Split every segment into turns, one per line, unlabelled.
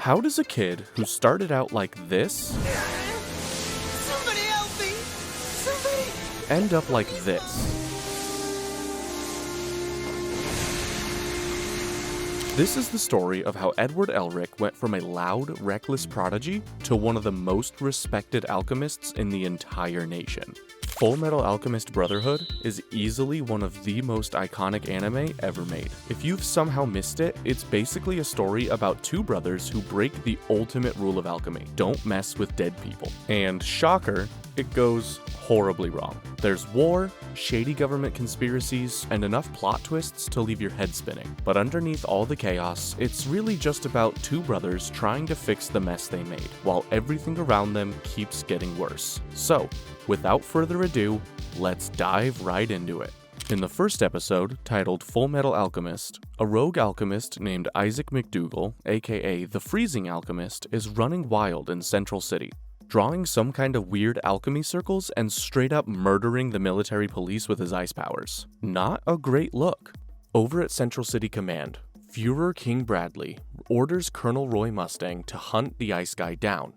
How does a kid who started out like this
Somebody help me! Somebody!
end up like this? This is the story of how Edward Elric went from a loud, reckless prodigy to one of the most respected alchemists in the entire nation. Fullmetal Alchemist Brotherhood is easily one of the most iconic anime ever made. If you've somehow missed it, it's basically a story about two brothers who break the ultimate rule of alchemy: don't mess with dead people. And shocker, it goes horribly wrong. There's war, shady government conspiracies, and enough plot twists to leave your head spinning. But underneath all the chaos, it's really just about two brothers trying to fix the mess they made, while everything around them keeps getting worse. So, without further ado, let's dive right into it. In the first episode, titled Fullmetal Alchemist, a rogue alchemist named Isaac McDougal, aka the Freezing Alchemist, is running wild in Central City, drawing some kind of weird alchemy circles and straight up murdering the military police with his ice powers. Not a great look. Over at Central City Command, Führer King Bradley orders Colonel Roy Mustang to hunt the ice guy down,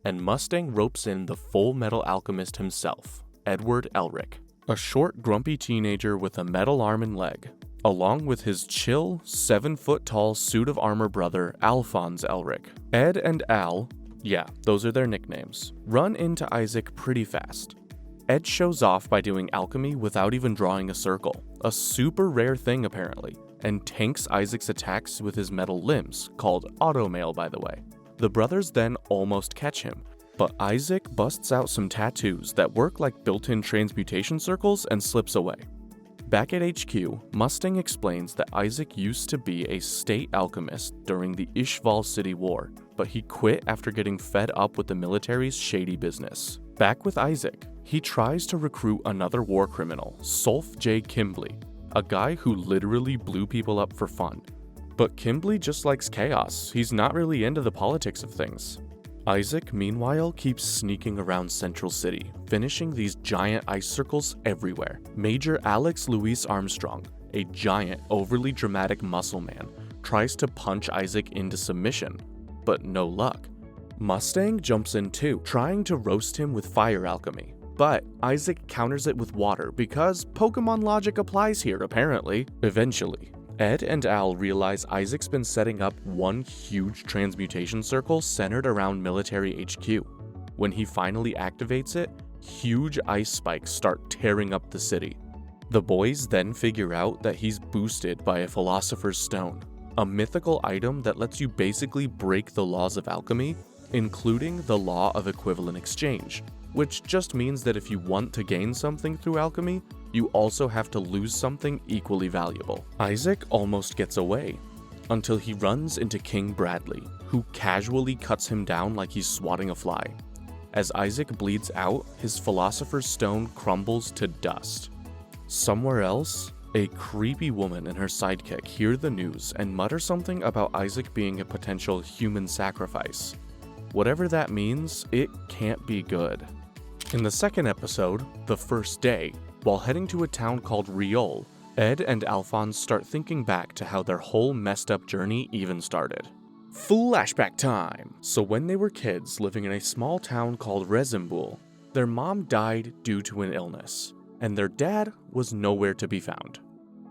and Mustang ropes in the Fullmetal Alchemist himself, Edward Elric, a short, grumpy teenager with a metal arm and leg, along with his chill, 7-foot-tall suit of armor brother, Alphonse Elric. Ed and Al, yeah, those are their nicknames, run into Isaac pretty fast. Ed shows off by doing alchemy without even drawing a circle, a super rare thing apparently, and tanks Isaac's attacks with his metal limbs, called automail by the way. The brothers then almost catch him, but Isaac busts out some tattoos that work like built-in transmutation circles and slips away. Back at HQ, Mustang explains that Isaac used to be a state alchemist during the Ishvalin City War, but he quit after getting fed up with the military's shady business. Back with Isaac, he tries to recruit another war criminal, Sulph J. Kimbley, a guy who literally blew people up for fun. But Kimbley just likes chaos. He's not really into the politics of things. Isaac, meanwhile, keeps sneaking around Central City, finishing these giant ice circles everywhere. Major Alex Louis Armstrong, a giant, overly dramatic muscle man, tries to punch Isaac into submission, but no luck. Mustang jumps in too, trying to roast him with fire alchemy. But Isaac counters it with water because Pokemon logic applies here, apparently. Eventually, Ed and Al realize Isaac's been setting up one huge transmutation circle centered around military HQ. When he finally activates it, huge ice spikes start tearing up the city. The boys then figure out that he's boosted by a Philosopher's Stone, a mythical item that lets you basically break the laws of alchemy, including the law of equivalent exchange, which just means that if you want to gain something through alchemy, you also have to lose something equally valuable. Isaac almost gets away, until he runs into King Bradley, who casually cuts him down like he's swatting a fly. As Isaac bleeds out, his Philosopher's Stone crumbles to dust. Somewhere else, a creepy woman and her sidekick hear the news and mutter something about Isaac being a potential human sacrifice. Whatever that means, it can't be good. In the second episode, The First Day, while heading to a town called Riol, Ed and Alphonse start thinking back to how their whole messed up journey even started. Flashback time! So when they were kids living in a small town called Rezimbul, their mom died due to an illness, and their dad was nowhere to be found.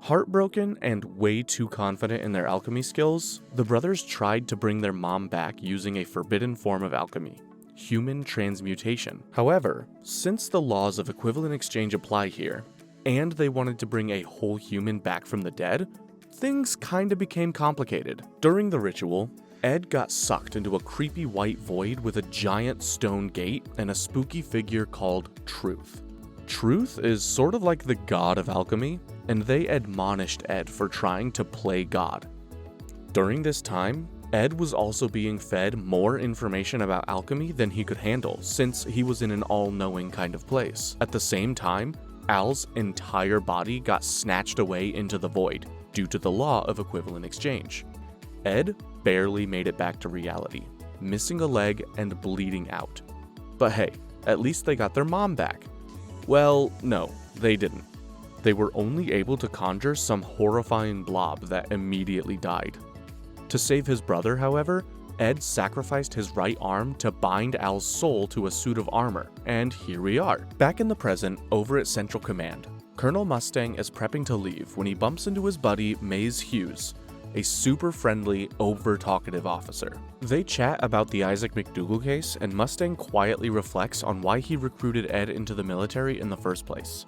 Heartbroken and way too confident in their alchemy skills, the brothers tried to bring their mom back using a forbidden form of alchemy: human transmutation. However, since the laws of equivalent exchange apply here, and they wanted to bring a whole human back from the dead, things kinda became complicated. During the ritual, Ed got sucked into a creepy white void with a giant stone gate and a spooky figure called Truth. Truth is sort of like the god of alchemy, and they admonished Ed for trying to play God. During this time, Ed was also being fed more information about alchemy than he could handle, since he was in an all-knowing kind of place. At the same time, Al's entire body got snatched away into the void, due to the law of equivalent exchange. Ed barely made it back to reality, missing a leg and bleeding out. But hey, at least they got their mom back. Well, no, they didn't. They were only able to conjure some horrifying blob that immediately died. To save his brother, however, Ed sacrificed his right arm to bind Al's soul to a suit of armor, and here we are. Back in the present, over at Central Command, Colonel Mustang is prepping to leave when he bumps into his buddy Maze Hughes, a super friendly, over-talkative officer. They chat about the Isaac McDougal case, and Mustang quietly reflects on why he recruited Ed into the military in the first place.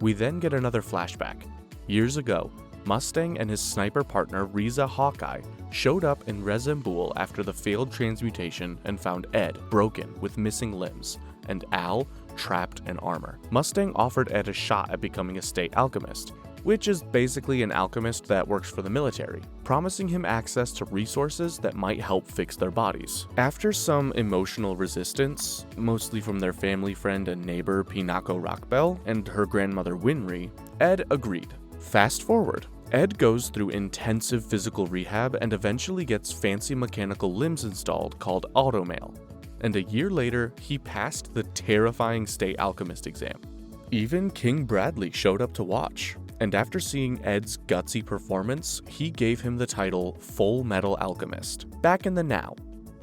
We then get another flashback. Years ago, Mustang and his sniper partner Riza Hawkeye showed up in Rezembul after the failed transmutation and found Ed broken with missing limbs, and Al trapped in armor. Mustang offered Ed a shot at becoming a state alchemist, which is basically an alchemist that works for the military, promising him access to resources that might help fix their bodies. After some emotional resistance, mostly from their family friend and neighbor Pinako Rockbell and her grandmother Winry, Ed agreed. Fast forward, Ed goes through intensive physical rehab and eventually gets fancy mechanical limbs installed called automail, and a year later, he passed the terrifying state alchemist exam. Even King Bradley showed up to watch, and after seeing Ed's gutsy performance, he gave him the title Fullmetal Alchemist. Back in the now,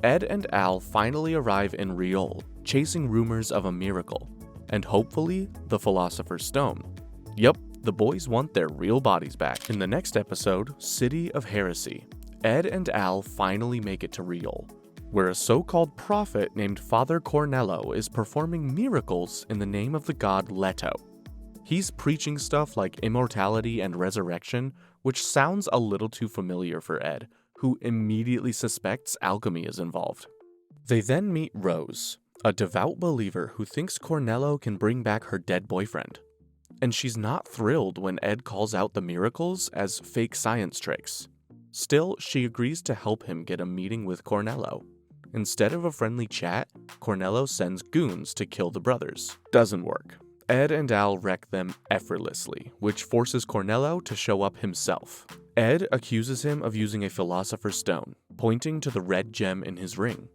Ed and Al finally arrive in Riol, chasing rumors of a miracle, and hopefully the Philosopher's Stone. Yep, the boys want their real bodies back. In the next episode, City of Heresy, Ed and Al finally make it to Riol, where a so-called prophet named Father Cornello is performing miracles in the name of the god Leto. He's preaching stuff like immortality and resurrection, which sounds a little too familiar for Ed, who immediately suspects alchemy is involved. They then meet Rose, a devout believer who thinks Cornello can bring back her dead boyfriend. And she's not thrilled when Ed calls out the miracles as fake science tricks. Still, she agrees to help him get a meeting with Cornello. Instead of a friendly chat, Cornello sends goons to kill the brothers. Doesn't work. Ed and Al wreck them effortlessly, which forces Cornello to show up himself. Ed accuses him of using a Philosopher's Stone, pointing to the red gem in his ring.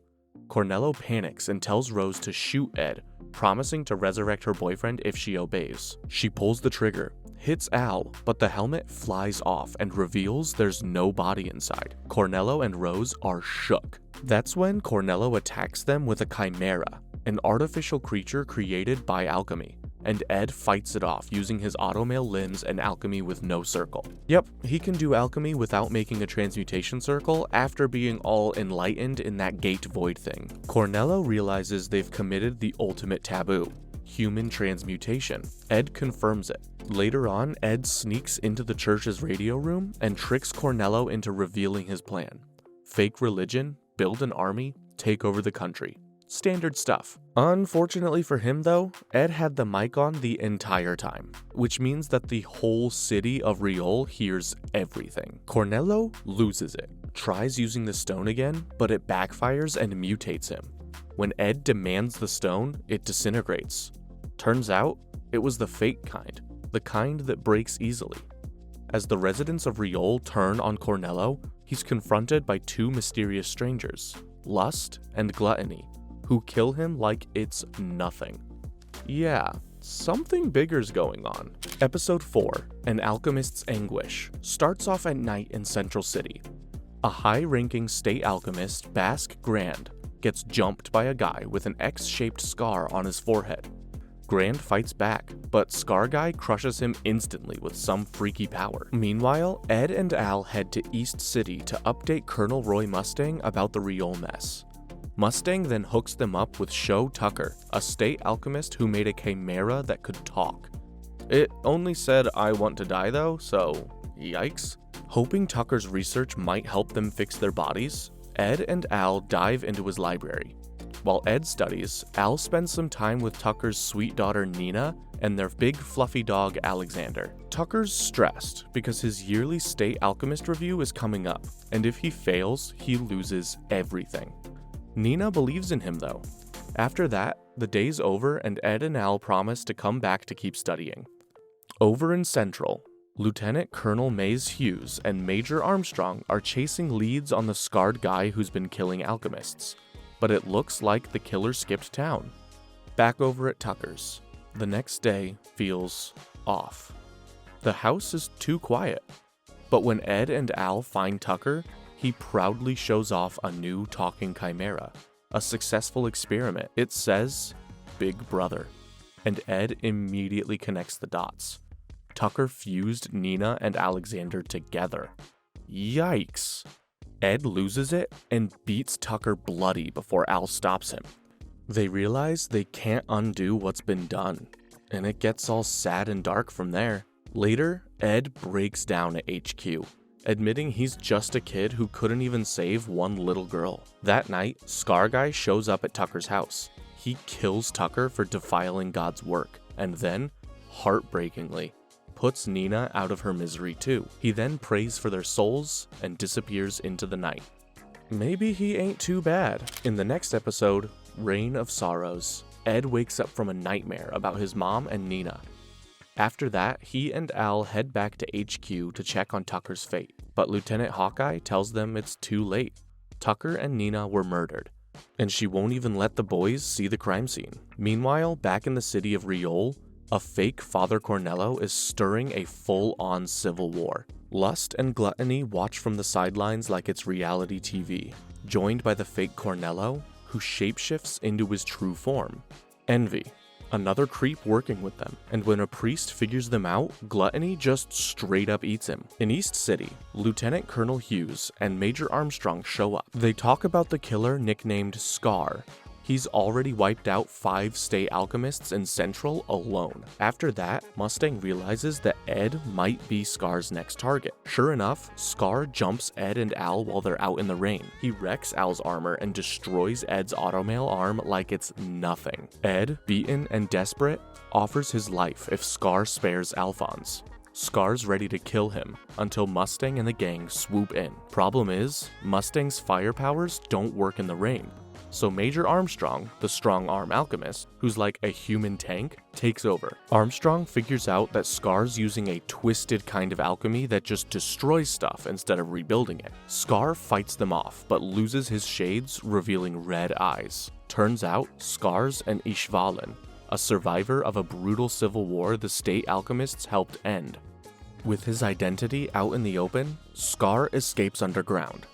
Cornello panics and tells Rose to shoot Ed, promising to resurrect her boyfriend if she obeys. She pulls the trigger, hits Al, but the helmet flies off and reveals there's no body inside. Cornello and Rose are shook. That's when Cornello attacks them with a chimera, an artificial creature created by alchemy, and Ed fights it off using his automail limbs and alchemy with no circle. Yep, he can do alchemy without making a transmutation circle after being all enlightened in that gate void thing. Cornello realizes they've committed the ultimate taboo, human transmutation. Ed confirms it. Later on, Ed sneaks into the church's radio room and tricks Cornello into revealing his plan. Fake religion, build an army, take over the country. Standard stuff. Unfortunately for him though, Ed had the mic on the entire time, which means that the whole city of Riol hears everything. Cornello loses it, tries using the stone again, but it backfires and mutates him. When Ed demands the stone, it disintegrates. Turns out, it was the fake kind, the kind that breaks easily. As the residents of Riol turn on Cornello, he's confronted by two mysterious strangers, Lust and Gluttony, who kill him like it's nothing. Yeah, something bigger's going on. Episode 4, An Alchemist's Anguish, starts off at night in Central City. A high-ranking state alchemist, Basque Grand, gets jumped by a guy with an X-shaped scar on his forehead. Grand fights back, but Scar Guy crushes him instantly with some freaky power. Meanwhile, Ed and Al head to East City to update Colonel Roy Mustang about the Riol mess. Mustang then hooks them up with Sho Tucker, a state alchemist who made a chimera that could talk. It only said, "I want to die," though, so yikes. Hoping Tucker's research might help them fix their bodies, Ed and Al dive into his library. While Ed studies, Al spends some time with Tucker's sweet daughter Nina and their big fluffy dog Alexander. Tucker's stressed because his yearly state alchemist review is coming up, and if he fails, he loses everything. Nina believes in him though. After that, the day's over and Ed and Al promise to come back to keep studying. Over in Central, Lieutenant Colonel Maze Hughes and Major Armstrong are chasing leads on the scarred guy who's been killing alchemists, but it looks like the killer skipped town. Back over at Tucker's, the next day feels off. The house is too quiet, but when Ed and Al find Tucker, he proudly shows off a new talking chimera, a successful experiment. It says, Big Brother, and Ed immediately connects the dots. Tucker fused Nina and Alexander together. Yikes! Ed loses it and beats Tucker bloody before Al stops him. They realize they can't undo what's been done, and it gets all sad and dark from there. Later, Ed breaks down at HQ, admitting he's just a kid who couldn't even save one little girl. That night, Scar Guy shows up at Tucker's house. He kills Tucker for defiling God's work, and then, heartbreakingly, puts Nina out of her misery too. He then prays for their souls and disappears into the night. Maybe he ain't too bad. In the next episode, Reign of Sorrows, Ed wakes up from a nightmare about his mom and Nina. After that, he and Al head back to HQ to check on Tucker's fate, but Lieutenant Hawkeye tells them it's too late. Tucker and Nina were murdered, and she won't even let the boys see the crime scene. Meanwhile, back in the city of Riol, a fake Father Cornello is stirring a full-on civil war. Lust and Gluttony watch from the sidelines like it's reality TV, joined by the fake Cornello, who shapeshifts into his true form. Envy, another creep working with them, and when a priest figures them out, Gluttony just straight up eats him. In East City, Lieutenant Colonel Hughes and Major Armstrong show up. They talk about the killer nicknamed Scar. He's already wiped out 5 state alchemists in Central alone. After that, Mustang realizes that Ed might be Scar's next target. Sure enough, Scar jumps Ed and Al while they're out in the rain. He wrecks Al's armor and destroys Ed's automail arm like it's nothing. Ed, beaten and desperate, offers his life if Scar spares Alphonse. Scar's ready to kill him until Mustang and the gang swoop in. Problem is, Mustang's fire powers don't work in the rain. So Major Armstrong, the strong-arm alchemist, who's like a human tank, takes over. Armstrong figures out that Scar's using a twisted kind of alchemy that just destroys stuff instead of rebuilding it. Scar fights them off, but loses his shades, revealing red eyes. Turns out, Scar's an Ishvalin, a survivor of a brutal civil war the state alchemists helped end. With his identity out in the open, Scar escapes underground.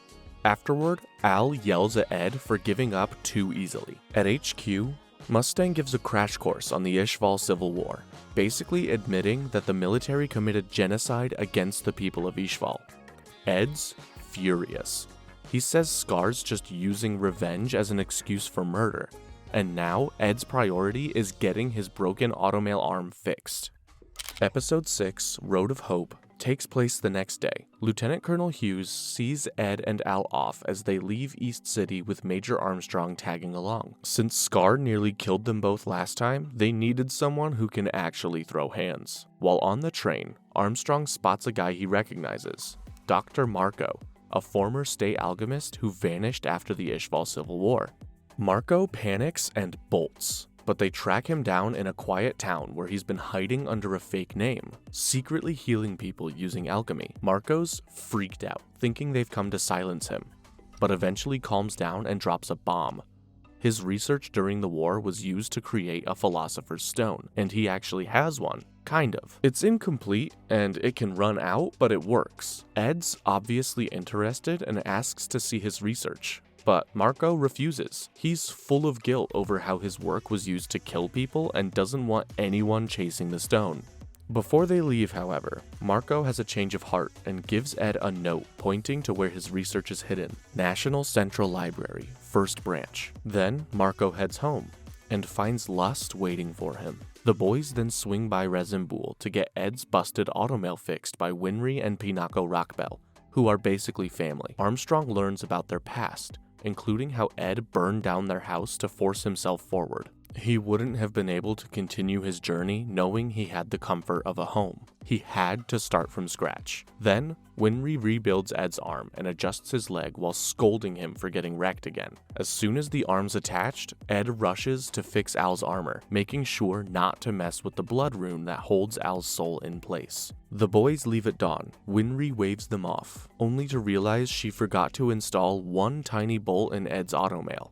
Afterward, Al yells at Ed for giving up too easily. At HQ, Mustang gives a crash course on the Ishval Civil War, basically admitting that the military committed genocide against the people of Ishval. Ed's furious. He says Scar's just using revenge as an excuse for murder, and now Ed's priority is getting his broken automail arm fixed. Episode 6, Road of Hope, takes place the next day. Lieutenant Colonel Hughes sees Ed and Al off as they leave East City with Major Armstrong tagging along. Since Scar nearly killed them both last time, they needed someone who can actually throw hands. While on the train, Armstrong spots a guy he recognizes, Dr. Marco, a former state alchemist who vanished after the Ishval Civil War. Marco panics and bolts, but they track him down in a quiet town where he's been hiding under a fake name, secretly healing people using alchemy. Marco's freaked out, thinking they've come to silence him, but eventually calms down and drops a bomb. His research during the war was used to create a Philosopher's Stone, and he actually has one, kind of. It's incomplete, and it can run out, but it works. Ed's obviously interested and asks to see his research, but Marco refuses. He's full of guilt over how his work was used to kill people and doesn't want anyone chasing the stone. Before they leave, however, Marco has a change of heart and gives Ed a note pointing to where his research is hidden. National Central Library, First Branch. Then Marco heads home and finds Lust waiting for him. The boys then swing by Resimbool to get Ed's busted automail fixed by Winry and Pinako Rockbell, who are basically family. Armstrong learns about their past, including how Ed burned down their house to force himself forward. He wouldn't have been able to continue his journey knowing he had the comfort of a home. He had to start from scratch. Then, Winry rebuilds Ed's arm and adjusts his leg while scolding him for getting wrecked again. As soon as the arm's attached, Ed rushes to fix Al's armor, making sure not to mess with the blood rune that holds Al's soul in place. The boys leave at dawn. Winry waves them off, only to realize she forgot to install one tiny bolt in Ed's automail.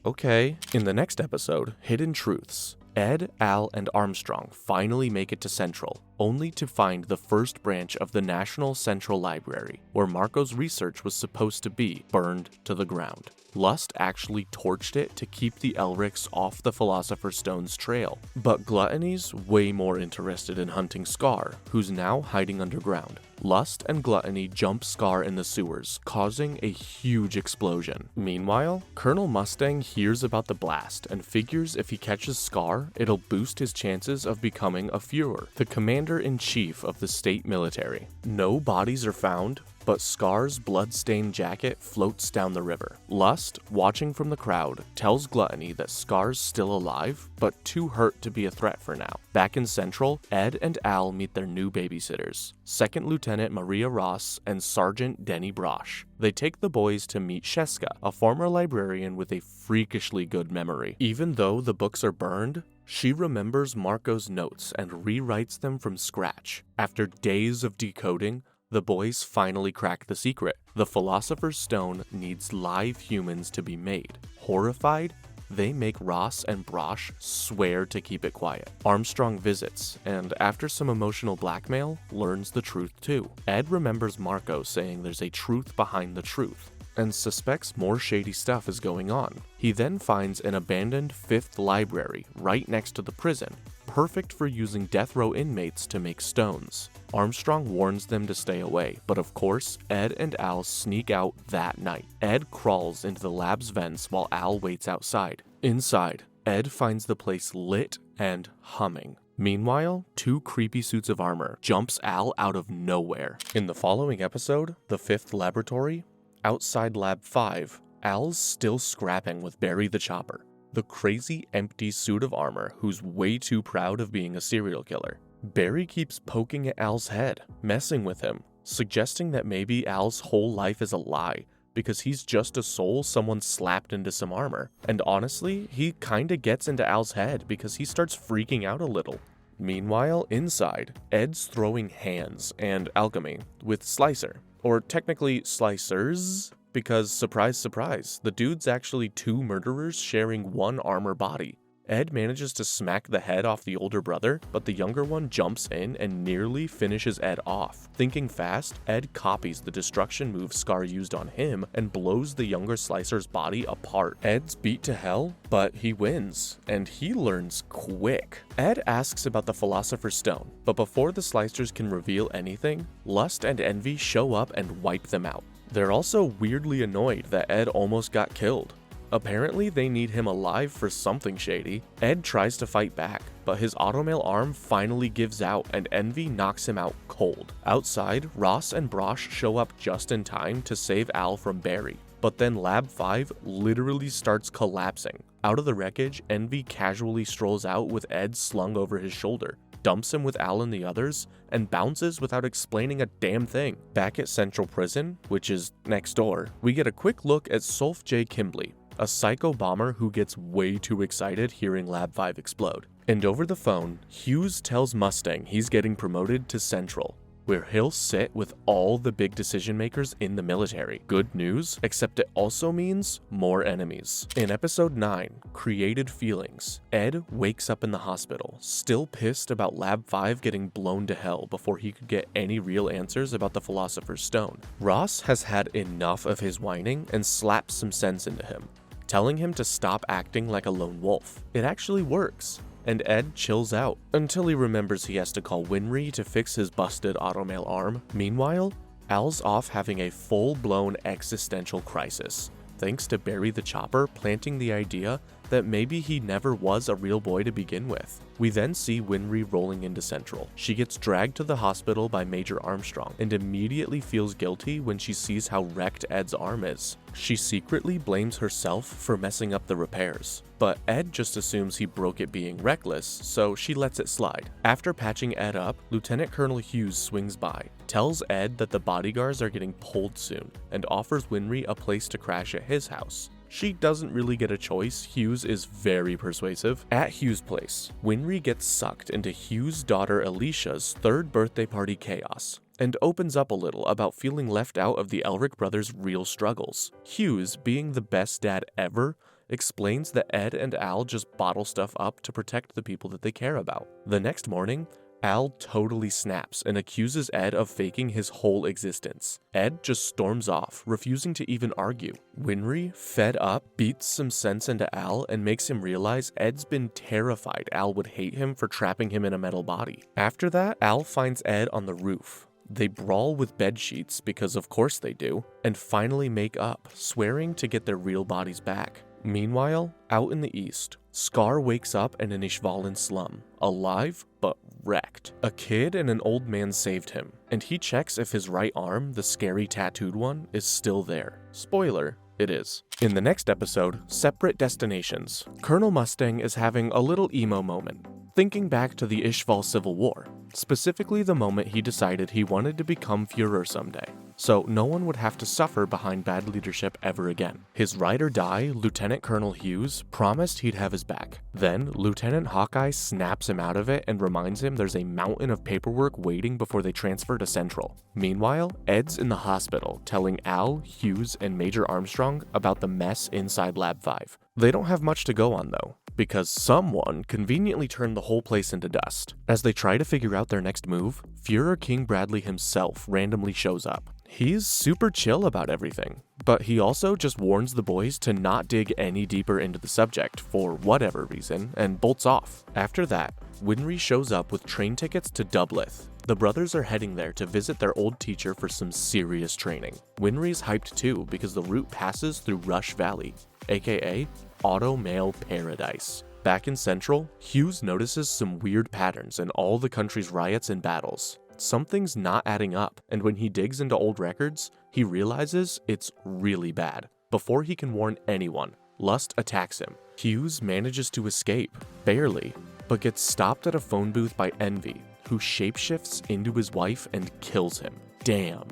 Okay. In the next episode, Hidden Truths, Ed, Al, and Armstrong finally make it to Central, only to find the first branch of the National Central Library, where Marco's research was supposed to be, burned to the ground. Lust actually torched it to keep the Elrics off the Philosopher's Stone's trail, but Gluttony's way more interested in hunting Scar, who's now hiding underground. Lust and Gluttony jump Scar in the sewers, causing a huge explosion. Meanwhile, Colonel Mustang hears about the blast and figures if he catches Scar, it'll boost his chances of becoming a Führer, the commander-in-chief of the state military. No bodies are found, but Scar's blood-stained jacket floats down the river. Lust, watching from the crowd, tells Gluttony that Scar's still alive, but too hurt to be a threat for now. Back in Central, Ed and Al meet their new babysitters, Second Lieutenant Maria Ross and Sergeant Denny Brosh. They take the boys to meet Sheska, a former librarian with a freakishly good memory. Even though the books are burned, she remembers Marco's notes and rewrites them from scratch. After days of decoding, the boys finally crack the secret. The Philosopher's Stone needs live humans to be made. Horrified, they make Ross and Brosh swear to keep it quiet. Armstrong visits, and after some emotional blackmail, learns the truth too. Ed remembers Marco saying there's a truth behind the truth, and suspects more shady stuff is going on. He then finds an abandoned 5th library right next to the prison, perfect for using death row inmates to make stones. Armstrong warns them to stay away, but of course, Ed and Al sneak out that night. Ed crawls into the lab's vents while Al waits outside. Inside, Ed finds the place lit and humming. Meanwhile, 2 creepy suits of armor jumps Al out of nowhere. In the following episode, the 5th laboratory, outside Lab 5, Al's still scrapping with Barry the Chopper, the crazy empty suit of armor who's way too proud of being a serial killer. Barry keeps poking at Al's head, messing with him, suggesting that maybe Al's whole life is a lie, because he's just a soul someone slapped into some armor. And honestly, he kinda gets into Al's head because he starts freaking out a little. Meanwhile, inside, Ed's throwing hands and alchemy with Slicer, or technically Slicers, because surprise surprise, the dude's actually 2 murderers sharing one armor body. Ed manages to smack the head off the older brother, but the younger one jumps in and nearly finishes Ed off. Thinking fast, Ed copies the destruction move Scar used on him and blows the younger Slicer's body apart. Ed's beat to hell, but he wins, and he learns quick. Ed asks about the Philosopher's Stone, but before the Slicers can reveal anything, Lust and Envy show up and wipe them out. They're also weirdly annoyed that Ed almost got killed. Apparently, they need him alive for something shady. Ed tries to fight back, but his automail arm finally gives out and Envy knocks him out cold. Outside, Ross and Brosh show up just in time to save Al from Barry, but then Lab 5 literally starts collapsing. Out of the wreckage, Envy casually strolls out with Ed slung over his shoulder, dumps him with Al and the others, and bounces without explaining a damn thing. Back at Central Prison, which is next door, we get a quick look at Sulph J. Kimbley, a psycho bomber who gets way too excited hearing Lab 5 explode. And over the phone, Hughes tells Mustang he's getting promoted to Central, where he'll sit with all the big decision makers in the military. Good news, except it also means more enemies. In episode 9, Created Feelings, Ed wakes up in the hospital, still pissed about Lab 5 getting blown to hell before he could get any real answers about the Philosopher's Stone. Ross has had enough of his whining and slaps some sense into him, telling him to stop acting like a lone wolf. It actually works, and Ed chills out until he remembers he has to call Winry to fix his busted automail arm. Meanwhile, Al's off having a full-blown existential crisis, thanks to Barry the Chopper planting the idea that maybe he never was a real boy to begin with. We then see Winry rolling into Central. She gets dragged to the hospital by Major Armstrong and immediately feels guilty when she sees how wrecked Ed's arm is. She secretly blames herself for messing up the repairs, but Ed just assumes he broke it being reckless, so she lets it slide. After patching Ed up, Lieutenant Colonel Hughes swings by, tells Ed that the bodyguards are getting pulled soon, and offers Winry a place to crash at his house. She doesn't really get a choice. Hughes is very persuasive. At Hughes' place, Winry gets sucked into Hughes' daughter Alicia's 3rd birthday party chaos, and opens up a little about feeling left out of the Elric brothers' real struggles. Hughes, being the best dad ever, explains that Ed and Al just bottle stuff up to protect the people that they care about. The next morning, Al totally snaps and accuses Ed of faking his whole existence. Ed just storms off, refusing to even argue. Winry, fed up, beats some sense into Al and makes him realize Ed's been terrified Al would hate him for trapping him in a metal body. After that, Al finds Ed on the roof. They brawl with bed sheets, because of course they do, and finally make up, swearing to get their real bodies back. Meanwhile, out in the east, Scar wakes up in an Ishvalin slum, alive but wrecked. A kid and an old man saved him, and he checks if his right arm, the scary tattooed one, is still there. Spoiler, it is. In the next episode, Separate Destinations, Colonel Mustang is having a little emo moment, thinking back to the Ishval Civil War, specifically the moment he decided he wanted to become Führer someday, so no one would have to suffer behind bad leadership ever again. His ride or die, Lieutenant Colonel Hughes, promised he'd have his back. Then, Lieutenant Hawkeye snaps him out of it and reminds him there's a mountain of paperwork waiting before they transfer to Central. Meanwhile, Ed's in the hospital telling Al, Hughes, and Major Armstrong about the mess inside Lab 5. They don't have much to go on though, because someone conveniently turned the whole place into dust. As they try to figure out their next move, Führer King Bradley himself randomly shows up. He's super chill about everything, but he also just warns the boys to not dig any deeper into the subject for whatever reason and bolts off. After that, Winry shows up with train tickets to Dublth. The brothers are heading there to visit their old teacher for some serious training. Winry's hyped too because the route passes through Rush Valley, aka Auto Mail Paradise. Back in Central, Hughes notices some weird patterns in all the country's riots and battles. Something's not adding up, and when he digs into old records, he realizes it's really bad. Before he can warn anyone, Lust attacks him. Hughes manages to escape, barely, but gets stopped at a phone booth by Envy, who shapeshifts into his wife and kills him. Damn.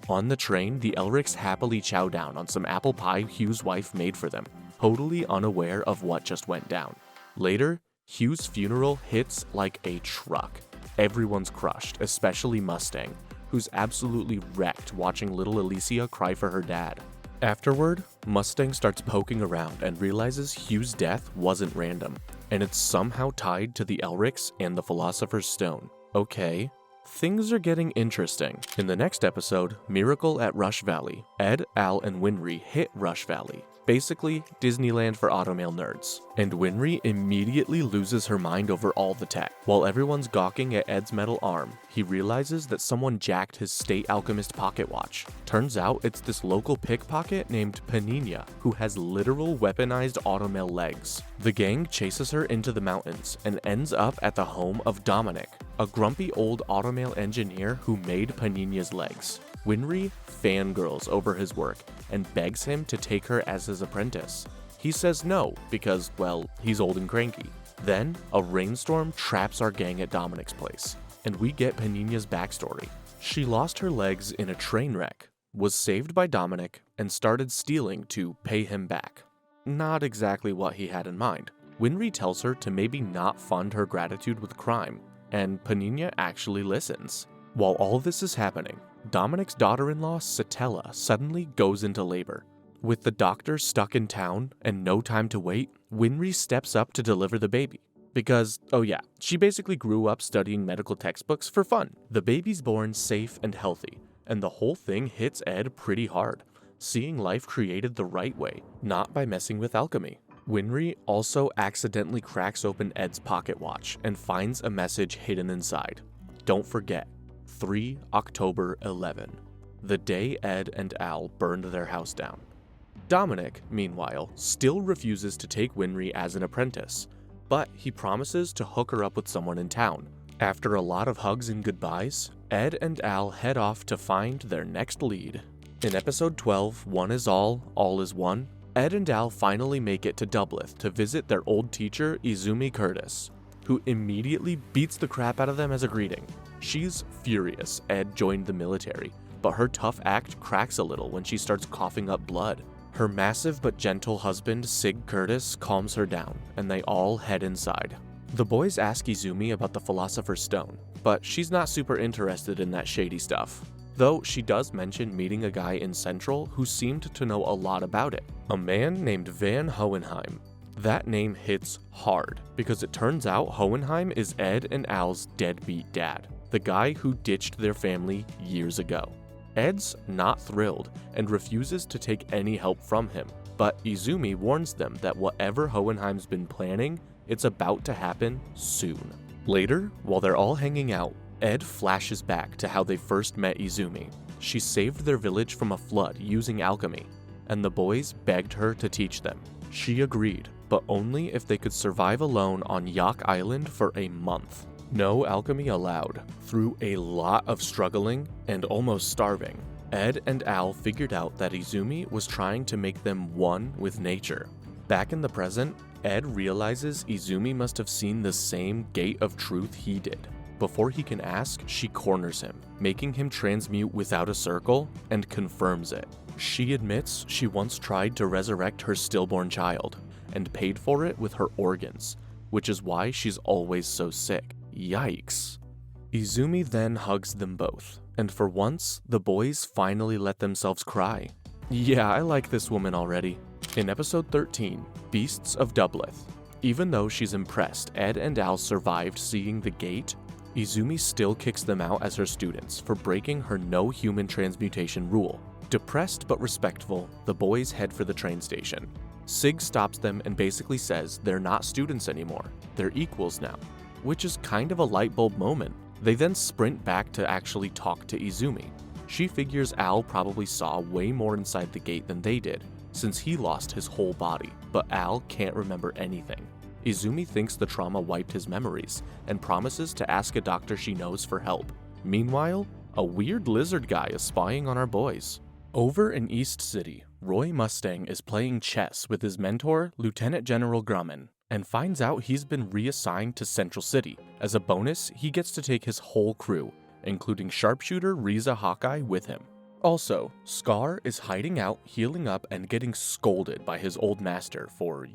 On the train, the Elrics happily chow down on some apple pie Hughes' wife made for them, totally unaware of what just went down. Later, Hughes' funeral hits like a truck. Everyone's crushed, especially Mustang, who's absolutely wrecked watching little Alicia cry for her dad. Afterward, Mustang starts poking around and realizes Hughes' death wasn't random, and it's somehow tied to the Elrics and the Philosopher's Stone. Okay, things are getting interesting. In the next episode, Miracle at Rush Valley, Ed, Al, and Winry hit Rush Valley. Basically, Disneyland for automail nerds. And Winry immediately loses her mind over all the tech. While everyone's gawking at Ed's metal arm, he realizes that someone jacked his state alchemist pocket watch. Turns out it's this local pickpocket named Panina, who has literal weaponized automail legs. The gang chases her into the mountains and ends up at the home of Dominic, a grumpy old automail engineer who made Panina's legs. Winry fangirls over his work and begs him to take her as his apprentice. He says no because, well, he's old and cranky. Then, a rainstorm traps our gang at Dominic's place, and we get Panina's backstory. She lost her legs in a train wreck, was saved by Dominic, and started stealing to pay him back. Not exactly what he had in mind. Winry tells her to maybe not fund her gratitude with crime, and Panina actually listens. While all this is happening, Dominic's daughter-in-law, Satella, suddenly goes into labor. With the doctor stuck in town and no time to wait, Winry steps up to deliver the baby. Because, oh yeah, she basically grew up studying medical textbooks for fun. The baby's born safe and healthy, and the whole thing hits Ed pretty hard, seeing life created the right way, not by messing with alchemy. Winry also accidentally cracks open Ed's pocket watch and finds a message hidden inside. Don't forget, 3 October 11, the day Ed and Al burned their house down. Dominic, meanwhile, still refuses to take Winry as an apprentice, but he promises to hook her up with someone in town. After a lot of hugs and goodbyes, Ed and Al head off to find their next lead. In episode 12, One is All is One, Ed and Al finally make it to Dublth to visit their old teacher, Izumi Curtis, who immediately beats the crap out of them as a greeting. She's furious Ed joined the military, but her tough act cracks a little when she starts coughing up blood. Her massive but gentle husband, Sig Curtis, calms her down, and they all head inside. The boys ask Izumi about the Philosopher's Stone, but she's not super interested in that shady stuff. Though she does mention meeting a guy in Central who seemed to know a lot about it, a man named Van Hohenheim. That name hits hard, because it turns out Hohenheim is Ed and Al's deadbeat dad, the guy who ditched their family years ago. Ed's not thrilled and refuses to take any help from him, but Izumi warns them that whatever Hohenheim's been planning, it's about to happen soon. Later, while they're all hanging out, Ed flashes back to how they first met Izumi. She saved their village from a flood using alchemy, and the boys begged her to teach them. She agreed, but only if they could survive alone on Yak Island for a month. No alchemy allowed. Through a lot of struggling and almost starving, Ed and Al figured out that Izumi was trying to make them one with nature. Back in the present, Ed realizes Izumi must have seen the same gate of truth he did. Before he can ask, she corners him, making him transmute without a circle, and confirms it. She admits she once tried to resurrect her stillborn child, and paid for it with her organs, which is why she's always so sick. Yikes. Izumi then hugs them both, and for once, the boys finally let themselves cry. Yeah, I like this woman already. In episode 13, Beasts of Dublth, even though she's impressed Ed and Al survived seeing the gate, Izumi still kicks them out as her students for breaking her no human transmutation rule. Depressed but respectful, the boys head for the train station. Sig stops them and basically says they're not students anymore, they're equals now, which is kind of a light bulb moment. They then sprint back to actually talk to Izumi. She figures Al probably saw way more inside the gate than they did, since he lost his whole body, but Al can't remember anything. Izumi thinks the trauma wiped his memories, and promises to ask a doctor she knows for help. Meanwhile, a weird lizard guy is spying on our boys. Over in East City, Roy Mustang is playing chess with his mentor, Lieutenant General Grumman, and finds out he's been reassigned to Central City. As a bonus, he gets to take his whole crew, including sharpshooter Riza Hawkeye with him. Also, Scar is hiding out, healing up, and getting scolded by his old master for,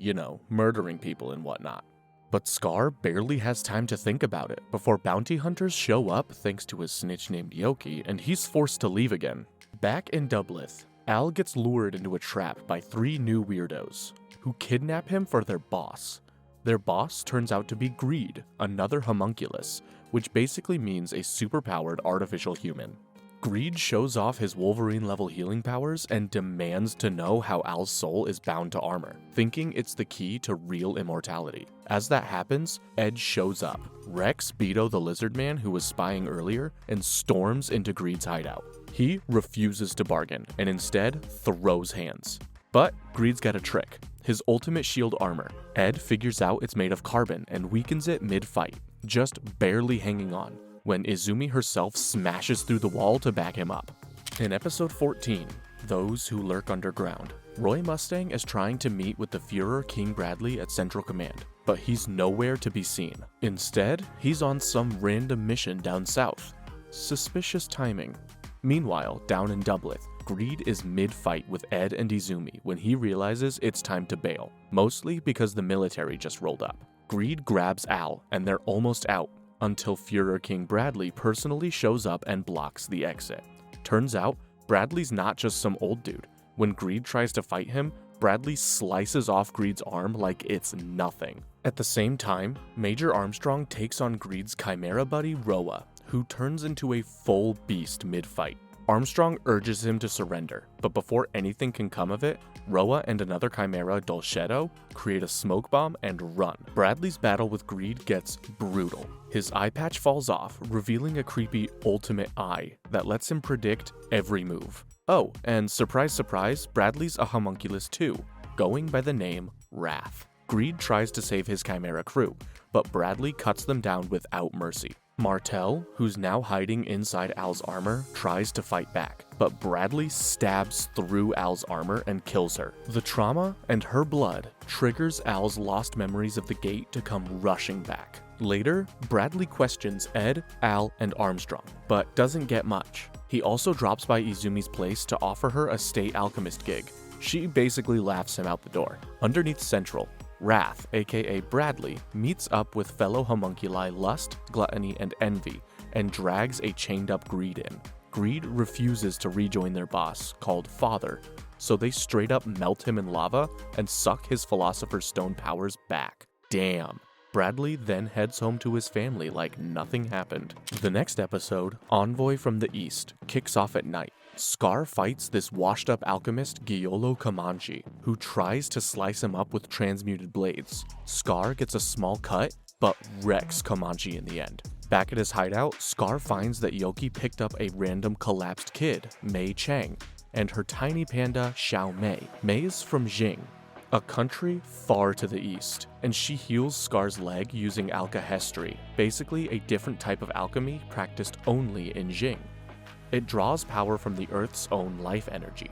murdering people and whatnot. But Scar barely has time to think about it before bounty hunters show up thanks to a snitch named Yoki, and he's forced to leave again. Back in Dublth, Al gets lured into a trap by 3 new weirdos, who kidnap him for their boss. Their boss turns out to be Greed, another homunculus, which basically means a superpowered artificial human. Greed shows off his Wolverine-level healing powers and demands to know how Al's soul is bound to armor, thinking it's the key to real immortality. As that happens, Ed shows up, wrecks Beto the lizard man who was spying earlier, and storms into Greed's hideout. He refuses to bargain, and instead throws hands. But Greed's got a trick. His ultimate shield armor. Ed figures out it's made of carbon and weakens it mid-fight, just barely hanging on, when Izumi herself smashes through the wall to back him up. In episode 14, Those Who Lurk Underground, Roy Mustang is trying to meet with the Führer King Bradley at Central Command, but he's nowhere to be seen. Instead, he's on some random mission down south. Suspicious timing. Meanwhile, down in Dublth, Greed is mid-fight with Ed and Izumi when he realizes it's time to bail, mostly because the military just rolled up. Greed grabs Al, and they're almost out, until Führer King Bradley personally shows up and blocks the exit. Turns out, Bradley's not just some old dude. When Greed tries to fight him, Bradley slices off Greed's arm like it's nothing. At the same time, Major Armstrong takes on Greed's chimera buddy Roa, who turns into a full beast mid-fight. Armstrong urges him to surrender, but before anything can come of it, Roa and another chimera, Dolcetto, create a smoke bomb and run. Bradley's battle with Greed gets brutal. His eye patch falls off, revealing a creepy ultimate eye that lets him predict every move. Oh, and surprise surprise, Bradley's a homunculus too, going by the name Wrath. Greed tries to save his chimera crew, but Bradley cuts them down without mercy. Martel, who's now hiding inside Al's armor, tries to fight back, but Bradley stabs through Al's armor and kills her. The trauma and her blood triggers Al's lost memories of the gate to come rushing back. Later, Bradley questions Ed, Al, and Armstrong, but doesn't get much. He also drops by Izumi's place to offer her a state alchemist gig. She basically laughs him out the door. Underneath Central, Wrath, aka Bradley, meets up with fellow homunculi Lust, Gluttony, and Envy, and drags a chained-up Greed in. Greed refuses to rejoin their boss, called Father, so they straight up melt him in lava and suck his Philosopher's Stone powers back. Damn. Bradley then heads home to his family like nothing happened. The next episode, Envoy from the East, kicks off at night. Scar fights this washed-up alchemist Giolo Comanche, who tries to slice him up with transmuted blades. Scar gets a small cut, but wrecks Comanche in the end. Back at his hideout, Scar finds that Yoki picked up a random collapsed kid, Mei Chang, and her tiny panda, Xiao Mei. Mei's from Jing, a country far to the east, and she heals Scar's leg using alkahestry, basically a different type of alchemy practiced only in Jing. It draws power from the Earth's own life energy.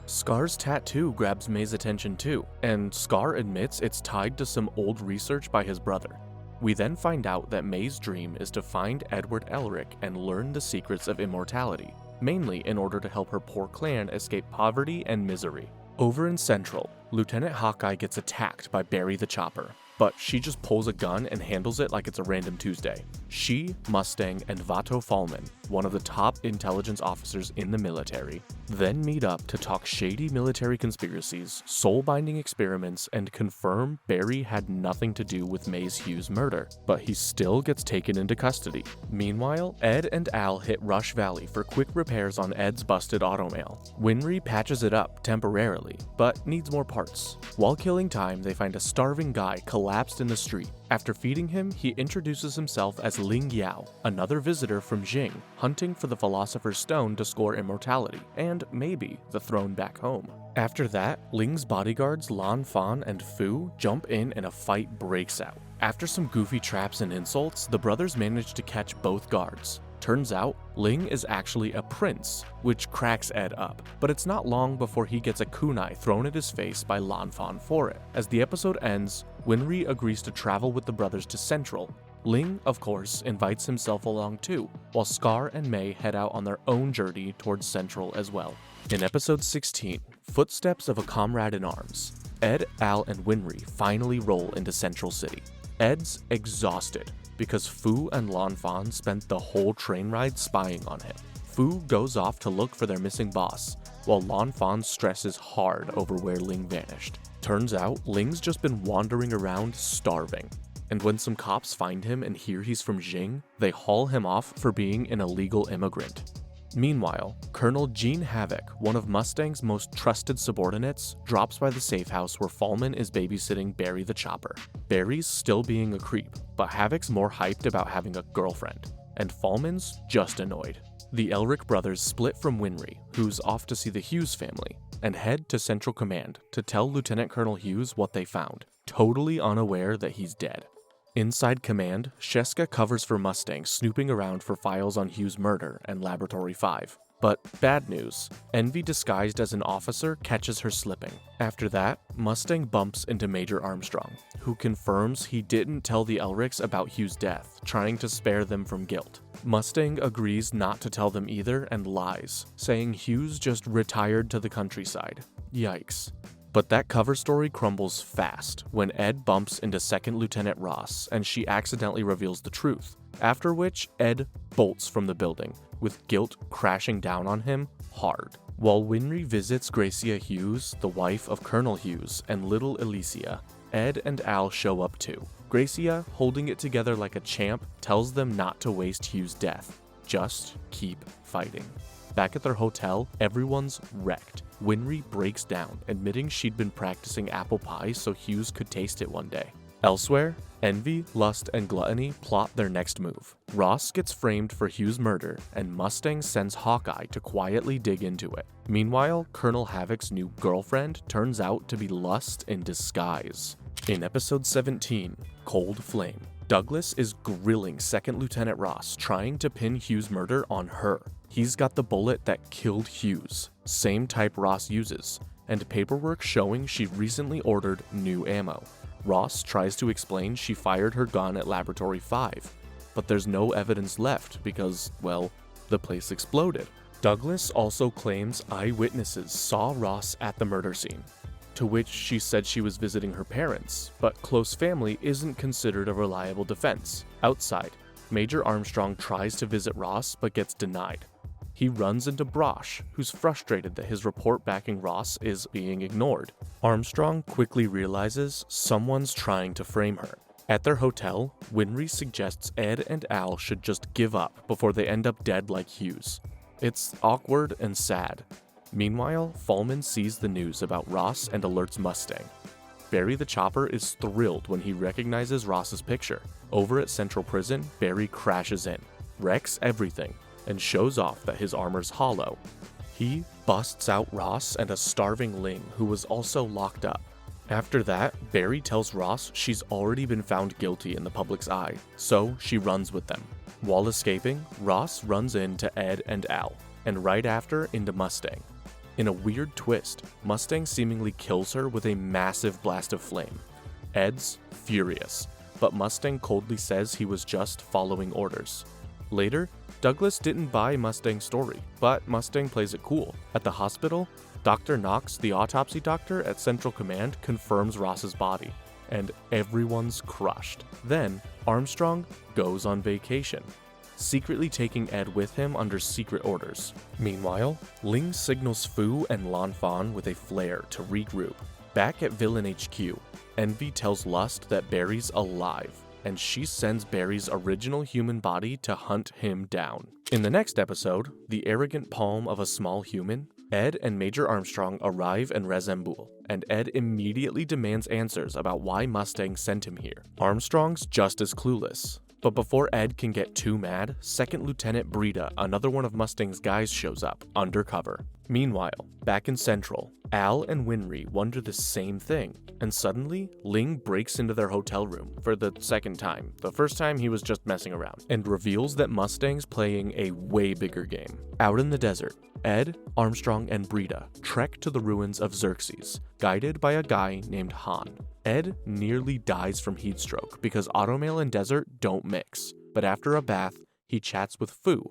Scar's tattoo grabs Mei's attention too, and Scar admits it's tied to some old research by his brother. We then find out that Mei's dream is to find Edward Elric and learn the secrets of immortality, mainly in order to help her poor clan escape poverty and misery. Over in Central, Lieutenant Hawkeye gets attacked by Barry the Chopper, but she just pulls a gun and handles it like it's a random Tuesday. She, Mustang, and Vato Fallman, one of the top intelligence officers in the military, then meet up to talk shady military conspiracies, soul-binding experiments, and confirm Barry had nothing to do with Maze Hughes' murder, but he still gets taken into custody. Meanwhile, Ed and Al hit Rush Valley for quick repairs on Ed's busted automail. Winry patches it up temporarily, but needs more parts. While killing time, they find a starving guy collapsed in the street. After feeding him, he introduces himself as Ling Yao, another visitor from Jing, hunting for the Philosopher's Stone to score immortality, and maybe the throne back home. After that, Ling's bodyguards Lan Fan and Fu jump in and a fight breaks out. After some goofy traps and insults, the brothers manage to catch both guards. Turns out, Ling is actually a prince, which cracks Ed up, but it's not long before he gets a kunai thrown at his face by Lan Fan for it. As the episode ends, Winry agrees to travel with the brothers to Central. Ling, of course, invites himself along too, while Scar and Mei head out on their own journey towards Central as well. In episode 16, Footsteps of a Comrade in Arms, Ed, Al, and Winry finally roll into Central City. Ed's exhausted, because Fu and Lan Fan spent the whole train ride spying on him. Fu goes off to look for their missing boss, while Lan Fan stresses hard over where Ling vanished. Turns out, Ling's just been wandering around starving, and when some cops find him and hear he's from Jing, they haul him off for being an illegal immigrant. Meanwhile, Colonel Gene Havoc, one of Mustang's most trusted subordinates, drops by the safe house where Fallman is babysitting Barry the Chopper. Barry's still being a creep, but Havoc's more hyped about having a girlfriend, and Fallman's just annoyed. The Elric brothers split from Winry, who's off to see the Hughes family, and head to Central Command to tell Lieutenant Colonel Hughes what they found, totally unaware that he's dead. Inside Command, Sheska covers for Mustang snooping around for files on Hughes' murder and Laboratory 5. But bad news, Envy disguised as an officer catches her slipping. After that, Mustang bumps into Major Armstrong, who confirms he didn't tell the Elrics about Hughes' death, trying to spare them from guilt. Mustang agrees not to tell them either and lies, saying Hughes just retired to the countryside. Yikes. But that cover story crumbles fast when Ed bumps into 2nd Lieutenant Ross and she accidentally reveals the truth, after which Ed bolts from the building, with guilt crashing down on him hard. While Winry visits Gracia Hughes, the wife of Colonel Hughes, and little Alicia, Ed and Al show up too. Gracia, holding it together like a champ, tells them not to waste Hughes' death. Just keep fighting. Back at their hotel, everyone's wrecked. Winry breaks down, admitting she'd been practicing apple pie so Hughes could taste it one day. Elsewhere, Envy, Lust, and Gluttony plot their next move. Ross gets framed for Hughes' murder, and Mustang sends Hawkeye to quietly dig into it. Meanwhile, Colonel Havoc's new girlfriend turns out to be Lust in disguise. In episode 17, Cold Flame, Douglas is grilling 2nd Lieutenant Ross, trying to pin Hughes' murder on her. He's got the bullet that killed Hughes, same type Ross uses, and paperwork showing she recently ordered new ammo. Ross tries to explain she fired her gun at Laboratory 5, but there's no evidence left because, well, the place exploded. Douglas also claims eyewitnesses saw Ross at the murder scene, to which she said she was visiting her parents, but close family isn't considered a reliable defense. Outside, Major Armstrong tries to visit Ross but gets denied. He runs into Brosh, who's frustrated that his report backing Ross is being ignored. Armstrong quickly realizes someone's trying to frame her. At their hotel, Winry suggests Ed and Al should just give up before they end up dead like Hughes. It's awkward and sad. Meanwhile, Fallman sees the news about Ross and alerts Mustang. Barry the Chopper is thrilled when he recognizes Ross's picture. Over at Central Prison, Barry crashes in, wrecks everything, and shows off that his armor's hollow. He busts out Ross and a starving Ling who was also locked up. After that, Barry tells Ross she's already been found guilty in the public's eye, so she runs with them. While escaping, Ross runs into Ed and Al, and right after into Mustang. In a weird twist, Mustang seemingly kills her with a massive blast of flame. Ed's furious, but Mustang coldly says he was just following orders. Later, Douglas didn't buy Mustang's story, but Mustang plays it cool. At the hospital, Dr. Knox, the autopsy doctor at Central Command, confirms Ross's body, and everyone's crushed. Then, Armstrong goes on vacation, secretly taking Ed with him under secret orders. Meanwhile, Ling signals Fu and Lan Fan with a flare to regroup. Back at Villain HQ, Envy tells Lust that Barry's alive, and she sends Barry's original human body to hunt him down. In the next episode, The Arrogant Palm of a Small Human, Ed and Major Armstrong arrive in Rezembul, and Ed immediately demands answers about why Mustang sent him here. Armstrong's just as clueless. But before Ed can get too mad, Second Lieutenant Brita, another one of Mustang's guys, shows up, undercover. Meanwhile, back in Central, Al and Winry wonder the same thing, and suddenly, Ling breaks into their hotel room for the second time. The first time he was just messing around, and reveals that Mustang's playing a way bigger game. Out in the desert, Ed, Armstrong, and Brita trek to the ruins of Xerxes, guided by a guy named Han. Ed nearly dies from heat stroke because automail and desert don't mix, but after a bath, he chats with Fu,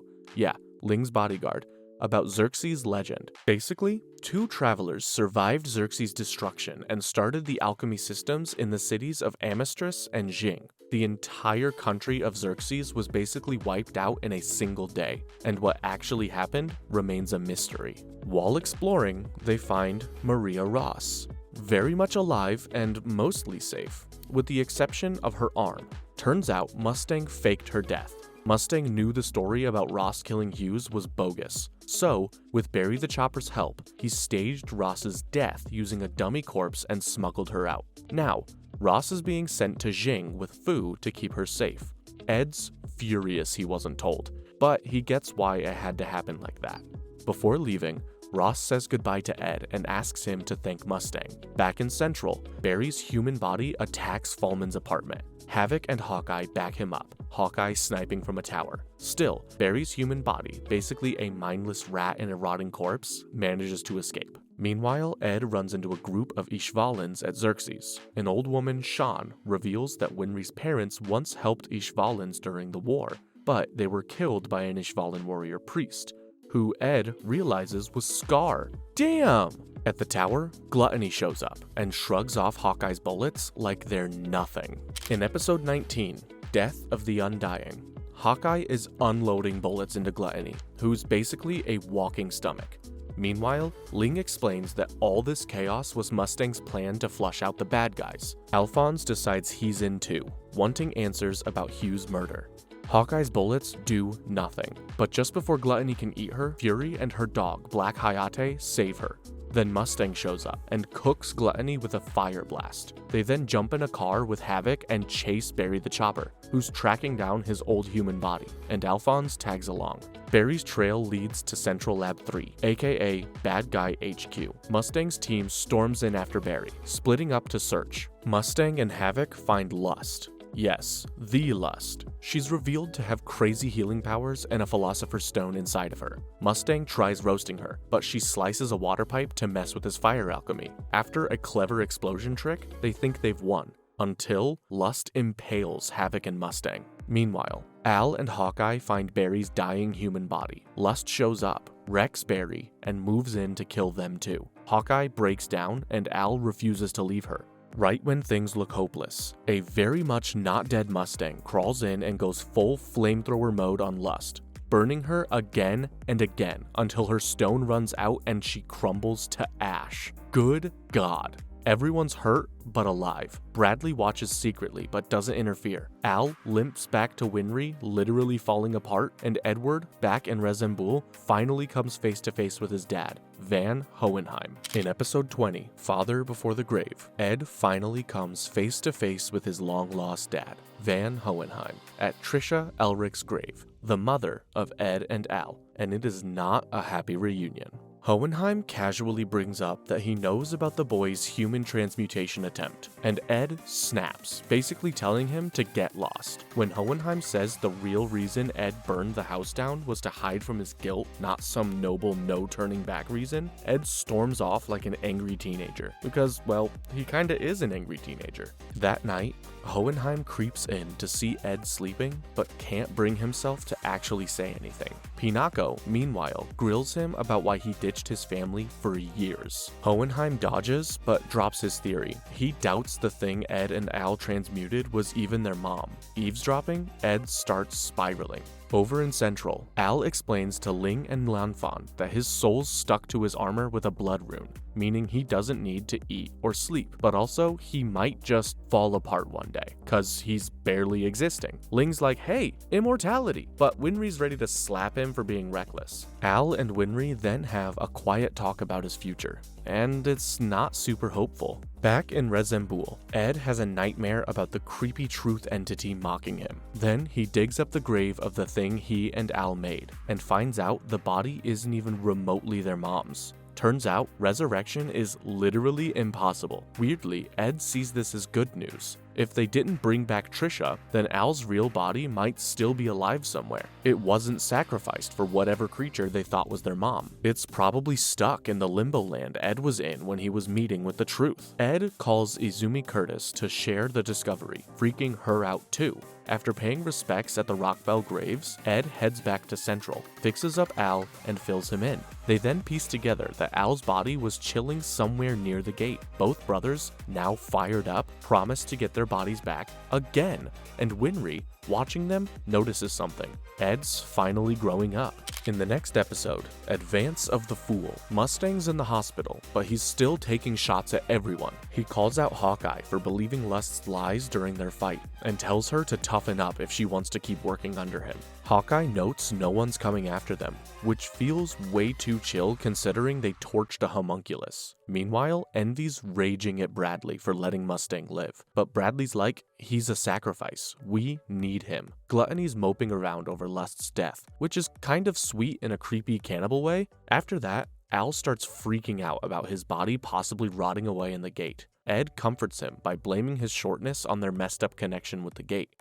Ling's bodyguard, about Xerxes' legend. Basically, two travelers survived Xerxes' destruction and started the alchemy systems in the cities of Amestris and Jing. The entire country of Xerxes was basically wiped out in a single day, and what actually happened remains a mystery. While exploring, they find Maria Ross, very much alive and mostly safe, with the exception of her arm. Turns out Mustang faked her death. Mustang knew the story about Ross killing Hughes was bogus, so, with Barry the Chopper's help, he staged Ross's death using a dummy corpse and smuggled her out. Now, Ross is being sent to Jing with Fu to keep her safe. Ed's furious he wasn't told, but he gets why it had to happen like that. Before leaving, Ross says goodbye to Ed and asks him to thank Mustang. Back in Central, Barry's human body attacks Fallman's apartment. Havoc and Hawkeye back him up, Hawkeye sniping from a tower. Still, Barry's human body, basically a mindless rat in a rotting corpse, manages to escape. Meanwhile, Ed runs into a group of Ishvalins at Xerxes. An old woman, Shan, reveals that Winry's parents once helped Ishvalins during the war, but they were killed by an Ishvalin warrior priest, who Ed realizes was Scar. Damn! At the tower, Gluttony shows up and shrugs off Hawkeye's bullets like they're nothing. In episode 19, Death of the Undying, Hawkeye is unloading bullets into Gluttony, who's basically a walking stomach. Meanwhile, Ling explains that all this chaos was Mustang's plan to flush out the bad guys. Alphonse decides he's in too, wanting answers about Hughes' murder. Hawkeye's bullets do nothing, but just before Gluttony can eat her, Fury and her dog, Black Hayate, save her. Then Mustang shows up and cooks Gluttony with a fire blast. They then jump in a car with Havoc and chase Barry the Chopper, who's tracking down his old human body, and Alphonse tags along. Barry's trail leads to Central Lab 3, aka Bad Guy HQ. Mustang's team storms in after Barry, splitting up to search. Mustang and Havoc find Lust. Yes, the Lust. She's revealed to have crazy healing powers and a Philosopher's Stone inside of her. Mustang tries roasting her, but she slices a water pipe to mess with his fire alchemy. After a clever explosion trick, they think they've won, until Lust impales Havoc and Mustang. Meanwhile, Al and Hawkeye find Barry's dying human body. Lust shows up, wrecks Barry, and moves in to kill them too. Hawkeye breaks down, and Al refuses to leave her. Right when things look hopeless, a very much not dead Mustang crawls in and goes full flamethrower mode on Lust. burning her again and again until her stone runs out and she crumbles to ash. Good God. Everyone's hurt, but alive. Bradley watches secretly, but doesn't interfere. Al limps back to Winry, literally falling apart, and Edward, back in Rezembul, finally comes face to face with his dad, Van Hohenheim. In episode 20, Father Before the Grave, Ed finally comes face to face with his long-lost dad, Van Hohenheim, at Trisha Elric's grave, the mother of Ed and Al, and it is not a happy reunion. Hohenheim casually brings up that he knows about the boy's human transmutation attempt, and Ed snaps, basically telling him to get lost. When Hohenheim says the real reason Ed burned the house down was to hide from his guilt, not some noble no-turning-back reason, Ed storms off like an angry teenager, because, well, he kinda is an angry teenager. That night, Hohenheim creeps in to see Ed sleeping, but can't bring himself to actually say anything. Pinako, meanwhile, grills him about why he ditched his family for years. Hohenheim dodges, but drops his theory. He doubts the thing Ed and Al transmuted was even their mom. Eavesdropping, Ed starts spiraling. Over in Central, Al explains to Ling and Lanfan that his soul's stuck to his armor with a blood rune, meaning he doesn't need to eat or sleep, but also he might just fall apart one day, cause he's barely existing. Ling's like, hey, immortality, but Winry's ready to slap him for being reckless. Al and Winry then have a quiet talk about his future, and it's not super hopeful. Back in Rezembul, Ed has a nightmare about the creepy truth entity mocking him. Then he digs up the grave of the thing he and Al made, and finds out the body isn't even remotely their mom's. Turns out, resurrection is literally impossible. Weirdly, Ed sees this as good news. If they didn't bring back Trisha, then Al's real body might still be alive somewhere. It wasn't sacrificed for whatever creature they thought was their mom. It's probably stuck in the limbo land Ed was in when he was meeting with the truth. Ed calls Izumi Curtis to share the discovery, freaking her out too. After paying respects at the Rockbell graves, Ed heads back to Central, fixes up Al, and fills him in. They then piece together that Al's body was chilling somewhere near the gate. Both brothers, now fired up, promise to get their bodies back again, and Winry, watching them, notices something. Ed's finally growing up. In the next episode, Advance of the Fool, Mustang's in the hospital, but he's still taking shots at everyone. He calls out Hawkeye for believing Lust's lies during their fight, and tells her to toughen up if she wants to keep working under him. Hawkeye notes no one's coming after them, which feels way too chill considering they torched a homunculus. Meanwhile, Envy's raging at Bradley for letting Mustang live, but Bradley's like, he's a sacrifice. We need him. Gluttony's moping around over Lust's death, which is kind of sweet in a creepy cannibal way. After that, Al starts freaking out about his body possibly rotting away in the gate. Ed comforts him by blaming his shortness on their messed up connection with the gate.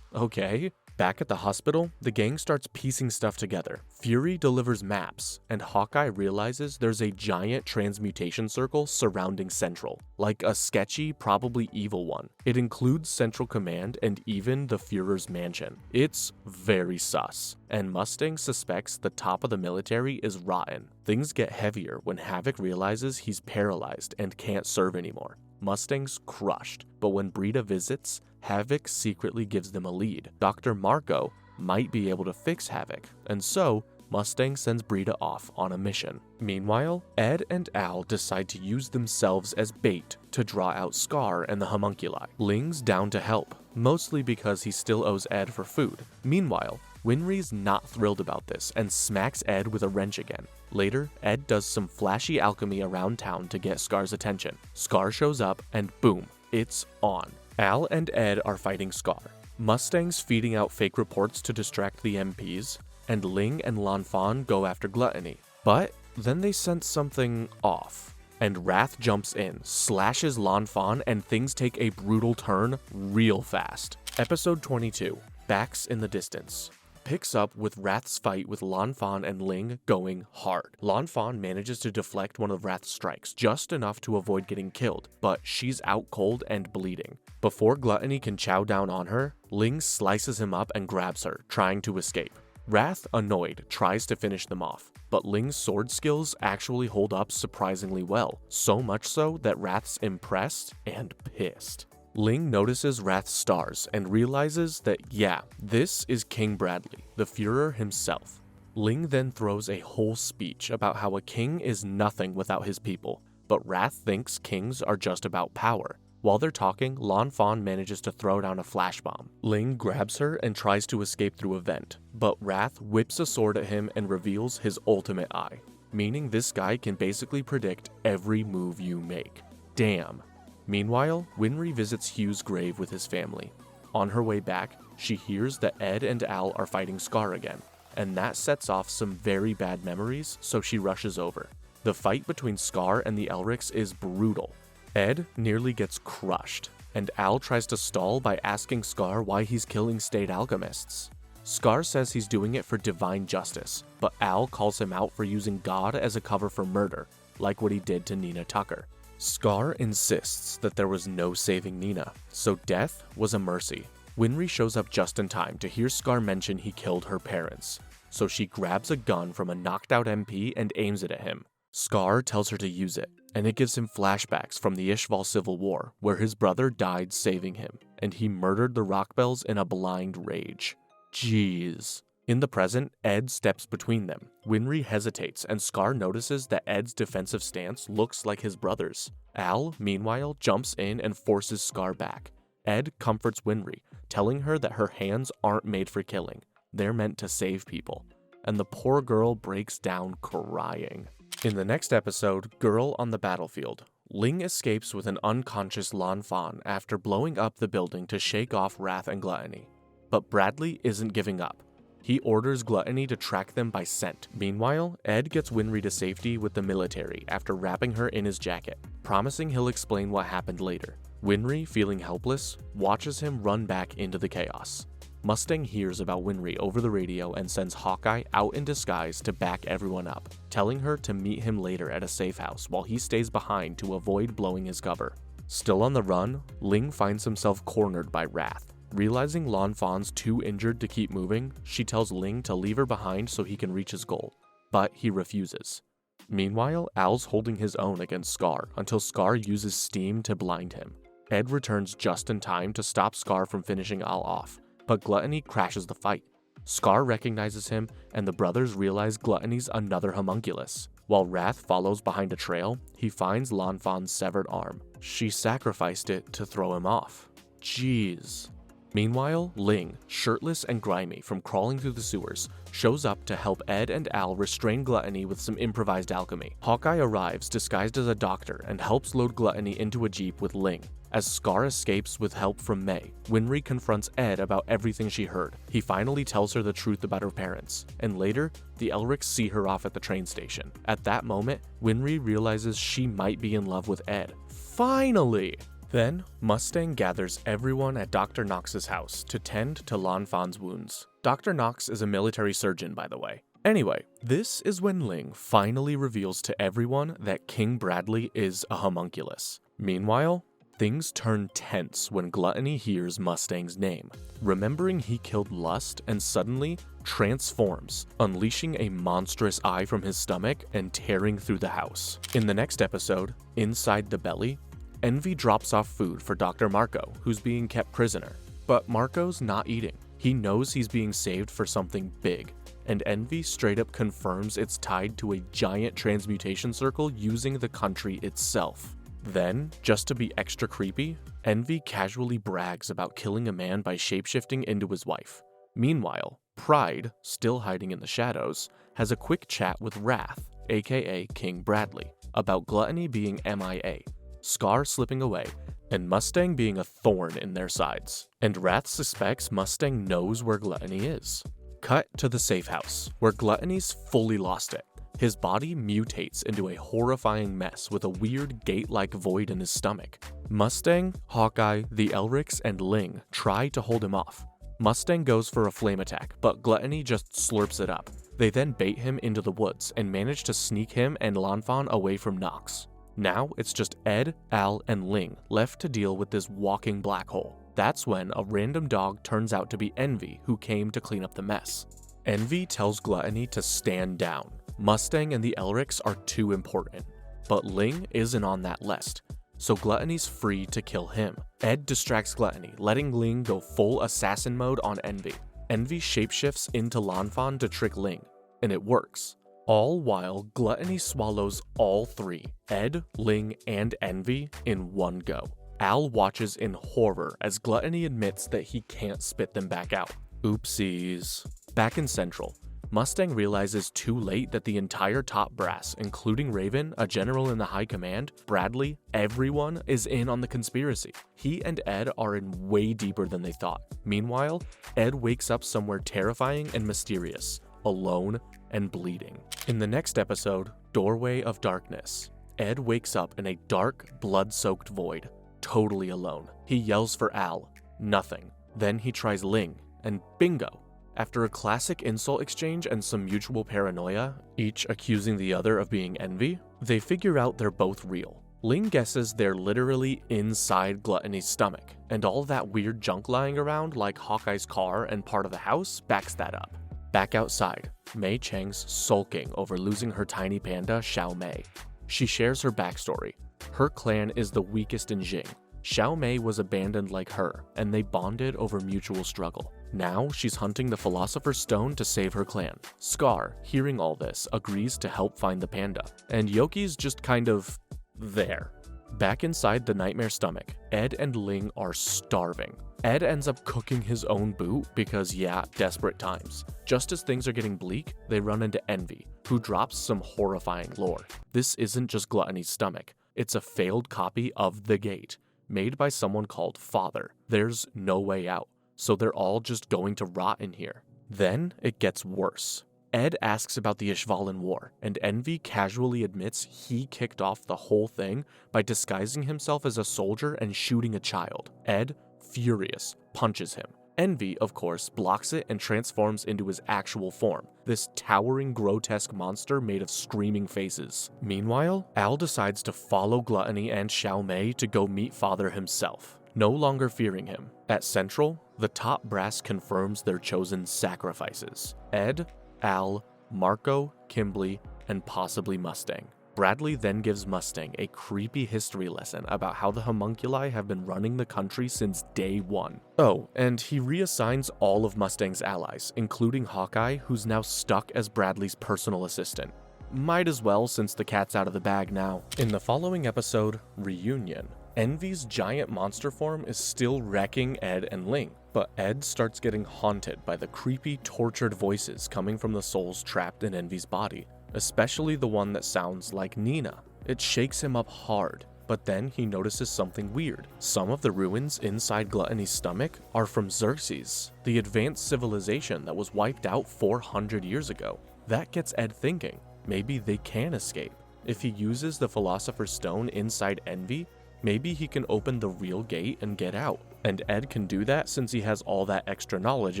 Okay. Back at the hospital, the gang starts piecing stuff together. Fury delivers maps, and Hawkeye realizes there's a giant transmutation circle surrounding Central, like a sketchy, probably evil one. It includes Central Command and even the Führer's mansion. It's very sus, and Mustang suspects the top of the military is rotten. Things get heavier when Havoc realizes he's paralyzed and can't serve anymore. Mustang's crushed, but when Brita visits, Havoc secretly gives them a lead. Dr. Marco might be able to fix Havoc, and so Mustang sends Brita off on a mission. Meanwhile, Ed and Al decide to use themselves as bait to draw out Scar and the homunculi. Ling's down to help, mostly because he still owes Ed for food. Meanwhile, Winry's not thrilled about this and smacks Ed with a wrench again. Later, Ed does some flashy alchemy around town to get Scar's attention. Scar shows up and boom, it's on. Al and Ed are fighting Scar. Mustang's feeding out fake reports to distract the MPs, and Ling and Lanfan go after Gluttony. But then they sense something off, and Wrath jumps in, slashes Lanfan, and things take a brutal turn real fast. Episode 22, Backs in the Distance, picks up with Wrath's fight with Lanfan and Ling going hard. Lanfan manages to deflect one of Wrath's strikes, just enough to avoid getting killed, but she's out cold and bleeding. Before Gluttony can chow down on her, Ling slices him up and grabs her, trying to escape. Wrath, annoyed, tries to finish them off, but Ling's sword skills actually hold up surprisingly well, so much so that Wrath's impressed and pissed. Ling notices Wrath's stars and realizes that, yeah, this is King Bradley, the Führer himself. Ling then throws a whole speech about how a king is nothing without his people, but Wrath thinks kings are just about power. While they're talking, Lan Fan manages to throw down a flash bomb. Ling grabs her and tries to escape through a vent, but Wrath whips a sword at him and reveals his ultimate eye, meaning this guy can basically predict every move you make. Damn. Meanwhile, Winry visits Hugh's grave with his family. On her way back, she hears that Ed and Al are fighting Scar again, and that sets off some very bad memories, so she rushes over. The fight between Scar and the Elrics is brutal. Ed nearly gets crushed, and Al tries to stall by asking Scar why he's killing state alchemists. Scar says he's doing it for divine justice, but Al calls him out for using God as a cover for murder, like what he did to Nina Tucker. Scar insists that there was no saving Nina, so death was a mercy. Winry shows up just in time to hear Scar mention he killed her parents, so she grabs a gun from a knocked out MP and aims it at him. Scar tells her to use it, and it gives him flashbacks from the Ishvalin Civil War, where his brother died saving him, and he murdered the Rockbells in a blind rage. Jeez. In the present, Ed steps between them. Winry hesitates, and Scar notices that Ed's defensive stance looks like his brother's. Al, meanwhile, jumps in and forces Scar back. Ed comforts Winry, telling her that her hands aren't made for killing. They're meant to save people. And the poor girl breaks down crying. In the next episode, Girl on the Battlefield, Ling escapes with an unconscious Lan Fan after blowing up the building to shake off Wrath and Gluttony. But Bradley isn't giving up. He orders Gluttony to track them by scent. Meanwhile, Ed gets Winry to safety with the military after wrapping her in his jacket, promising he'll explain what happened later. Winry, feeling helpless, watches him run back into the chaos. Mustang hears about Winry over the radio and sends Hawkeye out in disguise to back everyone up, telling her to meet him later at a safe house while he stays behind to avoid blowing his cover. Still on the run, Ling finds himself cornered by Wrath. Realizing Lan Fan's too injured to keep moving, she tells Ling to leave her behind so he can reach his goal, but he refuses. Meanwhile, Al's holding his own against Scar until Scar uses steam to blind him. Ed returns just in time to stop Scar from finishing Al off, but Gluttony crashes the fight. Scar recognizes him, and the brothers realize Gluttony's another homunculus. While Wrath follows behind a trail, he finds Lan Fan's severed arm. She sacrificed it to throw him off. Jeez. Meanwhile, Ling, shirtless and grimy from crawling through the sewers, shows up to help Ed and Al restrain Gluttony with some improvised alchemy. Hawkeye arrives disguised as a doctor and helps load Gluttony into a jeep with Ling. As Scar escapes with help from May, Winry confronts Ed about everything she heard. He finally tells her the truth about her parents, and later, the Elrics see her off at the train station. At that moment, Winry realizes she might be in love with Ed. Finally! Then, Mustang gathers everyone at Dr. Knox's house to tend to Lan Fan's wounds. Dr. Knox is a military surgeon, by the way. Anyway, this is when Ling finally reveals to everyone that King Bradley is a homunculus. Meanwhile, things turn tense when Gluttony hears Mustang's name, remembering he killed Lust and suddenly transforms, unleashing a monstrous eye from his stomach and tearing through the house. In the next episode, Inside the Belly, Envy drops off food for Dr. Marco, who's being kept prisoner. But Marco's not eating. He knows he's being saved for something big, and Envy straight up confirms it's tied to a giant transmutation circle using the country itself. Then, just to be extra creepy, Envy casually brags about killing a man by shapeshifting into his wife. Meanwhile, Pride, still hiding in the shadows, has a quick chat with Wrath, aka King Bradley, about Gluttony being MIA, Scar slipping away, and Mustang being a thorn in their sides. And Wrath suspects Mustang knows where Gluttony is. Cut to the safe house, where Gluttony's fully lost it. His body mutates into a horrifying mess with a weird gate-like void in his stomach. Mustang, Hawkeye, the Elrics, and Ling try to hold him off. Mustang goes for a flame attack, but Gluttony just slurps it up. They then bait him into the woods and manage to sneak him and Lan Fan away from Knox. Now it's just Ed, Al, and Ling left to deal with this walking black hole. That's when a random dog turns out to be Envy, who came to clean up the mess. Envy tells Gluttony to stand down. Mustang and the Elrics are too important, but Ling isn't on that list. so Gluttony's free to kill him. Ed distracts Gluttony, letting Ling go full assassin mode on Envy. Envy shapeshifts into Lanfan to trick Ling, and it works. All while Gluttony swallows all three, Ed, Ling, and Envy, in one go. Al watches in horror as Gluttony admits that he can't spit them back out. Oopsies. Back in Central, Mustang realizes too late that the entire top brass, including Raven, a general in the high command, Bradley, everyone is in on the conspiracy. He and Ed are in way deeper than they thought. Meanwhile, Ed wakes up somewhere terrifying and mysterious, alone and bleeding. In the next episode, Doorway of Darkness, Ed wakes up in a dark, blood-soaked void, totally alone. He yells for Al, nothing. Then he tries Ling, and bingo! After a classic insult exchange and some mutual paranoia, each accusing the other of being Envy, they figure out they're both real. Ling guesses they're literally inside Gluttony's stomach, and all that weird junk lying around like Hawkeye's car and part of the house backs that up. Back outside, Mei Cheng's sulking over losing her tiny panda, Xiao Mei. She shares her backstory. Her clan is the weakest in Jing. Xiao Mei was abandoned like her, and they bonded over mutual struggle. Now, she's hunting the Philosopher's Stone to save her clan. Scar, hearing all this, agrees to help find the panda, and Yoki's just kind of there. Back inside the Nightmare stomach, Ed and Ling are starving. Ed ends up cooking his own boot because, yeah, desperate times. Just as things are getting bleak, they run into Envy, who drops some horrifying lore. This isn't just Gluttony's stomach, it's a failed copy of The Gate, made by someone called Father. There's no way out, so they're all just going to rot in here. Then it gets worse. Ed asks about the Ishvalin War, and Envy casually admits he kicked off the whole thing by disguising himself as a soldier and shooting a child. Ed, furious, punches him. Envy, of course, blocks it and transforms into his actual form, this towering, grotesque monster made of screaming faces. Meanwhile, Al decides to follow Gluttony and Xiao Mei to go meet Father himself, no longer fearing him. At Central, the top brass confirms their chosen sacrifices: Ed, Al, Marco, Kimberly, and possibly Mustang. Bradley then gives Mustang a creepy history lesson about how the Homunculi have been running the country since day one. Oh, and he reassigns all of Mustang's allies, including Hawkeye, who's now stuck as Bradley's personal assistant. Might as well, since the cat's out of the bag now. In the following episode, Reunion, Envy's giant monster form is still wrecking Ed and Ling, but Ed starts getting haunted by the creepy, tortured voices coming from the souls trapped in Envy's body, especially the one that sounds like Nina. It shakes him up hard, but then he notices something weird. Some of the ruins inside Gluttony's stomach are from Xerxes, the advanced civilization that was wiped out 400 years ago. That gets Ed thinking, maybe they can escape. If he uses the Philosopher's Stone inside Envy, maybe he can open the real gate and get out. And Ed can do that since he has all that extra knowledge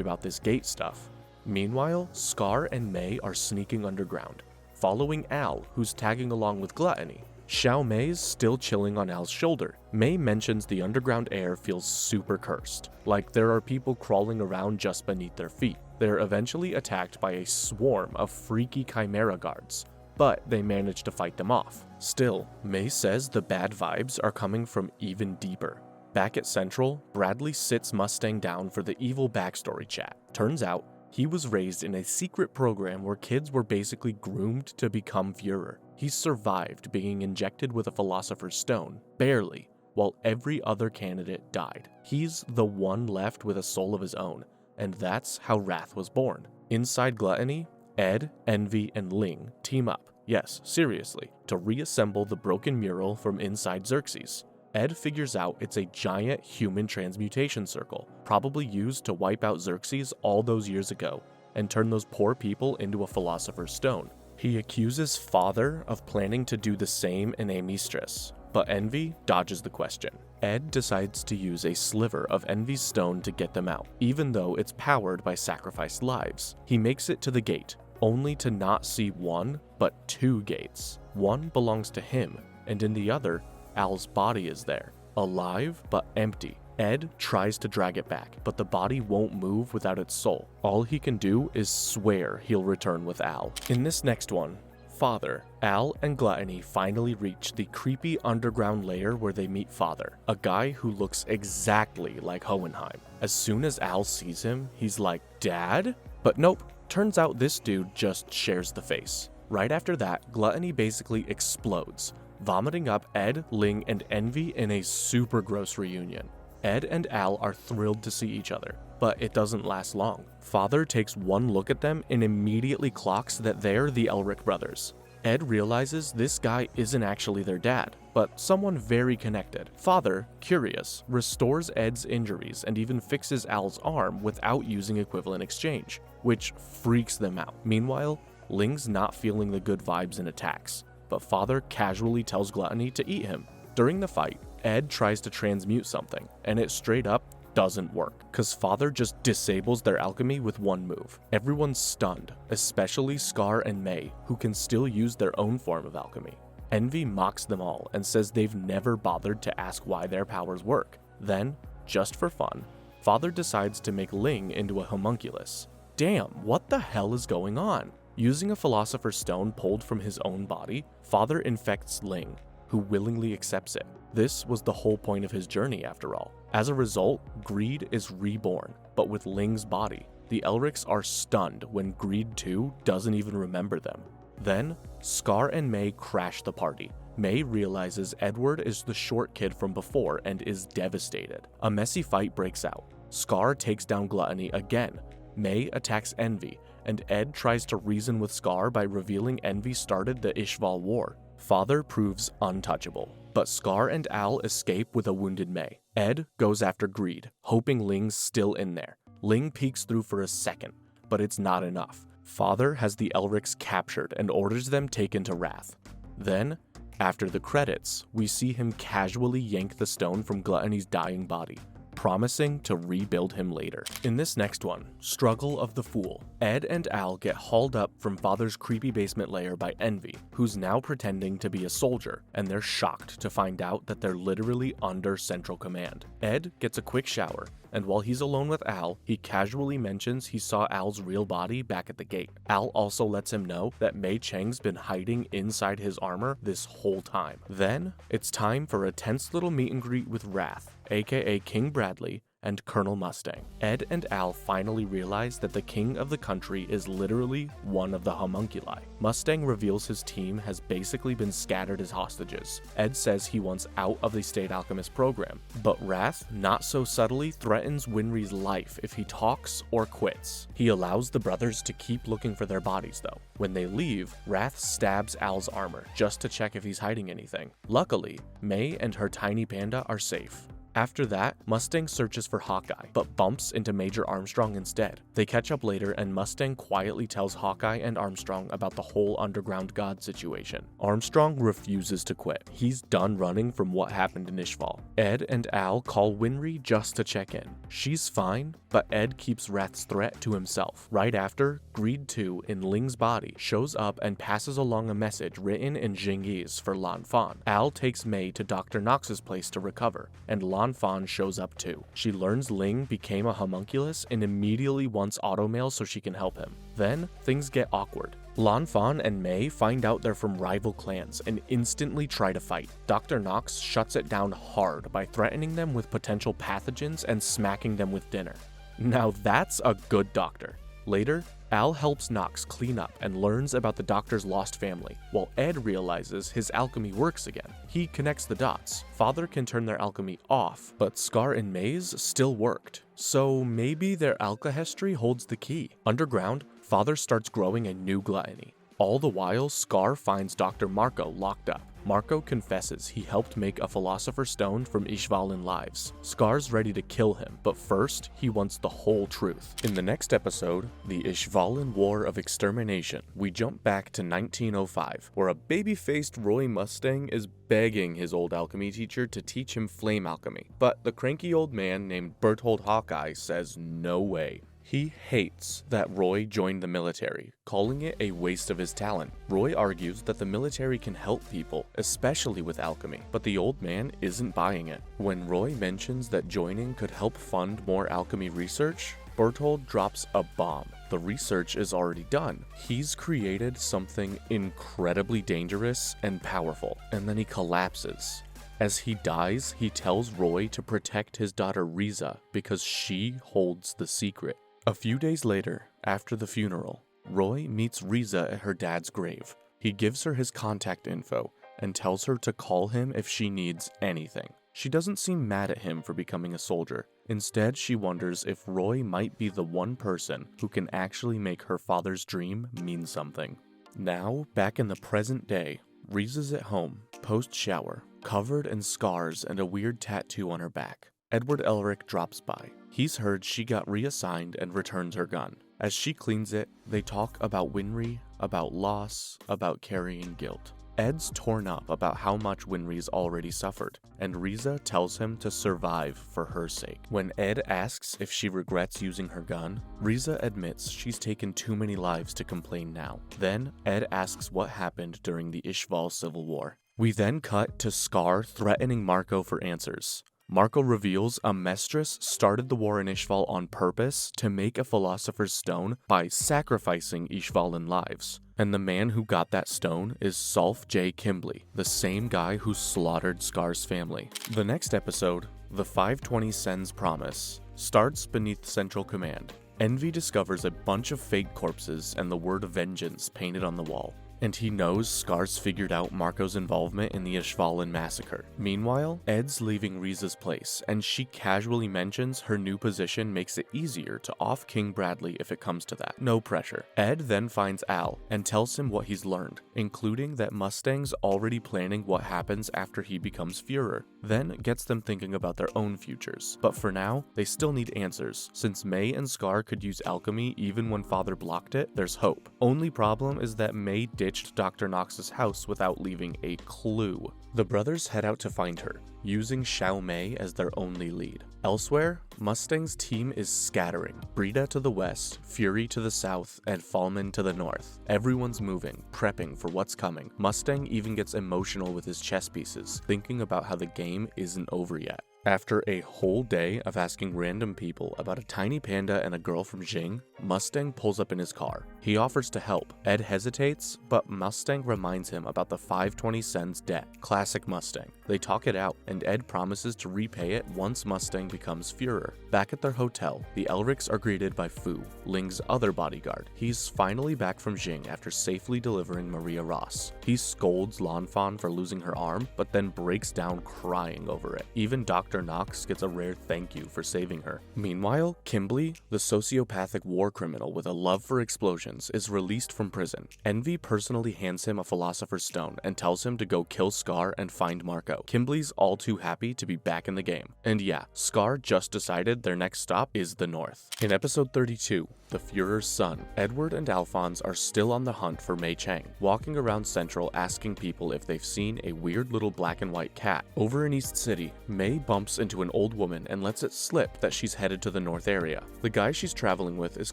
about this gate stuff. Meanwhile, Scar and Mei are sneaking underground, following Al, who's tagging along with Gluttony. Xiao Mei's still chilling on Al's shoulder. Mei mentions the underground air feels super cursed, like there are people crawling around just beneath their feet. They're eventually attacked by a swarm of freaky chimera guards, but they manage to fight them off. Still, Mei says the bad vibes are coming from even deeper. Back at Central, Bradley sits Mustang down for the evil backstory chat. Turns out, he was raised in a secret program where kids were basically groomed to become Führer. He survived being injected with a Philosopher's Stone, barely, while every other candidate died. He's the one left with a soul of his own, and that's how Wrath was born. Inside Gluttony, Ed, Envy, and Ling team up, yes, seriously, to reassemble the broken mural from inside Xerxes. Ed figures out it's a giant human transmutation circle, probably used to wipe out Xerxes all those years ago and turn those poor people into a Philosopher's Stone. He accuses Father of planning to do the same in Amestris, but Envy dodges the question. Ed decides to use a sliver of Envy's stone to get them out, even though it's powered by sacrificed lives. He makes it to the gate, only to not see one, but two gates. One belongs to him, and in the other, Al's body is there, alive but empty. Ed tries to drag it back, but the body won't move without its soul. All he can do is swear he'll return with Al. In this next one, Father, Al and Gluttony finally reach the creepy underground lair where they meet Father, a guy who looks exactly like Hohenheim. As soon as Al sees him, he's like, "Dad?" But nope, turns out this dude just shares the face. Right after that, Gluttony basically explodes, vomiting up Ed, Ling, and Envy in a super gross reunion. Ed and Al are thrilled to see each other, but it doesn't last long. Father takes one look at them and immediately clocks that they're the Elric brothers. Ed realizes this guy isn't actually their dad, but someone very connected. Father, curious, restores Ed's injuries and even fixes Al's arm without using equivalent exchange, which freaks them out. Meanwhile, Ling's not feeling the good vibes and attacks, but Father casually tells Gluttony to eat him. During the fight, Ed tries to transmute something, and it straight up doesn't work, cause Father just disables their alchemy with one move. Everyone's stunned, especially Scar and May, who can still use their own form of alchemy. Envy mocks them all and says they've never bothered to ask why their powers work. Then, just for fun, Father decides to make Ling into a homunculus. Damn, what the hell is going on? Using a Philosopher's Stone pulled from his own body, Father infects Ling, who willingly accepts it. This was the whole point of his journey after all. As a result, Greed is reborn, but with Ling's body. The Elrics are stunned when Greed 2 doesn't even remember them. Then, Scar and May crash the party. May realizes Edward is the short kid from before and is devastated. A messy fight breaks out. Scar takes down Gluttony again. May attacks Envy, and Ed tries to reason with Scar by revealing Envy started the Ishvalin War. Father proves untouchable, but Scar and Al escape with a wounded May. Ed goes after Greed, hoping Ling's still in there. Ling peeks through for a second, but it's not enough. Father has the Elrics captured and orders them taken to Wrath. Then, after the credits, we see him casually yank the stone from Gluttony's dying body, promising to rebuild him later. In this next one, Struggle of the Fool, Ed and Al get hauled up from Father's creepy basement lair by Envy, who's now pretending to be a soldier, and they're shocked to find out that they're literally under central command. Ed gets a quick shower, and while he's alone with Al, he casually mentions he saw Al's real body back at the gate. Al also lets him know that Mei Cheng's been hiding inside his armor this whole time. Then, it's time for a tense little meet and greet with Wrath, aka King Bradley, and Colonel Mustang. Ed and Al finally realize that the king of the country is literally one of the homunculi. Mustang reveals his team has basically been scattered as hostages. Ed says he wants out of the State Alchemist program, but Wrath, not so subtly, threatens Winry's life if he talks or quits. He allows the brothers to keep looking for their bodies though. When they leave, Wrath stabs Al's armor just to check if he's hiding anything. Luckily, May and her tiny panda are safe. After that, Mustang searches for Hawkeye, but bumps into Major Armstrong instead. They catch up later and Mustang quietly tells Hawkeye and Armstrong about the whole underground god situation. Armstrong refuses to quit. He's done running from what happened in Ishval. Ed and Al call Winry just to check in. She's fine, but Ed keeps Wrath's threat to himself. Right after, Greed 2 in Ling's body shows up and passes along a message written in Jingese for Lan Fan. Al takes May to Dr. Knox's place to recover, and Lan Fan shows up too. She learns Ling became a homunculus and immediately wants automail so she can help him. Then, things get awkward. Lan Fan and May find out they're from rival clans and instantly try to fight. Dr. Knox shuts it down hard by threatening them with potential pathogens and smacking them with dinner. Now that's a good doctor. Later, Al helps Knox clean up and learns about the doctor's lost family, while Ed realizes his alchemy works again. He connects the dots. Father can turn their alchemy off, but Scar and May's still worked. So maybe their alchemy holds the key. Underground, Father starts growing a new Gluttony. All the while, Scar finds Dr. Marco locked up. Marco confesses he helped make a Philosopher's Stone from Ishvalin lives. Scar's ready to kill him, but first, he wants the whole truth. In the next episode, the Ishvalin War of Extermination, we jump back to 1905, where a baby-faced Roy Mustang is begging his old alchemy teacher to teach him flame alchemy, but the cranky old man named Berthold Hawkeye says no way. He hates that Roy joined the military, calling it a waste of his talent. Roy argues that the military can help people, especially with alchemy, but the old man isn't buying it. When Roy mentions that joining could help fund more alchemy research, Berthold drops a bomb. The research is already done. He's created something incredibly dangerous and powerful, and then he collapses. As he dies, he tells Roy to protect his daughter Riza because she holds the secret. A few days later, after the funeral, Roy meets Riza at her dad's grave. He gives her his contact info and tells her to call him if she needs anything. She doesn't seem mad at him for becoming a soldier. Instead, she wonders if Roy might be the one person who can actually make her father's dream mean something. Now, back in the present day, Riza's at home, post-shower, covered in scars and a weird tattoo on her back. Edward Elric drops by. He's heard she got reassigned and returns her gun. As she cleans it, they talk about Winry, about loss, about carrying guilt. Ed's torn up about how much Winry's already suffered, and Riza tells him to survive for her sake. When Ed asks if she regrets using her gun, Riza admits she's taken too many lives to complain now. Then, Ed asks what happened during the Ishval Civil War. We then cut to Scar threatening Marco for answers. Marco reveals Amestris started the war in Ishval on purpose to make a Philosopher's Stone by sacrificing Ishvalin lives. And the man who got that stone is Solf J. Kimbley, the same guy who slaughtered Scar's family. The next episode, the 520 Sen's Promise, starts beneath Central Command. Envy discovers a bunch of fake corpses and the word vengeance painted on the wall. And he knows Scar's figured out Marco's involvement in the Ishvalin massacre. Meanwhile, Ed's leaving Riza's place, and she casually mentions her new position makes it easier to off King Bradley if it comes to that. No pressure. Ed then finds Al and tells him what he's learned, including that Mustang's already planning what happens after he becomes Führer, then gets them thinking about their own futures. But for now, they still need answers. Since May and Scar could use alchemy even when Father blocked it, there's hope. Only problem is that May ditched Dr. Knox's house without leaving a clue. The brothers head out to find her, using Xiao Mei as their only lead. Elsewhere, Mustang's team is scattering. Brida to the west, Fury to the south, and Fallman to the north. Everyone's moving, prepping for what's coming. Mustang even gets emotional with his chess pieces, thinking about how the game isn't over yet. After a whole day of asking random people about a tiny panda and a girl from Jing, Mustang pulls up in his car. He offers to help. Ed hesitates, but Mustang reminds him about the 520 Sen's debt. Classic Mustang. They talk it out, and Ed promises to repay it once Mustang becomes Führer. Back at their hotel, the Elrics are greeted by Fu, Ling's other bodyguard. He's finally back from Jing after safely delivering Maria Ross. He scolds Lanfan for losing her arm, but then breaks down crying over it. Even Dr. Knox gets a rare thank you for saving her. Meanwhile, Kimbley, the sociopathic war criminal with a love for explosions, is released from prison. Envy personally hands him a Philosopher's Stone and tells him to go kill Scar and find Marco. Kimbley's all too happy to be back in the game. And yeah, Scar just decided their next stop is the north. In episode 32, The Führer's Son, Edward and Alphonse are still on the hunt for Mei Chang, walking around Central asking people if they've seen a weird little black and white cat. Over in East City, Mei bumps into an old woman and lets it slip that she's headed to the north area. The guy she's traveling with is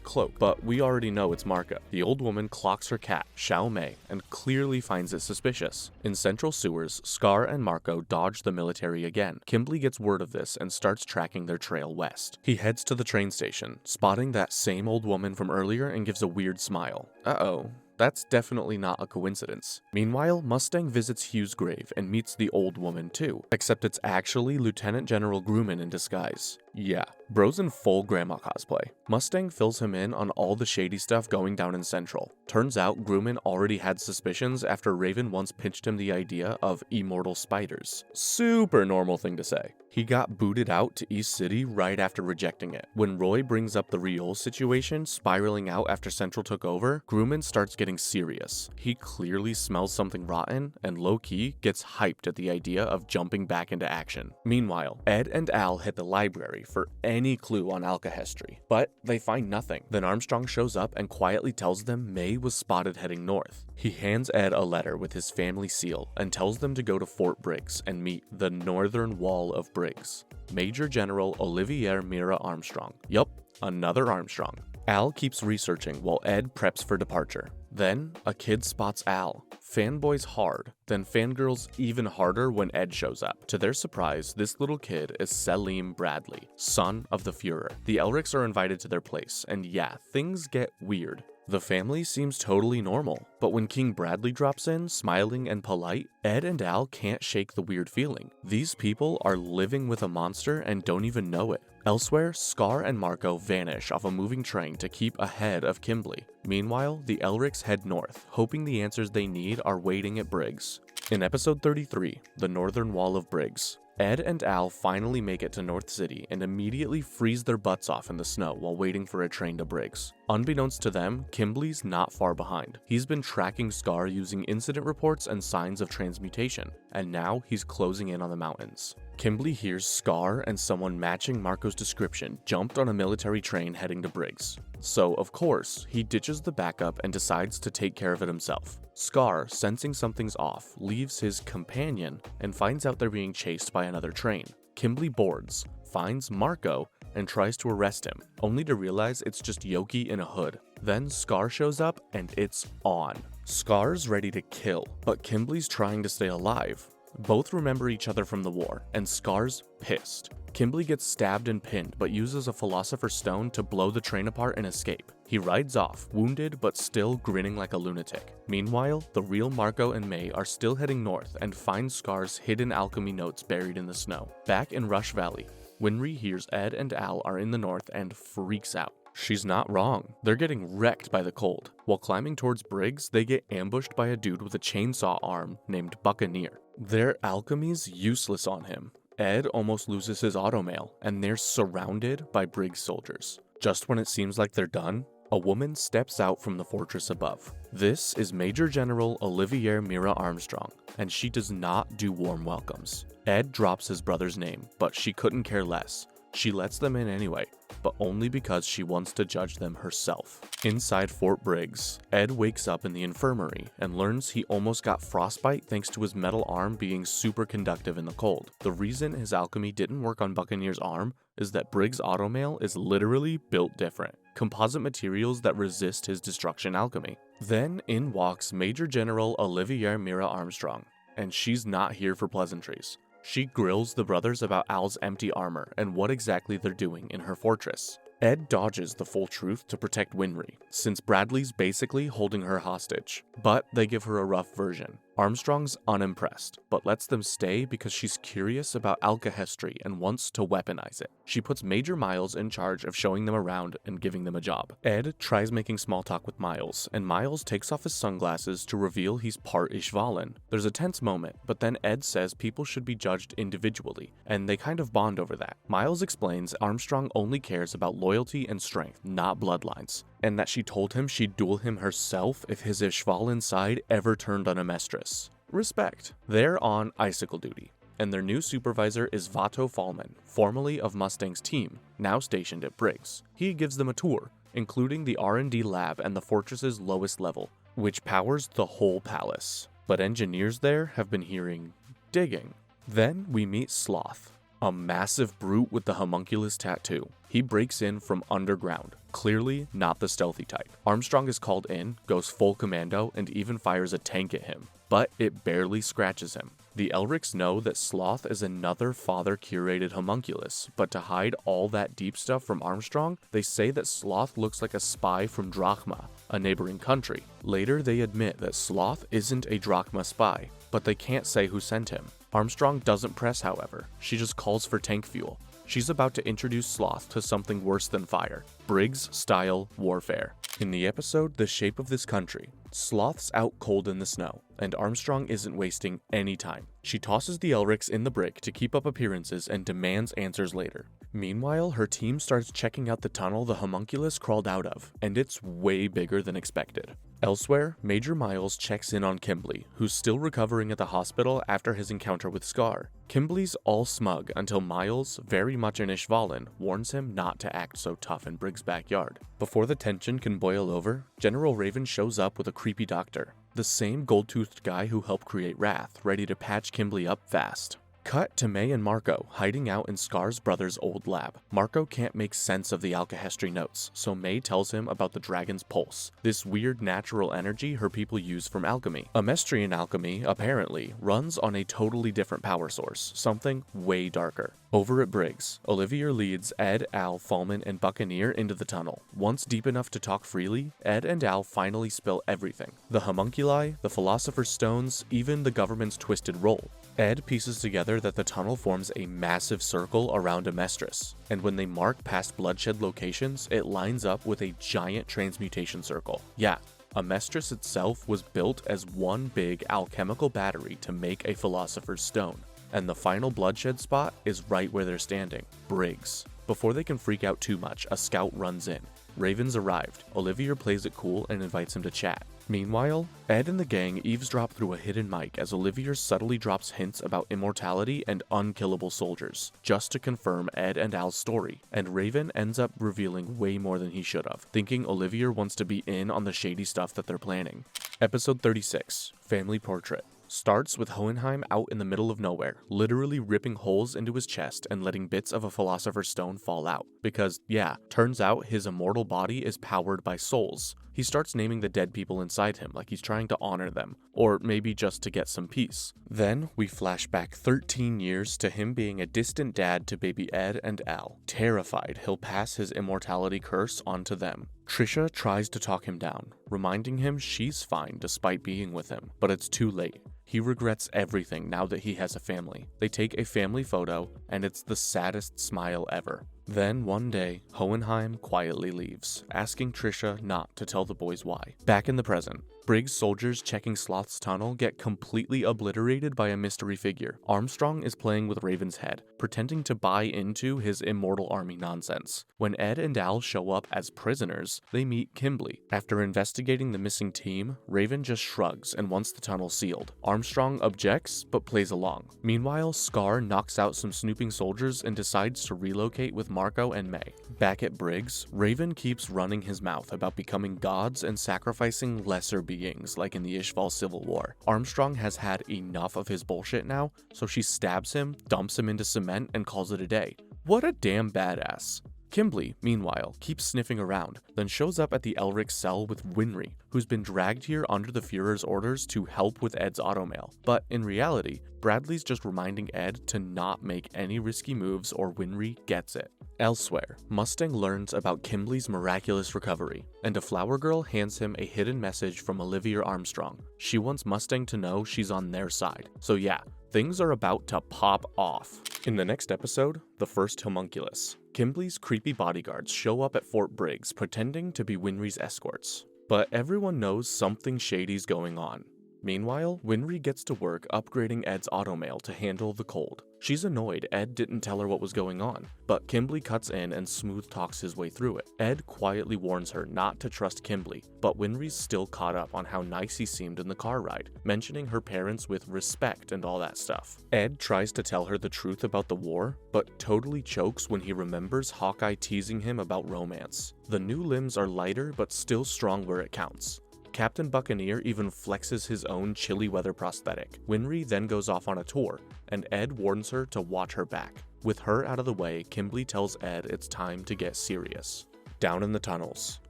Cloak, but we already know it's Marco. The old woman clocks her cat, Xiao Mei, and clearly finds it suspicious. In Central Sewers, Scar and Marco dodge the military again. Kimbley gets word of this and starts tracking their trail west. He heads to the train station, spotting that same old woman from earlier and gives a weird smile. Uh-oh. That's definitely not a coincidence. Meanwhile, Mustang visits Hugh's grave and meets the old woman too, except it's actually Lieutenant General Grumman in disguise. Yeah, bro's in full grandma cosplay. Mustang fills him in on all the shady stuff going down in Central. Turns out Grumman already had suspicions after Raven once pitched him the idea of immortal spiders. Super normal thing to say. He got booted out to East City right after rejecting it. When Roy brings up the Riol situation spiraling out after Central took over, Grumman starts getting serious. He clearly smells something rotten and low-key gets hyped at the idea of jumping back into action. Meanwhile, Ed and Al hit the library for any clue on alchemy, but they find nothing. Then Armstrong shows up and quietly tells them May was spotted heading north. He hands Ed a letter with his family seal and tells them to go to Fort Briggs and meet the Northern Wall of Briggs. Major General Olivier Mira Armstrong. Yup, another Armstrong. Al keeps researching while Ed preps for departure. Then, a kid spots Al, fanboys hard, then fangirls even harder when Ed shows up. To their surprise, this little kid is Selim Bradley, son of the Führer. The Elrics are invited to their place, and yeah, things get weird. The family seems totally normal, but when King Bradley drops in, smiling and polite, Ed and Al can't shake the weird feeling. These people are living with a monster and don't even know it. Elsewhere, Scar and Marco vanish off a moving train to keep ahead of Kimberly. Meanwhile, the Elrics head north, hoping the answers they need are waiting at Briggs. In episode 33, The Northern Wall of Briggs, Ed and Al finally make it to North City and immediately freeze their butts off in the snow while waiting for a train to Briggs. Unbeknownst to them, Kimberly's not far behind. He's been tracking Scar using incident reports and signs of transmutation, and now he's closing in on the mountains. Kimberly hears Scar and someone matching Marco's description jumped on a military train heading to Briggs. So, of course, he ditches the backup and decides to take care of it himself. Scar, sensing something's off, leaves his companion and finds out they're being chased by another train. Kimberly boards, finds Marco, and tries to arrest him, only to realize it's just Yoki in a hood. Then Scar shows up and it's on. Scar's ready to kill, but Kimberly's trying to stay alive. Both remember each other from the war, and Scar's pissed. Kimberly gets stabbed and pinned, but uses a Philosopher's Stone to blow the train apart and escape. He rides off, wounded but still grinning like a lunatic. Meanwhile, the real Marco and May are still heading north and find Scar's hidden alchemy notes buried in the snow. Back in Rush Valley, Winry hears Ed and Al are in the north and freaks out. She's not wrong. They're getting wrecked by the cold. While climbing towards Briggs, they get ambushed by a dude with a chainsaw arm named Buccaneer. Their alchemy's useless on him. Ed almost loses his automail, and they're surrounded by Briggs soldiers. Just when it seems like they're done, a woman steps out from the fortress above. This is Major General Olivier Mira Armstrong, and she does not do warm welcomes. Ed drops his brother's name, but she couldn't care less. She lets them in anyway, but only because she wants to judge them herself. Inside Fort Briggs, Ed wakes up in the infirmary and learns he almost got frostbite thanks to his metal arm being super conductive in the cold. The reason his alchemy didn't work on Buccaneer's arm is that Briggs' automail is literally built different. Composite materials that resist his destruction alchemy. Then in walks Major General Olivier Mira Armstrong, and she's not here for pleasantries. She grills the brothers about Al's empty armor and what exactly they're doing in her fortress. Ed dodges the full truth to protect Winry, since Bradley's basically holding her hostage, but they give her a rough version. Armstrong's unimpressed, but lets them stay because she's curious about alchemy and wants to weaponize it. She puts Major Miles in charge of showing them around and giving them a job. Ed tries making small talk with Miles, and Miles takes off his sunglasses to reveal he's part Ishvalin. There's a tense moment, but then Ed says people should be judged individually, and they kind of bond over that. Miles explains Armstrong only cares about loyalty and strength, not bloodlines, and that she told him she'd duel him herself if his Ishvalin side ever turned on Amestris. Respect. They're on icicle duty, and their new supervisor is Vato Fallman, formerly of Mustang's team, now stationed at Briggs. He gives them a tour, including the R&D lab and the fortress's lowest level, which powers the whole palace. But engineers there have been hearing digging. Then we meet Sloth, a massive brute with the homunculus tattoo. He breaks in from underground, clearly not the stealthy type. Armstrong is called in, goes full commando, and even fires a tank at him, but it barely scratches him. The Elrics know that Sloth is another father-curated homunculus, but to hide all that deep stuff from Armstrong, they say that Sloth looks like a spy from Drachma, a neighboring country. Later, they admit that Sloth isn't a Drachma spy, but they can't say who sent him. Armstrong doesn't press, however. She just calls for tank fuel. She's about to introduce Sloth to something worse than fire, Briggs-style warfare. In the episode The Shape of This Country, Sloth's out cold in the snow, and Armstrong isn't wasting any time. She tosses the Elrics in the brig to keep up appearances and demands answers later. Meanwhile, her team starts checking out the tunnel the homunculus crawled out of, and it's way bigger than expected. Elsewhere, Major Miles checks in on Kimberly, who's still recovering at the hospital after his encounter with Scar. Kimberly's all smug until Miles, very much an Ishvalin, warns him not to act so tough in Briggs' backyard. Before the tension can boil over, General Raven shows up with a creepy doctor, the same gold-toothed guy who helped create Wrath, ready to patch Kimberly up fast. cut to May and Marco hiding out in Scar's brother's old lab. Marco can't make sense of the alchemy notes, so May tells him about the dragon's pulse, this weird natural energy her people use from alchemy. Amestrian alchemy, apparently, runs on a totally different power source, something way darker. Over at Briggs, Olivier leads Ed, Al, Fallman, and Buccaneer into the tunnel. Once deep enough to talk freely, Ed and Al finally spill everything. The homunculi, the Philosopher's stones, even the government's twisted roll. Ed pieces together that the tunnel forms a massive circle around Amestris, and when they mark past bloodshed locations, it lines up with a giant transmutation circle. Yeah, Amestris itself was built as one big alchemical battery to make a Philosopher's stone. And the final bloodshed spot is right where they're standing, Briggs. Before they can freak out too much, a scout runs in. Raven's arrived. Olivier plays it cool and invites him to chat. Meanwhile, Ed and the gang eavesdrop through a hidden mic as Olivier subtly drops hints about immortality and unkillable soldiers, just to confirm Ed and Al's story, and Raven ends up revealing way more than he should have, thinking Olivier wants to be in on the shady stuff that they're planning. Episode 36, Family Portrait. Starts with Hohenheim out in the middle of nowhere, literally ripping holes into his chest and letting bits of a Philosopher's stone fall out. Because, yeah, turns out his immortal body is powered by souls. He starts naming the dead people inside him like he's trying to honor them, or maybe just to get some peace. Then we flash back 13 years to him being a distant dad to baby Ed and Al, terrified he'll pass his immortality curse onto them. Trisha tries to talk him down, reminding him she's fine despite being with him, but it's too late. He regrets everything now that he has a family. They take a family photo, and it's the saddest smile ever. Then, one day, Hohenheim quietly leaves, asking Trisha not to tell the boys why. Back in the present, Briggs' soldiers checking Sloth's tunnel get completely obliterated by a mystery figure. Armstrong is playing with Raven's head, pretending to buy into his immortal army nonsense. When Ed and Al show up as prisoners, they meet Kimberly. After investigating the missing team, Raven just shrugs and wants the tunnel sealed. Armstrong objects, but plays along. Meanwhile, Scar knocks out some snooping soldiers and decides to relocate with Marco and May. Back at Briggs, Raven keeps running his mouth about becoming gods and sacrificing lesser beings like in the Ishvalin Civil War. Armstrong has had enough of his bullshit now, so she stabs him, dumps him into cement, and calls it a day. What a damn badass. Kimberly, meanwhile, keeps sniffing around, then shows up at the Elric cell with Winry, who's been dragged here under the Führer's orders to help with Ed's automail. But in reality, Bradley's just reminding Ed to not make any risky moves or Winry gets it. Elsewhere, Mustang learns about Kimberly's miraculous recovery, and a flower girl hands him a hidden message from Olivier Armstrong. She wants Mustang to know she's on their side. So yeah, things are about to pop off. In the next episode, the first homunculus. Kimberly's creepy bodyguards show up at Fort Briggs pretending to be Winry's escorts. But everyone knows something shady's going on. Meanwhile, Winry gets to work upgrading Ed's automail to handle the cold. She's annoyed Ed didn't tell her what was going on, but Kimberly cuts in and smooth talks his way through it. Ed quietly warns her not to trust Kimberly, but Winry's still caught up on how nice he seemed in the car ride, mentioning her parents with respect and all that stuff. Ed tries to tell her the truth about the war, but totally chokes when he remembers Hawkeye teasing him about romance. The new limbs are lighter but still strong where it counts. Captain Buccaneer even flexes his own chilly weather prosthetic. Winry then goes off on a tour, and Ed warns her to watch her back. With her out of the way, Kimberly tells Ed it's time to get serious. Down in the tunnels,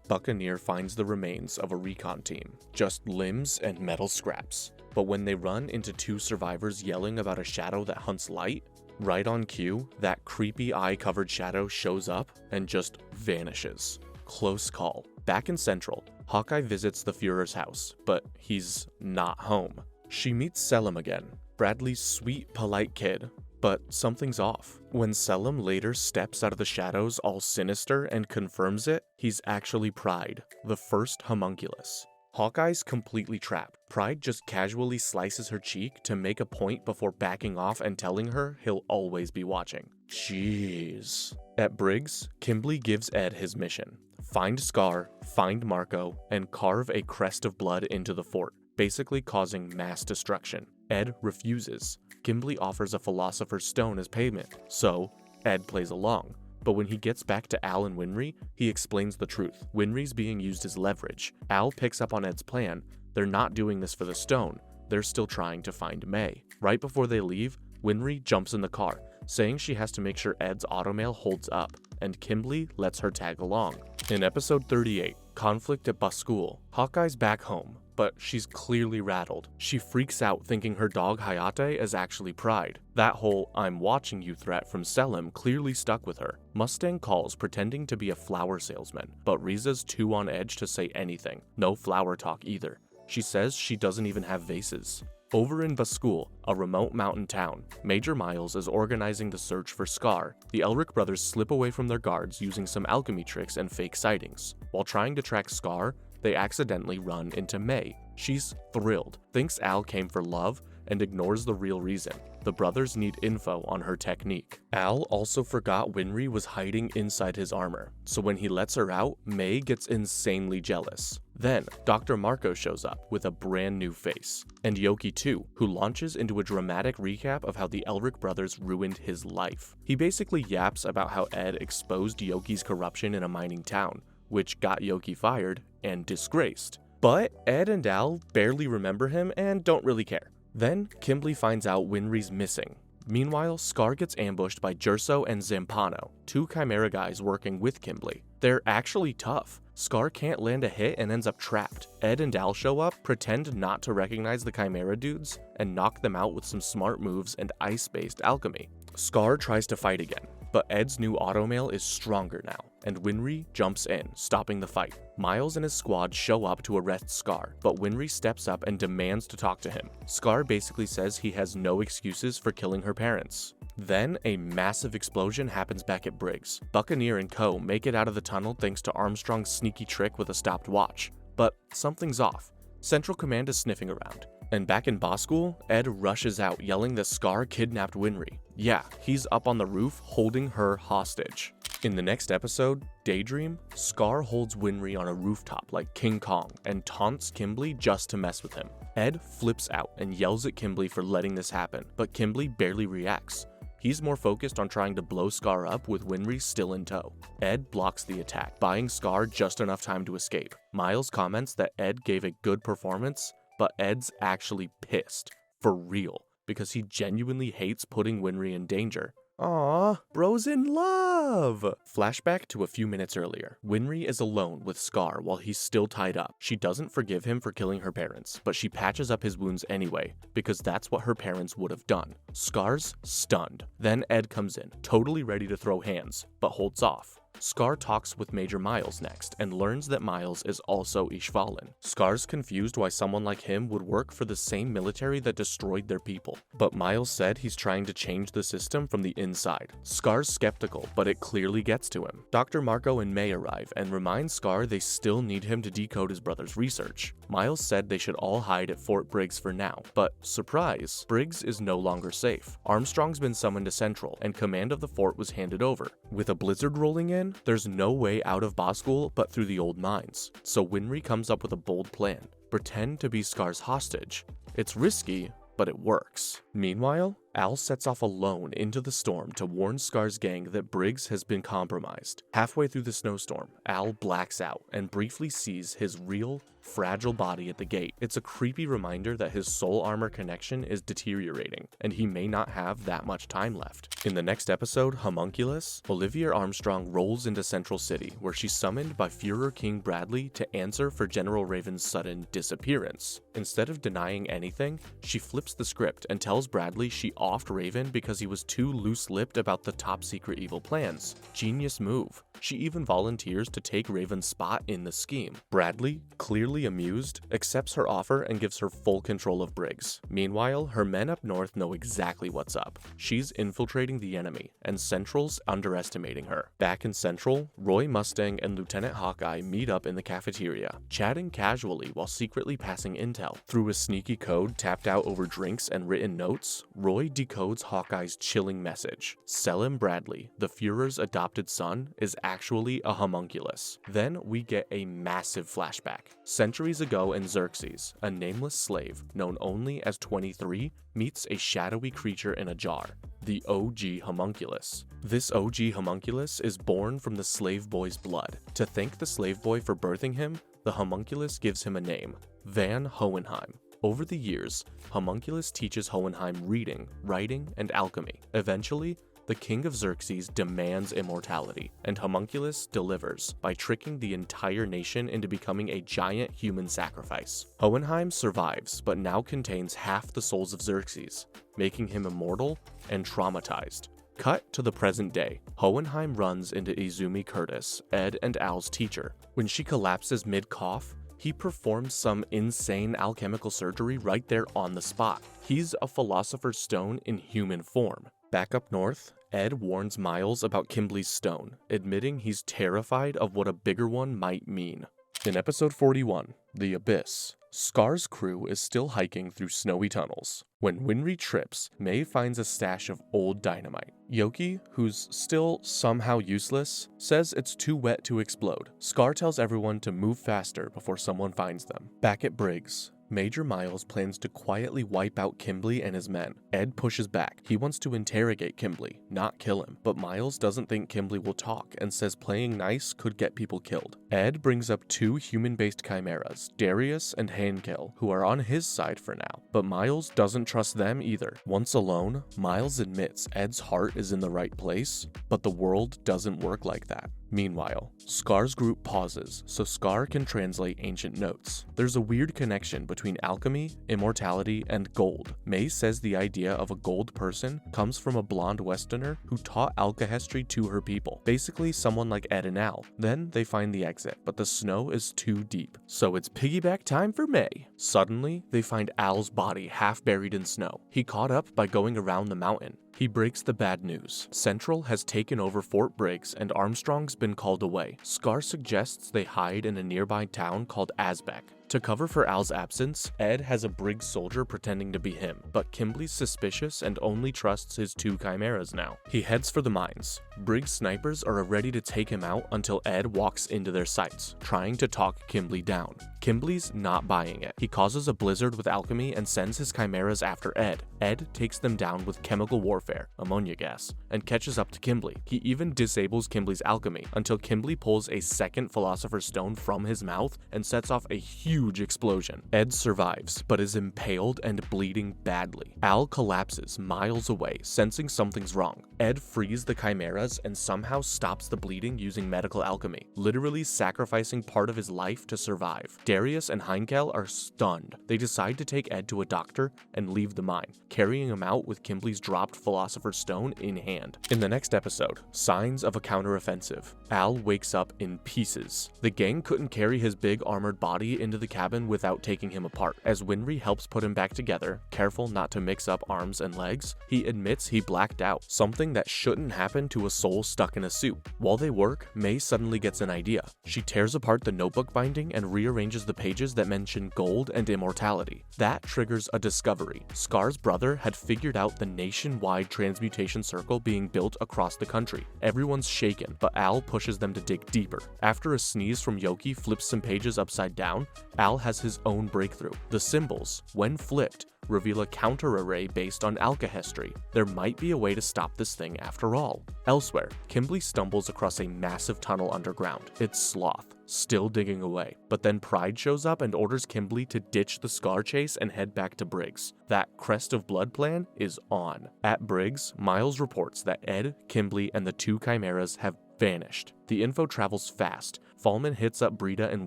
Buccaneer finds the remains of a recon team, just limbs and metal scraps. But when they run into two survivors yelling about a shadow that hunts light, right on cue, that creepy eye-covered shadow shows up and just vanishes. Close call. Back in Central, Hawkeye visits the Führer's house, but he's not home. She meets Selim again, Bradley's sweet, polite kid, but something's off. When Selim later steps out of the shadows all sinister and confirms it, he's actually Pride, the first homunculus. Hawkeye's completely trapped. Pride just casually slices her cheek to make a point before backing off and telling her he'll always be watching. Jeez. At Briggs, Kimberly gives Ed his mission. Find Scar, find Marco, and carve a crest of blood into the fort, basically causing mass destruction. Ed refuses. Kimberly offers a Philosopher's stone as payment, so Ed plays along. But when he gets back to Al and Winry, he explains the truth. Winry's being used as leverage. Al picks up on Ed's plan. They're not doing this for the stone. They're still trying to find May. Right before they leave, Winry jumps in the car, saying she has to make sure Ed's automail holds up, and Kimberly lets her tag along. In episode 38, Conflict at Bascule, Hawkeye's back home, but she's clearly rattled. She freaks out thinking her dog Hayate is actually Pride. That whole "I'm watching you" threat from Selim clearly stuck with her. Mustang calls pretending to be a flower salesman, but Riza's too on edge to say anything. No flower talk either. She says she doesn't even have vases. Over in Bascule, a remote mountain town, Major Miles is organizing the search for Scar. The Elric brothers slip away from their guards using some alchemy tricks and fake sightings. While trying to track Scar, they accidentally run into May. She's thrilled, thinks Al came for love, and ignores the real reason. The brothers need info on her technique. Al also forgot Winry was hiding inside his armor, so when he lets her out, May gets insanely jealous. Then, Dr. Marco shows up with a brand new face, and Yoki too, who launches into a dramatic recap of how the Elric brothers ruined his life. He basically yaps about how Ed exposed Yoki's corruption in a mining town, which got Yoki fired and disgraced. But Ed and Al barely remember him and don't really care. Then, Kimberly finds out Winry's missing. Meanwhile, Scar gets ambushed by Jerso and Zampano, two Chimera guys working with Kimberly. They're actually tough. Scar can't land a hit and ends up trapped. Ed and Al show up, pretend not to recognize the Chimera dudes, and knock them out with some smart moves and ice-based alchemy. Scar tries to fight again, but Ed's new automail is stronger now, and Winry jumps in, stopping the fight. Miles and his squad show up to arrest Scar, but Winry steps up and demands to talk to him. Scar basically says he has no excuses for killing her parents. Then, a massive explosion happens back at Briggs. Buccaneer and co. make it out of the tunnel thanks to Armstrong's sneaky trick with a stopped watch. But something's off. Central Command is sniffing around. And back in Bascule, Ed rushes out yelling that Scar kidnapped Winry. Yeah, he's up on the roof holding her hostage. In the next episode, Daydream, Scar holds Winry on a rooftop like King Kong and taunts Kimberly just to mess with him. Ed flips out and yells at Kimberly for letting this happen, but Kimberly barely reacts. He's more focused on trying to blow Scar up with Winry still in tow. Ed blocks the attack, buying Scar just enough time to escape. Miles comments that Ed gave a good performance, but Ed's actually pissed. For real. Because he genuinely hates putting Winry in danger. Aww, bro's in love! Flashback to a few minutes earlier. Winry is alone with Scar while he's still tied up. She doesn't forgive him for killing her parents, but she patches up his wounds anyway, because that's what her parents would have done. Scar's stunned. Then Ed comes in, totally ready to throw hands, but holds off. Scar talks with Major Miles next, and learns that Miles is also Ishvalin. Scar's confused why someone like him would work for the same military that destroyed their people. But Miles said he's trying to change the system from the inside. Scar's skeptical, but it clearly gets to him. Dr. Marco and May arrive and remind Scar they still need him to decode his brother's research. Miles said they should all hide at Fort Briggs for now, but surprise, Briggs is no longer safe. Armstrong's been summoned to Central, and command of the fort was handed over. With a blizzard rolling in, there's no way out of Bascule but through the old mines, so Winry comes up with a bold plan. Pretend to be Scar's hostage. It's risky, but it works. Meanwhile, Al sets off alone into the storm to warn Scar's gang that Briggs has been compromised. Halfway through the snowstorm, Al blacks out and briefly sees his real, fragile body at the gate. It's a creepy reminder that his soul armor connection is deteriorating, and he may not have that much time left. In the next episode, Homunculus, Olivia Armstrong rolls into Central City, where she's summoned by Führer King Bradley to answer for General Raven's sudden disappearance. Instead of denying anything, she flips the script and tells Bradley she offed Raven because he was too loose-lipped about the top-secret evil plans. Genius move. She even volunteers to take Raven's spot in the scheme. Bradley, clearly amused, accepts her offer and gives her full control of Briggs. Meanwhile, her men up north know exactly what's up. She's infiltrating the enemy, and Central's underestimating her. Back in Central, Roy Mustang and Lieutenant Hawkeye meet up in the cafeteria, chatting casually while secretly passing intel. Through a sneaky code tapped out over drinks and written notes, Roy decodes Hawkeye's chilling message. Selim Bradley, the Führer's adopted son, is actually a homunculus. Then we get a massive flashback. Centuries ago in Xerxes, a nameless slave, known only as 23, meets a shadowy creature in a jar, the OG homunculus. This OG homunculus is born from the slave boy's blood. To thank the slave boy for birthing him, the homunculus gives him a name, Van Hohenheim. Over the years, Homunculus teaches Hohenheim reading, writing, and alchemy. Eventually, the king of Xerxes demands immortality, and Homunculus delivers by tricking the entire nation into becoming a giant human sacrifice. Hohenheim survives, but now contains half the souls of Xerxes, making him immortal and traumatized. Cut to the present day. Hohenheim runs into Izumi Curtis, Ed and Al's teacher. When she collapses mid-cough, he performs some insane alchemical surgery right there on the spot. He's a Philosopher's Stone in human form. Back up north, Ed warns Miles about Kimblee's stone, admitting he's terrified of what a bigger one might mean. In episode 41, The Abyss, Scar's crew is still hiking through snowy tunnels. When Winry trips, May finds a stash of old dynamite. Yoki, who's still somehow useless, says it's too wet to explode. Scar tells everyone to move faster before someone finds them. Back at Briggs, Major Miles plans to quietly wipe out Kimblee and his men. Ed pushes back. He wants to interrogate Kimblee, not kill him, but Miles doesn't think Kimblee will talk and says playing nice could get people killed. Ed brings up two human-based chimeras, Darius and Hankel, who are on his side for now, but Miles doesn't trust them either. Once alone, Miles admits Ed's heart is in the right place, but the world doesn't work like that. Meanwhile, Scar's group pauses so Scar can translate ancient notes. There's a weird connection between alchemy, immortality, and gold. May says the idea of a gold person comes from a blonde Westerner who taught alchemy to her people, basically someone like Ed and Al. Then they find the exit, but the snow is too deep, so it's piggyback time for May. Suddenly, they find Al's body half buried in snow. He caught up by going around the mountain. He breaks the bad news. Central has taken over Fort Briggs and Armstrong's been called away. Scar suggests they hide in a nearby town called Azbek. To cover for Al's absence, Ed has a Briggs soldier pretending to be him, but Kimblee's suspicious and only trusts his two chimeras now. He heads for the mines. Briggs snipers are ready to take him out until Ed walks into their sights, trying to talk Kimblee down. Kimblee's not buying it. He causes a blizzard with alchemy and sends his chimeras after Ed. Ed takes them down with chemical warfare, ammonia gas, and catches up to Kimblee. He even disables Kimblee's alchemy until Kimblee pulls a second Philosopher's Stone from his mouth and sets off a huge explosion. Ed survives, but is impaled and bleeding badly. Al collapses miles away, sensing something's wrong. Ed frees the chimeras and somehow stops the bleeding using medical alchemy, literally sacrificing part of his life to survive. Darius and Heinkel are stunned. They decide to take Ed to a doctor and leave the mine, carrying him out with Kimblee's dropped Philosopher's Stone in hand. In the next episode, Signs of a Counteroffensive, Al wakes up in pieces. The gang couldn't carry his big armored body into the cabin without taking him apart. As Winry helps put him back together, careful not to mix up arms and legs, he admits he blacked out, something that shouldn't happen to a soul stuck in a suit. While they work, May suddenly gets an idea. She tears apart the notebook binding and rearranges the pages that mention gold and immortality. That triggers a discovery. Scar's brother had figured out the nationwide transmutation circle being built across the country. Everyone's shaken, but Al pushes them to dig deeper. After a sneeze from Yoki flips some pages upside down, Al has his own breakthrough. The symbols, when flipped, reveal a counter-array based on alchemy. There might be a way to stop this thing after all. Elsewhere, Kimblee stumbles across a massive tunnel underground. It's Sloth, still digging away. But then Pride shows up and orders Kimblee to ditch the Scar chase and head back to Briggs. That Crest of Blood plan is on. At Briggs, Miles reports that Ed, Kimblee, and the two chimeras have vanished. The info travels fast. Fallman hits up Brita in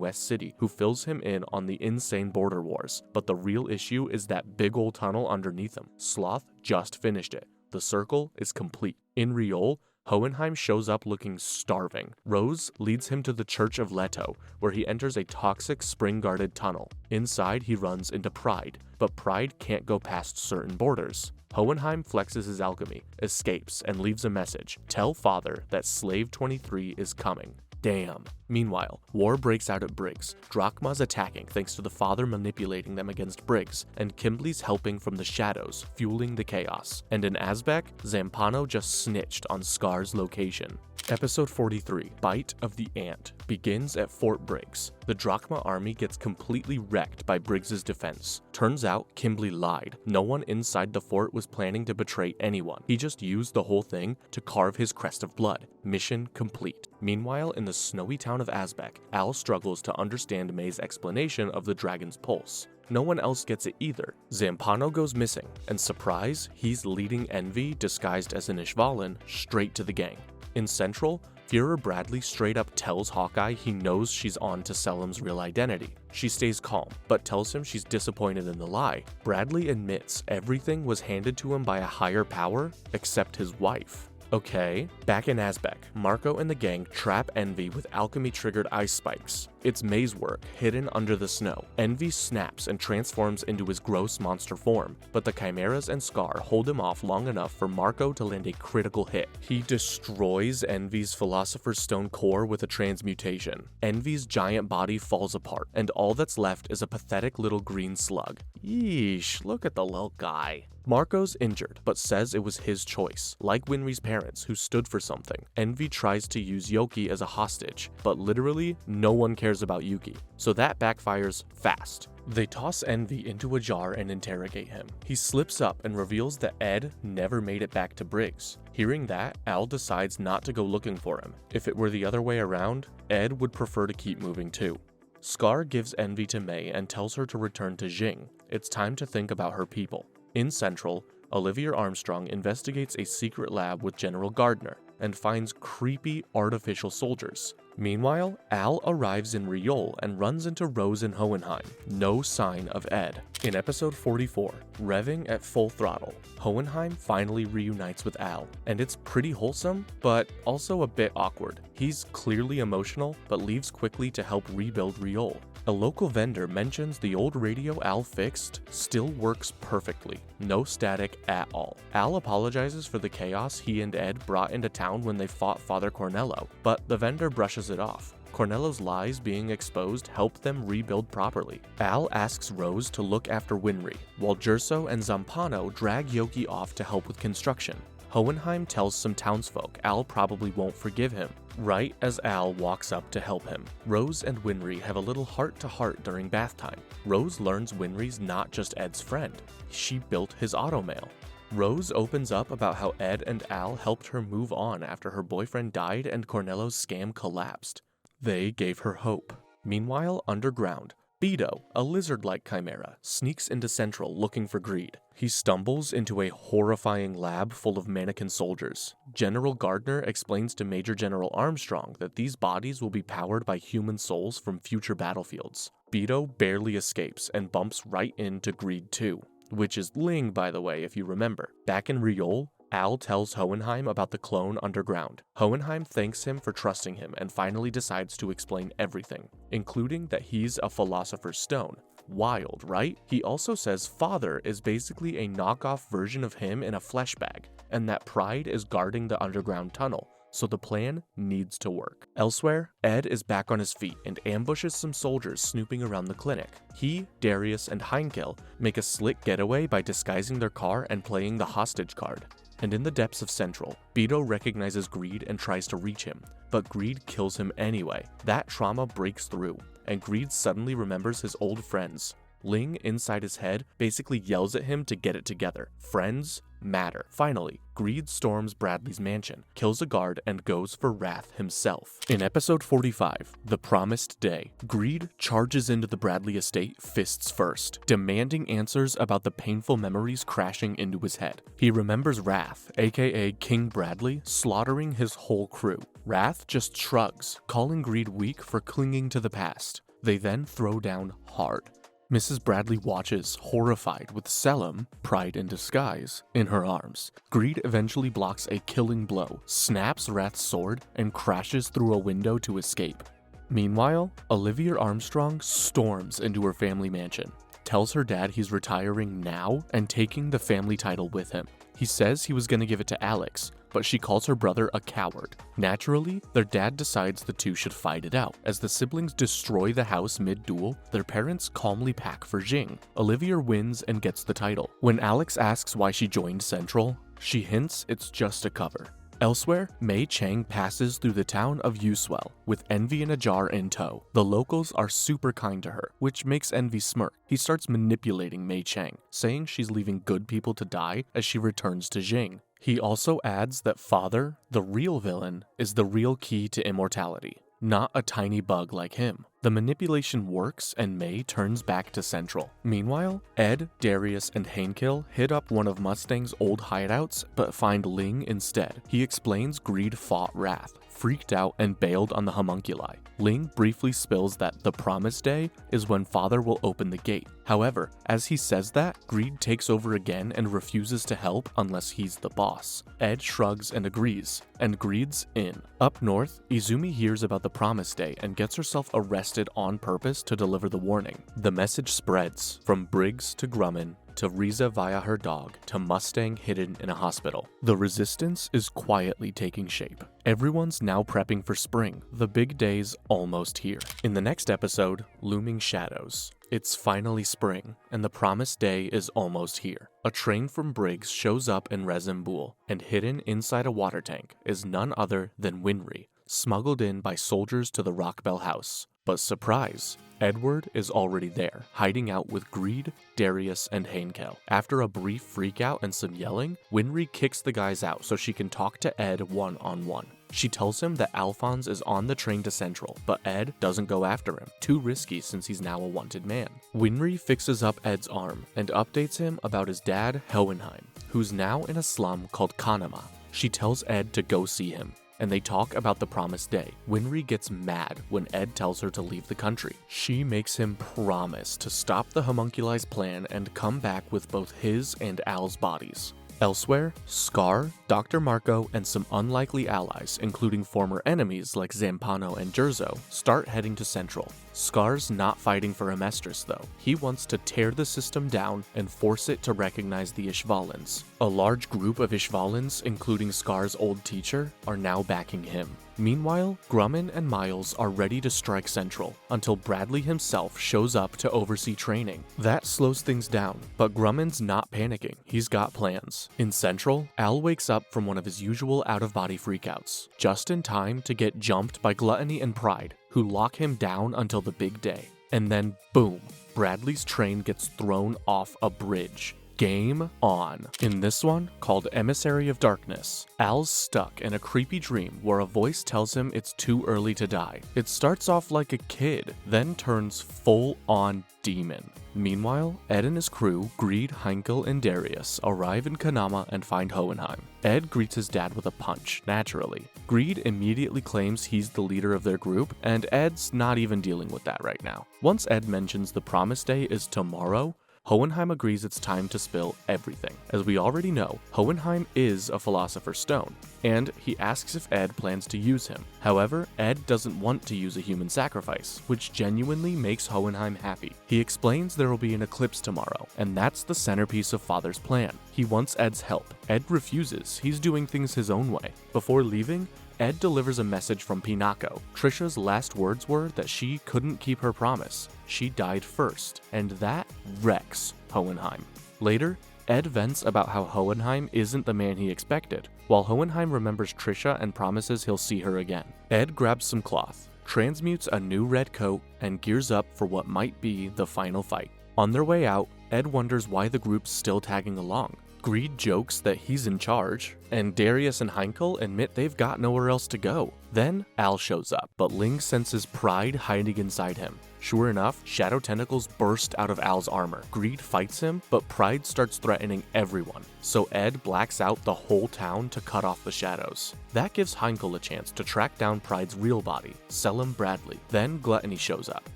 West City, who fills him in on the insane border wars. But the real issue is that big old tunnel underneath him. Sloth just finished it. The circle is complete. In Riol, Hohenheim shows up looking starving. Rose leads him to the Church of Leto, where he enters a toxic spring-guarded tunnel. Inside, he runs into Pride, but Pride can't go past certain borders. Hohenheim flexes his alchemy, escapes, and leaves a message. Tell Father that Slave 23 is coming. Damn. Meanwhile, war breaks out at Briggs. Drachma's attacking thanks to the father manipulating them against Briggs, and Kimblee's helping from the shadows, fueling the chaos. And in Azbek, Zampano just snitched on Scar's location. Episode 43, Bite of the Ant, begins at Fort Briggs. The Drachma army gets completely wrecked by Briggs's defense. Turns out, Kimblee lied. No one inside the fort was planning to betray anyone. He just used the whole thing to carve his crest of blood. Mission complete. Meanwhile, in the snowy town of Azbek, Al struggles to understand May's explanation of the dragon's pulse. No one else gets it either. Zampano goes missing, and surprise, he's leading Envy, disguised as an Ishvalin, straight to the gang. In Central, Führer Bradley straight up tells Hawkeye he knows she's on to Selim's real identity. She stays calm, but tells him she's disappointed in the lie. Bradley admits everything was handed to him by a higher power, except his wife. Okay, back in Azbek, Marco and the gang trap Envy with alchemy-triggered ice spikes. It's May's work, hidden under the snow. Envy snaps and transforms into his gross monster form, but the Chimeras and Scar hold him off long enough for Marco to land a critical hit. He destroys Envy's Philosopher's Stone core with a transmutation. Envy's giant body falls apart, and all that's left is a pathetic little green slug. Yeesh, look at the little guy. Marco's injured, but says it was his choice. Like Winry's parents, who stood for something, Envy tries to use Yoki as a hostage, but literally no one cares about Yuki, so that backfires fast. They toss Envy into a jar and interrogate him. He slips up and reveals that Ed never made it back to Briggs. Hearing that, Al decides not to go looking for him. If it were the other way around, Ed would prefer to keep moving too. Scar gives Envy to May and tells her to return to Jing. It's time to think about her people. In Central, Olivia Armstrong investigates a secret lab with General Gardner and finds creepy artificial soldiers. Meanwhile, Al arrives in Riol and runs into Rose and Hohenheim. No sign of Ed. In episode 44, revving at full throttle, Hohenheim finally reunites with Al, and it's pretty wholesome, but also a bit awkward. He's clearly emotional, but leaves quickly to help rebuild Riol. A local vendor mentions the old radio Al fixed still works perfectly, no static at all. Al apologizes for the chaos he and Ed brought into town when they fought Father Cornello, but the vendor brushes it off. Cornello's lies being exposed help them rebuild properly. Al asks Rose to look after Winry, while Gerso and Zampano drag Yoki off to help with construction. Hohenheim tells some townsfolk Al probably won't forgive him. Right as Al walks up to help him, Rose and Winry have a little heart-to-heart during bath time. Rose learns Winry's not just Ed's friend. She built his automail. Rose opens up about how Ed and Al helped her move on after her boyfriend died and Cornello's scam collapsed. They gave her hope. Meanwhile, underground, Beto, a lizard-like chimera, sneaks into Central looking for Greed. He stumbles into a horrifying lab full of mannequin soldiers. General Gardner explains to Major General Armstrong that these bodies will be powered by human souls from future battlefields. Beto barely escapes and bumps right into Greed 2, which is Ling, by the way, if you remember. Back in Riol, Al tells Hohenheim about the clone underground. Hohenheim thanks him for trusting him and finally decides to explain everything, including that he's a Philosopher's Stone. Wild, right? He also says Father is basically a knockoff version of him in a flesh bag, and that Pride is guarding the underground tunnel, so the plan needs to work. Elsewhere, Ed is back on his feet and ambushes some soldiers snooping around the clinic. He, Darius, and Heinkel make a slick getaway by disguising their car and playing the hostage card. And in the depths of Central, Beto recognizes Greed and tries to reach him, but Greed kills him anyway. That trauma breaks through, and Greed suddenly remembers his old friends. Ling, inside his head, basically yells at him to get it together. Friends matter. Finally, Greed storms Bradley's mansion, kills a guard, and goes for Wrath himself. In episode 45, The Promised Day, Greed charges into the Bradley estate fists first, demanding answers about the painful memories crashing into his head. He remembers Wrath, aka King Bradley, slaughtering his whole crew. Wrath just shrugs, calling Greed weak for clinging to the past. They then throw down hard. Mrs. Bradley watches, horrified, with Selim, Pride in disguise, in her arms. Greed eventually blocks a killing blow, snaps Wrath's sword, and crashes through a window to escape. Meanwhile, Olivia Armstrong storms into her family mansion, tells her dad he's retiring now and taking the family title with him. He says he was gonna give it to Alex, but she calls her brother a coward. Naturally, their dad decides the two should fight it out. As the siblings destroy the house mid-duel, their parents calmly pack for Jing. Olivia wins and gets the title. When Alex asks why she joined Central, she hints it's just a cover. Elsewhere, Mei Chang passes through the town of Yuswell, with Envy in a jar in tow. The locals are super kind to her, which makes Envy smirk. He starts manipulating Mei Chang, saying she's leaving good people to die as she returns to Jing. He also adds that Father, the real villain, is the real key to immortality, not a tiny bug like him. The manipulation works and May turns back to Central. Meanwhile, Ed, Darius, and Hainkill hit up one of Mustang's old hideouts but find Ling instead. He explains Greed fought Wrath, freaked out, and bailed on the Homunculi. Ling briefly spills that the promised day is when Father will open the gate. However, as he says that, Greed takes over again and refuses to help unless he's the boss. Ed shrugs and agrees, and Greed's in. Up north, Izumi hears about the promised day and gets herself arrested on purpose to deliver the warning. The message spreads, from Briggs to Grumman, to Riza via her dog, to Mustang hidden in a hospital. The resistance is quietly taking shape. Everyone's now prepping for spring. The big day's almost here. In the next episode, Looming Shadows. It's finally spring, and the promised day is almost here. A train from Briggs shows up in Rezembul, and hidden inside a water tank is none other than Winry, smuggled in by soldiers to the Rockbell house. But surprise, Edward is already there, hiding out with Greed, Darius, and Hainkel. After a brief freakout and some yelling, Winry kicks the guys out so she can talk to Ed one-on-one. She tells him that Alphonse is on the train to Central, but Ed doesn't go after him, too risky since he's now a wanted man. Winry fixes up Ed's arm and updates him about his dad, Hohenheim, who's now in a slum called Kanama. She tells Ed to go see him, and they talk about the promised day. Winry gets mad when Ed tells her to leave the country. She makes him promise to stop the Homunculi's plan and come back with both his and Al's bodies. Elsewhere, Scar, Dr. Marco, and some unlikely allies, including former enemies like Zampano and Jerzo, start heading to Central. Scar's not fighting for Amestris though. He wants to tear the system down and force it to recognize the Ishvalins. A large group of Ishvalins, including Scar's old teacher, are now backing him. Meanwhile, Grumman and Miles are ready to strike Central, until Bradley himself shows up to oversee training. That slows things down, but Grumman's not panicking. He's got plans. In Central, Al wakes up from one of his usual out-of-body freakouts, just in time to get jumped by Gluttony and Pride, who lock him down until the big day. And then, boom, Bradley's train gets thrown off a bridge. Game on. In this one, called Emissary of Darkness, Al's stuck in a creepy dream where a voice tells him it's too early to die. It starts off like a kid, then turns full-on demon. Meanwhile, Ed and his crew, Greed, Heinkel, and Darius, arrive in Kanama and find Hohenheim. Ed greets his dad with a punch, naturally. Greed immediately claims he's the leader of their group, and Ed's not even dealing with that right now. Once Ed mentions the promised day is tomorrow, Hohenheim agrees it's time to spill everything. As we already know, Hohenheim is a Philosopher's Stone, and he asks if Ed plans to use him. However, Ed doesn't want to use a human sacrifice, which genuinely makes Hohenheim happy. He explains there will be an eclipse tomorrow, and that's the centerpiece of Father's plan. He wants Ed's help. Ed refuses. He's doing things his own way. Before leaving, Ed delivers a message from Pinako. Trisha's last words were that she couldn't keep her promise. She died first, and that wrecks Hohenheim. Later, Ed vents about how Hohenheim isn't the man he expected, while Hohenheim remembers Trisha and promises he'll see her again. Ed grabs some cloth, transmutes a new red coat, and gears up for what might be the final fight. On their way out, Ed wonders why the group's still tagging along. Greed jokes that he's in charge, and Darius and Heinkel admit they've got nowhere else to go. Then Al shows up, but Ling senses Pride hiding inside him. Sure enough, shadow tentacles burst out of Al's armor. Greed fights him, but Pride starts threatening everyone, so Ed blacks out the whole town to cut off the shadows. That gives Heinkel a chance to track down Pride's real body, Selim Bradley. Then Gluttony shows up.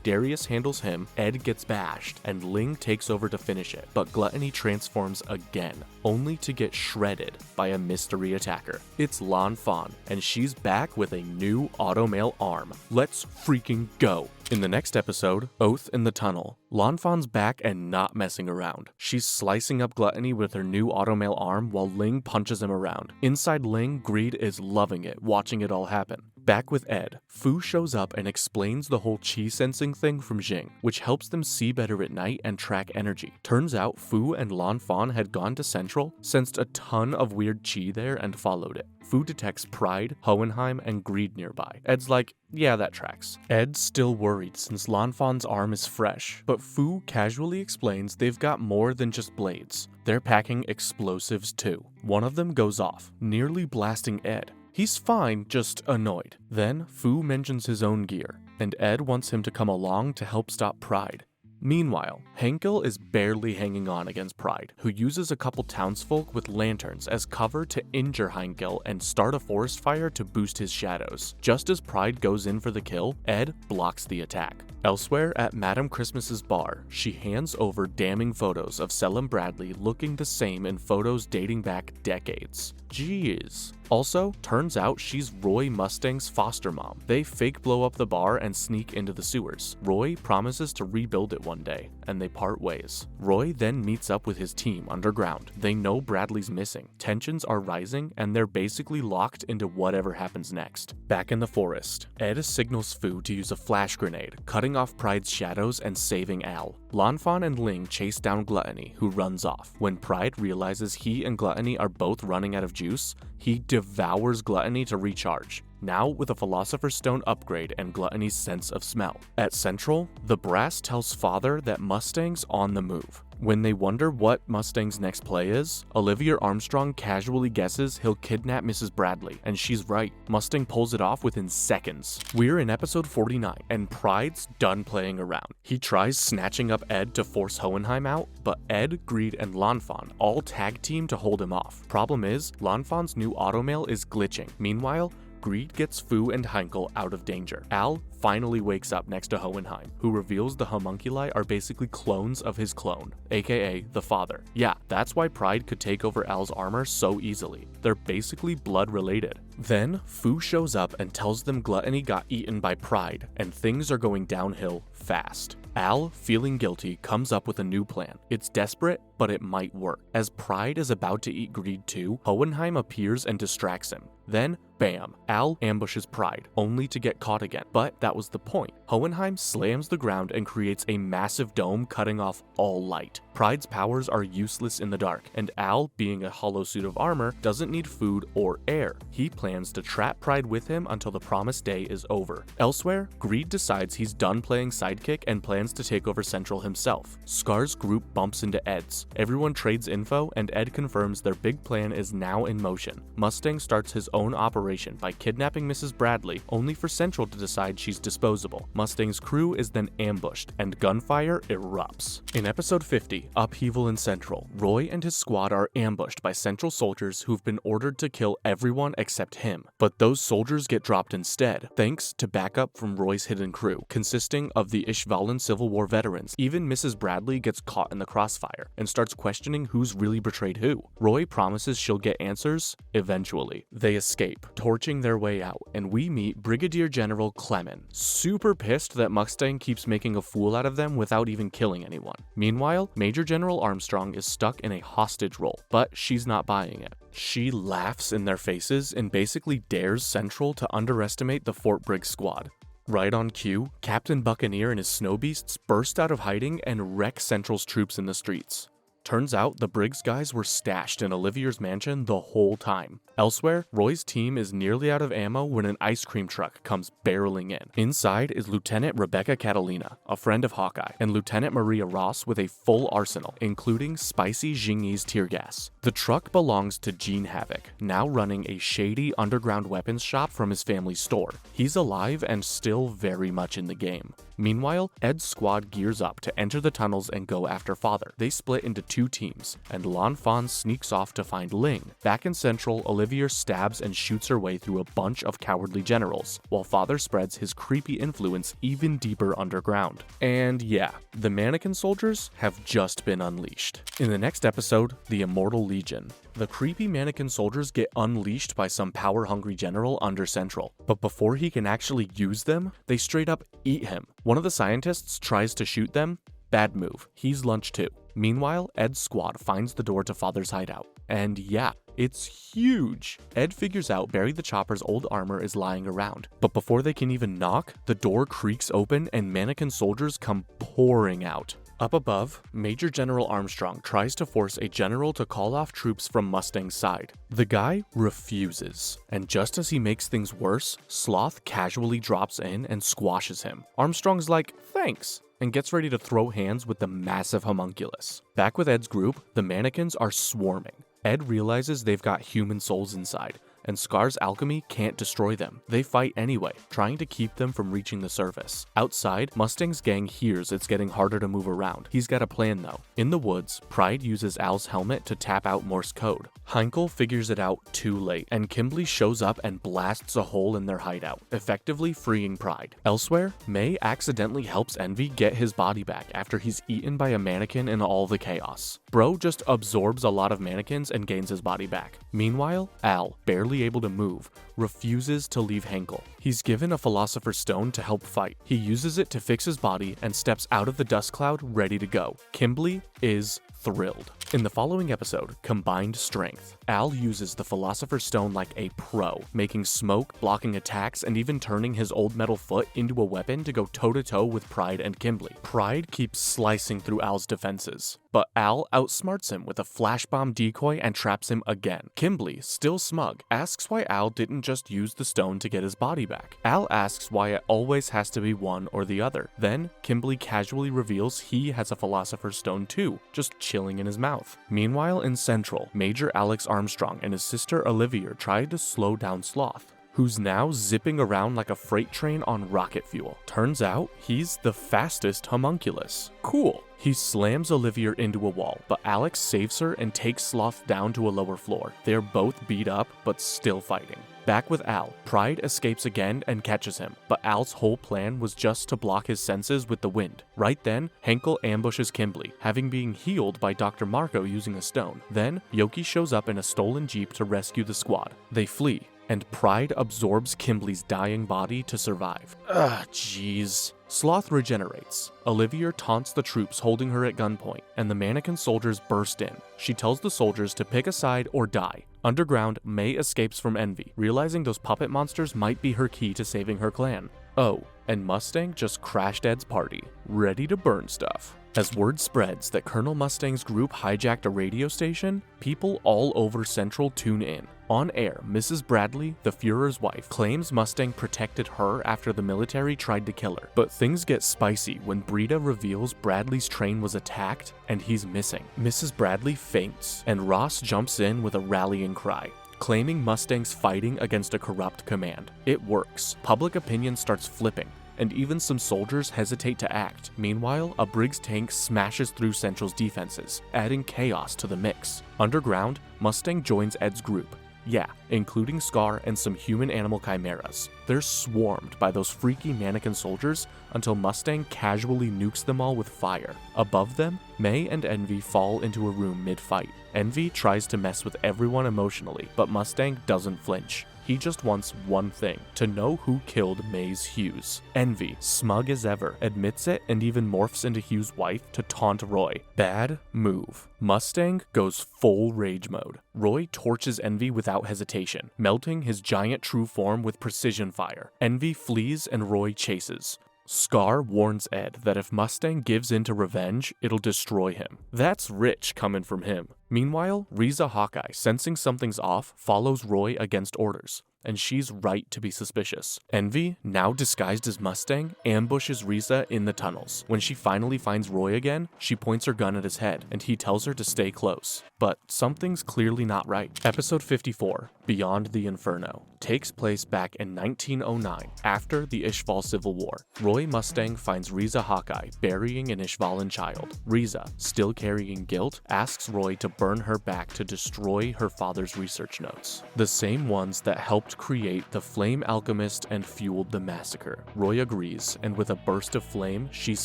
Darius handles him, Ed gets bashed, and Ling takes over to finish it, but Gluttony transforms again, only to get shredded by a mystery attacker. It's Lan Fan, and she's back with a new automail arm. Let's freaking go! In the next episode, Oath in the Tunnel, Lan Fan's back and not messing around. She's slicing up Gluttony with her new automail arm while Ling punches him around. Inside Ling, Greed is loving it, watching it all happen. Back with Ed, Fu shows up and explains the whole chi sensing thing from Jing, which helps them see better at night and track energy. Turns out Fu and Lan Fan had gone to Central, sensed a ton of weird chi there, and followed it. Fu detects pride, Hohenheim, and greed nearby. Ed's like, yeah, that tracks. Ed's still worried since Lan Fan's arm is fresh, but Fu casually explains they've got more than just blades. They're packing explosives too. One of them goes off, nearly blasting Ed. He's fine, just annoyed. Then Fu mentions his own gear, and Ed wants him to come along to help stop Pride. Meanwhile, Henkel is barely hanging on against Pride, who uses a couple townsfolk with lanterns as cover to injure Henkel and start a forest fire to boost his shadows. Just as Pride goes in for the kill, Ed blocks the attack. Elsewhere, at Madame Christmas's bar, she hands over damning photos of Selim Bradley looking the same in photos dating back decades. Jeez. Also, turns out she's Roy Mustang's foster mom. They fake blow up the bar and sneak into the sewers. Roy promises to rebuild it one day, and they part ways. Roy then meets up with his team underground. They know Bradley's missing. Tensions are rising, and they're basically locked into whatever happens next. Back in the forest, Ed signals Fu to use a flash grenade, cutting off Pride's shadows and saving Al. Lan Fan and Ling chase down Gluttony, who runs off. When Pride realizes he and Gluttony are both running out of juice, he devours Gluttony to recharge, now with a Philosopher's Stone upgrade and Gluttony's sense of smell. At Central, the brass tells Father that Mustang's on the move. When they wonder what Mustang's next play is, Olivia Armstrong casually guesses he'll kidnap Mrs. Bradley, and she's right. Mustang pulls it off within seconds. We're in episode 49, and Pride's done playing around. He tries snatching up Ed to force Hohenheim out, but Ed, Greed, and Lan Fan all tag team to hold him off. Problem is, Lan Fan's new automail is glitching. Meanwhile, Greed gets Fu and Henkel out of danger. Al finally wakes up next to Hohenheim, who reveals the homunculi are basically clones of his clone, aka the Father. Yeah, that's why Pride could take over Al's armor so easily. They're basically blood related. Then, Fu shows up and tells them Gluttony got eaten by Pride, and things are going downhill fast. Al, feeling guilty, comes up with a new plan. It's desperate, but it might work. As Pride is about to eat Greed too, Hohenheim appears and distracts him. Then, bam, Al ambushes Pride, only to get caught again. But that was the point. Hohenheim slams the ground and creates a massive dome cutting off all light. Pride's powers are useless in the dark, and Al, being a hollow suit of armor, doesn't need food or air. He plans to trap Pride with him until the promised day is over. Elsewhere, Greed decides he's done playing sidekick and plans to take over Central himself. Scar's group bumps into Ed's. Everyone trades info, and Ed confirms their big plan is now in motion. Mustang starts his own operation by kidnapping Mrs. Bradley, only for Central to decide she's disposable. Mustang's crew is then ambushed, and gunfire erupts. In episode 50, Upheaval in Central, Roy and his squad are ambushed by Central soldiers who've been ordered to kill everyone except him. But those soldiers get dropped instead, thanks to backup from Roy's hidden crew, consisting of the Ishvalin Civil War veterans. Even Mrs. Bradley gets caught in the crossfire and starts questioning who's really betrayed who. Roy promises she'll get answers eventually. They escape, torching their way out, and we meet Brigadier General Clement, super pissed that Mustang keeps making a fool out of them without even killing anyone. Meanwhile, Major General Armstrong is stuck in a hostage role, but she's not buying it. She laughs in their faces and basically dares Central to underestimate the Fort Briggs squad. Right on cue, Captain Buccaneer and his snow beasts burst out of hiding and wreck Central's troops in the streets. Turns out the Briggs guys were stashed in Olivier's mansion the whole time. Elsewhere, Roy's team is nearly out of ammo when an ice cream truck comes barreling in. Inside is Lieutenant Rebecca Catalina, a friend of Hawkeye, and Lieutenant Maria Ross with a full arsenal, including spicy Jingyi's tear gas. The truck belongs to Gene Havoc, now running a shady underground weapons shop from his family's store. He's alive and still very much in the game. Meanwhile, Ed's squad gears up to enter the tunnels and go after Father. They split into two teams, and Lan Fan sneaks off to find Ling. Back in Central, Olivia stabs and shoots her way through a bunch of cowardly generals, while Father spreads his creepy influence even deeper underground. And yeah, the mannequin soldiers have just been unleashed. In the next episode, the Immortal Legion. The creepy mannequin soldiers get unleashed by some power-hungry general under Central, but before he can actually use them, they straight up eat him. One of the scientists tries to shoot them, Bad move. He's lunch too. Meanwhile, Ed's squad finds the door to Father's hideout. And yeah, it's huge. Ed figures out Barry the Chopper's old armor is lying around. But before they can even knock, the door creaks open and mannequin soldiers come pouring out. Up above, Major General Armstrong tries to force a general to call off troops from Mustang's side. The guy refuses, and just as he makes things worse, Sloth casually drops in and squashes him. Armstrong's like, thanks, and gets ready to throw hands with the massive homunculus. Back with Ed's group, the mannequins are swarming. Ed realizes they've got human souls inside, and Scar's alchemy can't destroy them. They fight anyway, trying to keep them from reaching the surface. Outside, Mustang's gang hears it's getting harder to move around. He's got a plan though. In the woods, Pride uses Al's helmet to tap out Morse code. Heinkel figures it out too late, and Kimberly shows up and blasts a hole in their hideout, effectively freeing Pride. Elsewhere, May accidentally helps Envy get his body back after he's eaten by a mannequin in all the chaos. Bro just absorbs a lot of mannequins and gains his body back. Meanwhile, Al, barely able to move, refuses to leave Henkel. He's given a Philosopher's Stone to help fight. He uses it to fix his body and steps out of the dust cloud ready to go. Kimberly is thrilled. In the following episode, Combined Strength, Al uses the Philosopher's Stone like a pro, making smoke, blocking attacks, and even turning his old metal foot into a weapon to go toe-to-toe with Pride and Kimberly. Pride keeps slicing through Al's defenses, but Al outsmarts him with a flash bomb decoy and traps him again. Kimberly, still smug, asks why Al didn't just use the stone to get his body back. Al asks why it always has to be one or the other. Then, Kimberly casually reveals he has a Philosopher's Stone too, just chilling in his mouth. Meanwhile, in Central, Major Alex Armstrong and his sister Olivia try to slow down Sloth, who's now zipping around like a freight train on rocket fuel. Turns out, he's the fastest homunculus. Cool. He slams Olivia into a wall, but Alex saves her and takes Sloth down to a lower floor. They're both beat up, but still fighting. Back with Al, Pride escapes again and catches him, but Al's whole plan was just to block his senses with the wind. Right then, Henkel ambushes Kimberly, having been healed by Dr. Marco using a stone. Then, Yoki shows up in a stolen jeep to rescue the squad. They flee, and Pride absorbs Kimberly's dying body to survive. Jeez. Sloth regenerates. Olivia taunts the troops holding her at gunpoint, and the mannequin soldiers burst in. She tells the soldiers to pick a side or die. Underground, May escapes from Envy, realizing those puppet monsters might be her key to saving her clan. Oh, and Mustang just crashed Ed's party, ready to burn stuff. As word spreads that Colonel Mustang's group hijacked a radio station, people all over Central tune in. On air, Mrs. Bradley, the Führer's wife, claims Mustang protected her after the military tried to kill her. But things get spicy when Brita reveals Bradley's train was attacked and he's missing. Mrs. Bradley faints, and Ross jumps in with a rallying cry, claiming Mustang's fighting against a corrupt command. It works. Public opinion starts flipping, and even some soldiers hesitate to act. Meanwhile, a Briggs tank smashes through Central's defenses, adding chaos to the mix. Underground, Mustang joins Ed's group. Yeah, including Scar and some human-animal chimeras. They're swarmed by those freaky mannequin soldiers until Mustang casually nukes them all with fire. Above them, May and Envy fall into a room mid-fight. Envy tries to mess with everyone emotionally, but Mustang doesn't flinch. He just wants one thing, to know who killed May's Hughes. Envy, smug as ever, admits it and even morphs into Hughes' wife to taunt Roy. Bad move. Mustang goes full rage mode. Roy torches Envy without hesitation, melting his giant true form with precision fire. Envy flees and Roy chases. Scar warns Ed that if Mustang gives in to revenge, it'll destroy him. That's rich coming from him. Meanwhile, Riza Hawkeye, sensing something's off, follows Roy against orders, and she's right to be suspicious. Envy, now disguised as Mustang, ambushes Riza in the tunnels. When she finally finds Roy again, she points her gun at his head, and he tells her to stay close. But something's clearly not right. Episode 54, Beyond the Inferno, takes place back in 1909, after the Ishval Civil War. Roy Mustang finds Riza Hawkeye burying an Ishvalin child. Riza, still carrying guilt, asks Roy to burn her back to destroy her father's research notes, the same ones that helped create the Flame Alchemist and fueled the massacre. Roy agrees, and with a burst of flame, she's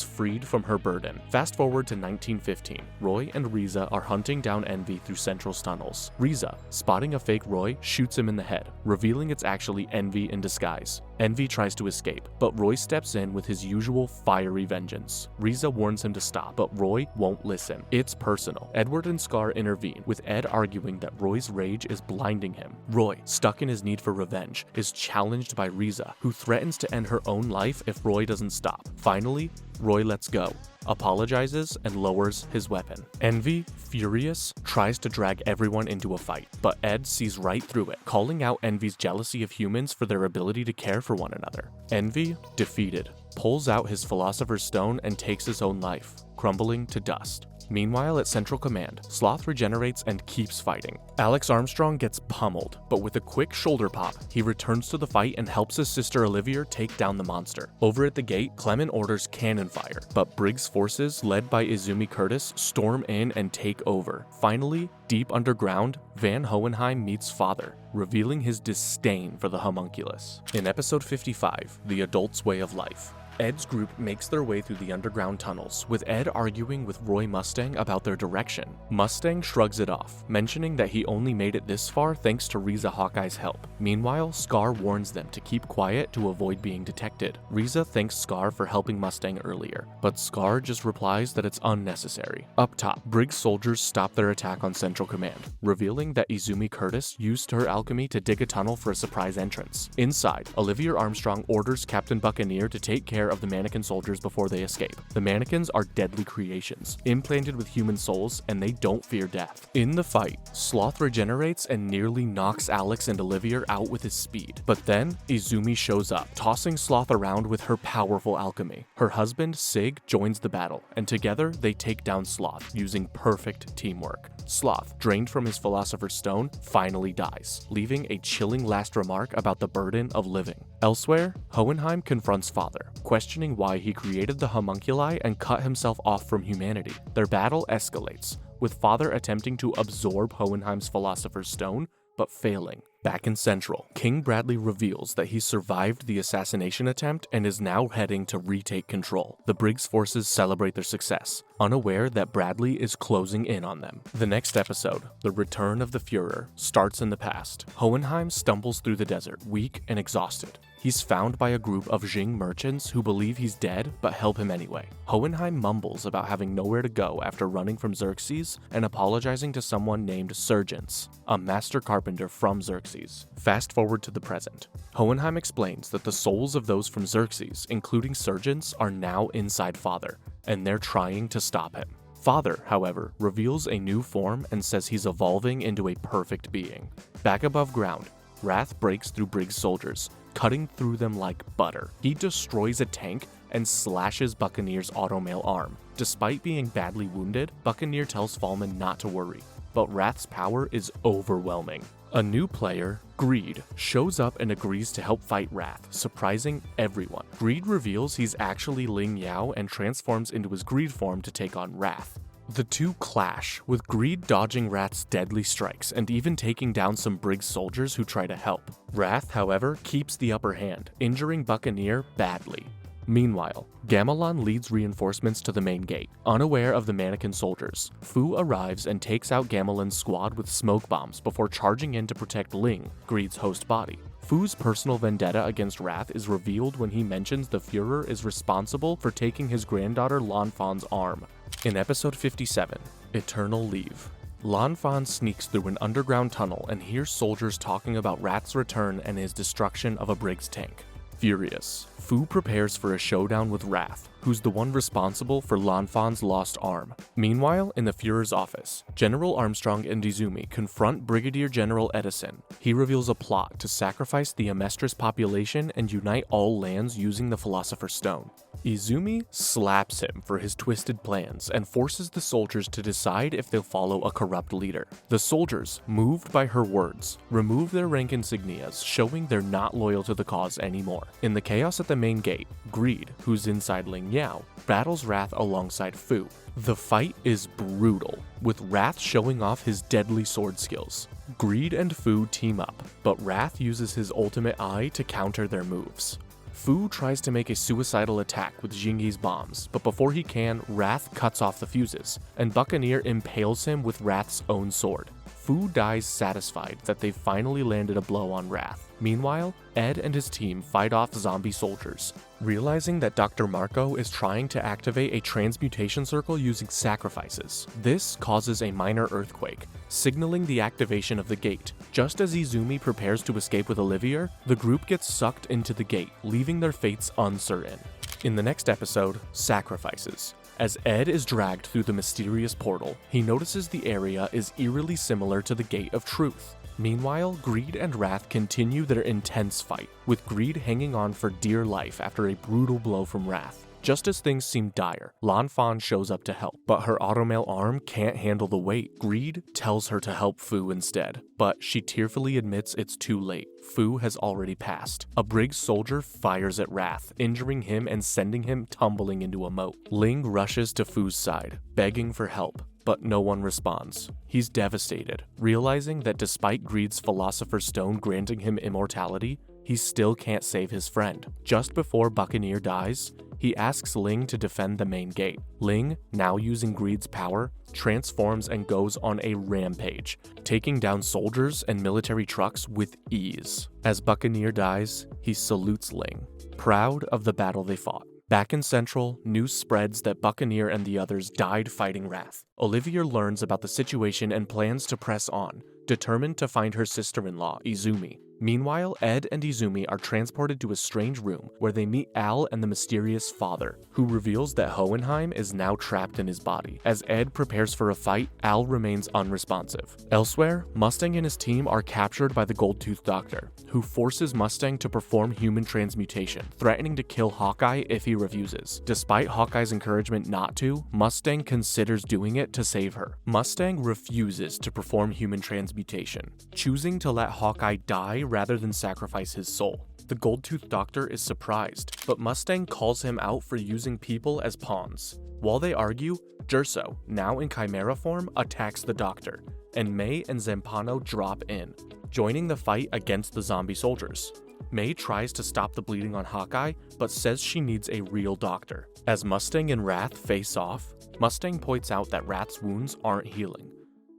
freed from her burden. Fast forward to 1915. Roy and Riza are hunting down Envy Envy through Central's tunnels. Riza, spotting a fake Roy, shoots him in the head, revealing it's actually Envy in disguise. Envy tries to escape, but Roy steps in with his usual fiery vengeance. Riza warns him to stop, but Roy won't listen. It's personal. Edward and Scar intervene, with Ed arguing that Roy's rage is blinding him. Roy, stuck in his need for revenge, is challenged by Riza, who threatens to end her own life if Roy doesn't stop. Finally, Roy lets go, apologizes, and lowers his weapon. Envy, furious, tries to drag everyone into a fight, but Ed sees right through it, calling out Envy's jealousy of humans for their ability to care for one another. Envy, defeated, pulls out his Philosopher's Stone and takes his own life, crumbling to dust. Meanwhile, at Central Command, Sloth regenerates and keeps fighting. Alex Armstrong gets pummeled, but with a quick shoulder pop, he returns to the fight and helps his sister Olivia take down the monster. Over at the gate, Clement orders cannon fire, but Briggs' forces, led by Izumi Curtis, storm in and take over. Finally, deep underground, Van Hohenheim meets Father, revealing his disdain for the homunculus. In episode 55, The Adult's Way of Life, Ed's group makes their way through the underground tunnels, with Ed arguing with Roy Mustang about their direction. Mustang shrugs it off, mentioning that he only made it this far thanks to Riza Hawkeye's help. Meanwhile, Scar warns them to keep quiet to avoid being detected. Riza thanks Scar for helping Mustang earlier, but Scar just replies that it's unnecessary. Up top, Briggs soldiers stop their attack on Central Command, revealing that Izumi Curtis used her alchemy to dig a tunnel for a surprise entrance. Inside, Olivia Armstrong orders Captain Buccaneer to take care of the mannequin soldiers before they escape. The mannequins are deadly creations, implanted with human souls, and they don't fear death. In the fight, Sloth regenerates and nearly knocks Alex and Olivia out with his speed. But then, Izumi shows up, tossing Sloth around with her powerful alchemy. Her husband, Sig, joins the battle, and together they take down Sloth, using perfect teamwork. Sloth, drained from his Philosopher's Stone, finally dies, leaving a chilling last remark about the burden of living. Elsewhere, Hohenheim confronts Father, questioning why he created the homunculi and cut himself off from humanity. Their battle escalates, with Father attempting to absorb Hohenheim's Philosopher's Stone, but failing. Back in Central, King Bradley reveals that he survived the assassination attempt and is now heading to retake control. The Briggs forces celebrate their success, unaware that Bradley is closing in on them. The next episode, The Return of the Führer, starts in the past. Hohenheim stumbles through the desert, weak and exhausted. He's found by a group of Jing merchants who believe he's dead but help him anyway. Hohenheim mumbles about having nowhere to go after running from Xerxes and apologizing to someone named Sergeants, a master carpenter from Xerxes. Fast forward to the present. Hohenheim explains that the souls of those from Xerxes, including Sergeants, are now inside Father, and they're trying to stop him. Father, however, reveals a new form and says he's evolving into a perfect being. Back above ground, Wrath breaks through Briggs' soldiers, cutting through them like butter. He destroys a tank and slashes Buccaneer's automail arm. Despite being badly wounded, Buccaneer tells Fallman not to worry, but Wrath's power is overwhelming. A new player, Greed, shows up and agrees to help fight Wrath, surprising everyone. Greed reveals he's actually Ling Yao and transforms into his Greed form to take on Wrath. The two clash, with Greed dodging Wrath's deadly strikes and even taking down some Briggs soldiers who try to help. Wrath, however, keeps the upper hand, injuring Buccaneer badly. Meanwhile, Gamelon leads reinforcements to the main gate, unaware of the mannequin soldiers. Fu arrives and takes out Gamelon's squad with smoke bombs before charging in to protect Ling, Greed's host body. Fu's personal vendetta against Wrath is revealed when he mentions the Führer is responsible for taking his granddaughter Lanfan's arm. In episode 57, Eternal Leave, Lanfan sneaks through an underground tunnel and hears soldiers talking about Wrath's return and his destruction of a Briggs tank. Furious, Fu prepares for a showdown with Wrath, who's the one responsible for Lanfan's lost arm. Meanwhile, in the Führer's office, General Armstrong and Izumi confront Brigadier General Edison. He reveals a plot to sacrifice the Amestris population and unite all lands using the Philosopher's Stone. Izumi slaps him for his twisted plans and forces the soldiers to decide if they'll follow a corrupt leader. The soldiers, moved by her words, remove their rank insignias, showing they're not loyal to the cause anymore. In the chaos at the main gate, Greed, who's inside Ling Yao, battles Wrath alongside Fu. The fight is brutal, with Wrath showing off his deadly sword skills. Greed and Fu team up, but Wrath uses his ultimate eye to counter their moves. Fu tries to make a suicidal attack with Jingyi's bombs, but before he can, Wrath cuts off the fuses, and Buccaneer impales him with Wrath's own sword. Fu dies satisfied that they've finally landed a blow on Wrath. Meanwhile, Ed and his team fight off zombie soldiers, realizing that Dr. Marco is trying to activate a transmutation circle using sacrifices. This causes a minor earthquake, signaling the activation of the gate. Just as Izumi prepares to escape with Olivier, the group gets sucked into the gate, leaving their fates uncertain. In the next episode, Sacrifices. As Ed is dragged through the mysterious portal, he notices the area is eerily similar to the Gate of Truth. Meanwhile, Greed and Wrath continue their intense fight, with Greed hanging on for dear life after a brutal blow from Wrath. Just as things seem dire, Lan Fan shows up to help, but her automail arm can't handle the weight. Greed tells her to help Fu instead, but she tearfully admits it's too late. Fu has already passed. A Briggs soldier fires at Wrath, injuring him and sending him tumbling into a moat. Ling rushes to Fu's side, begging for help, but no one responds. He's devastated, realizing that despite Greed's Philosopher Stone granting him immortality, he still can't save his friend. Just before Buccaneer dies, he asks Ling to defend the main gate. Ling, now using Greed's power, transforms and goes on a rampage, taking down soldiers and military trucks with ease. As Buccaneer dies, he salutes Ling, proud of the battle they fought. Back in Central, news spreads that Buccaneer and the others died fighting Wrath. Olivier learns about the situation and plans to press on, determined to find her sister-in-law, Izumi. Meanwhile, Ed and Izumi are transported to a strange room where they meet Al and the mysterious father, who reveals that Hohenheim is now trapped in his body. As Ed prepares for a fight, Al remains unresponsive. Elsewhere, Mustang and his team are captured by the Gold-Toothed Doctor, who forces Mustang to perform human transmutation, threatening to kill Hawkeye if he refuses. Despite Hawkeye's encouragement not to, Mustang considers doing it to save her. Mustang refuses to perform human transmutation, choosing to let Hawkeye die rather than sacrifice his soul. The Gold-Toothed Doctor is surprised, but Mustang calls him out for using people as pawns. While they argue, Jerso, now in Chimera form, attacks the Doctor, and May and Zampano drop in, joining the fight against the zombie soldiers. May tries to stop the bleeding on Hawkeye, but says she needs a real doctor. As Mustang and Wrath face off, Mustang points out that Wrath's wounds aren't healing.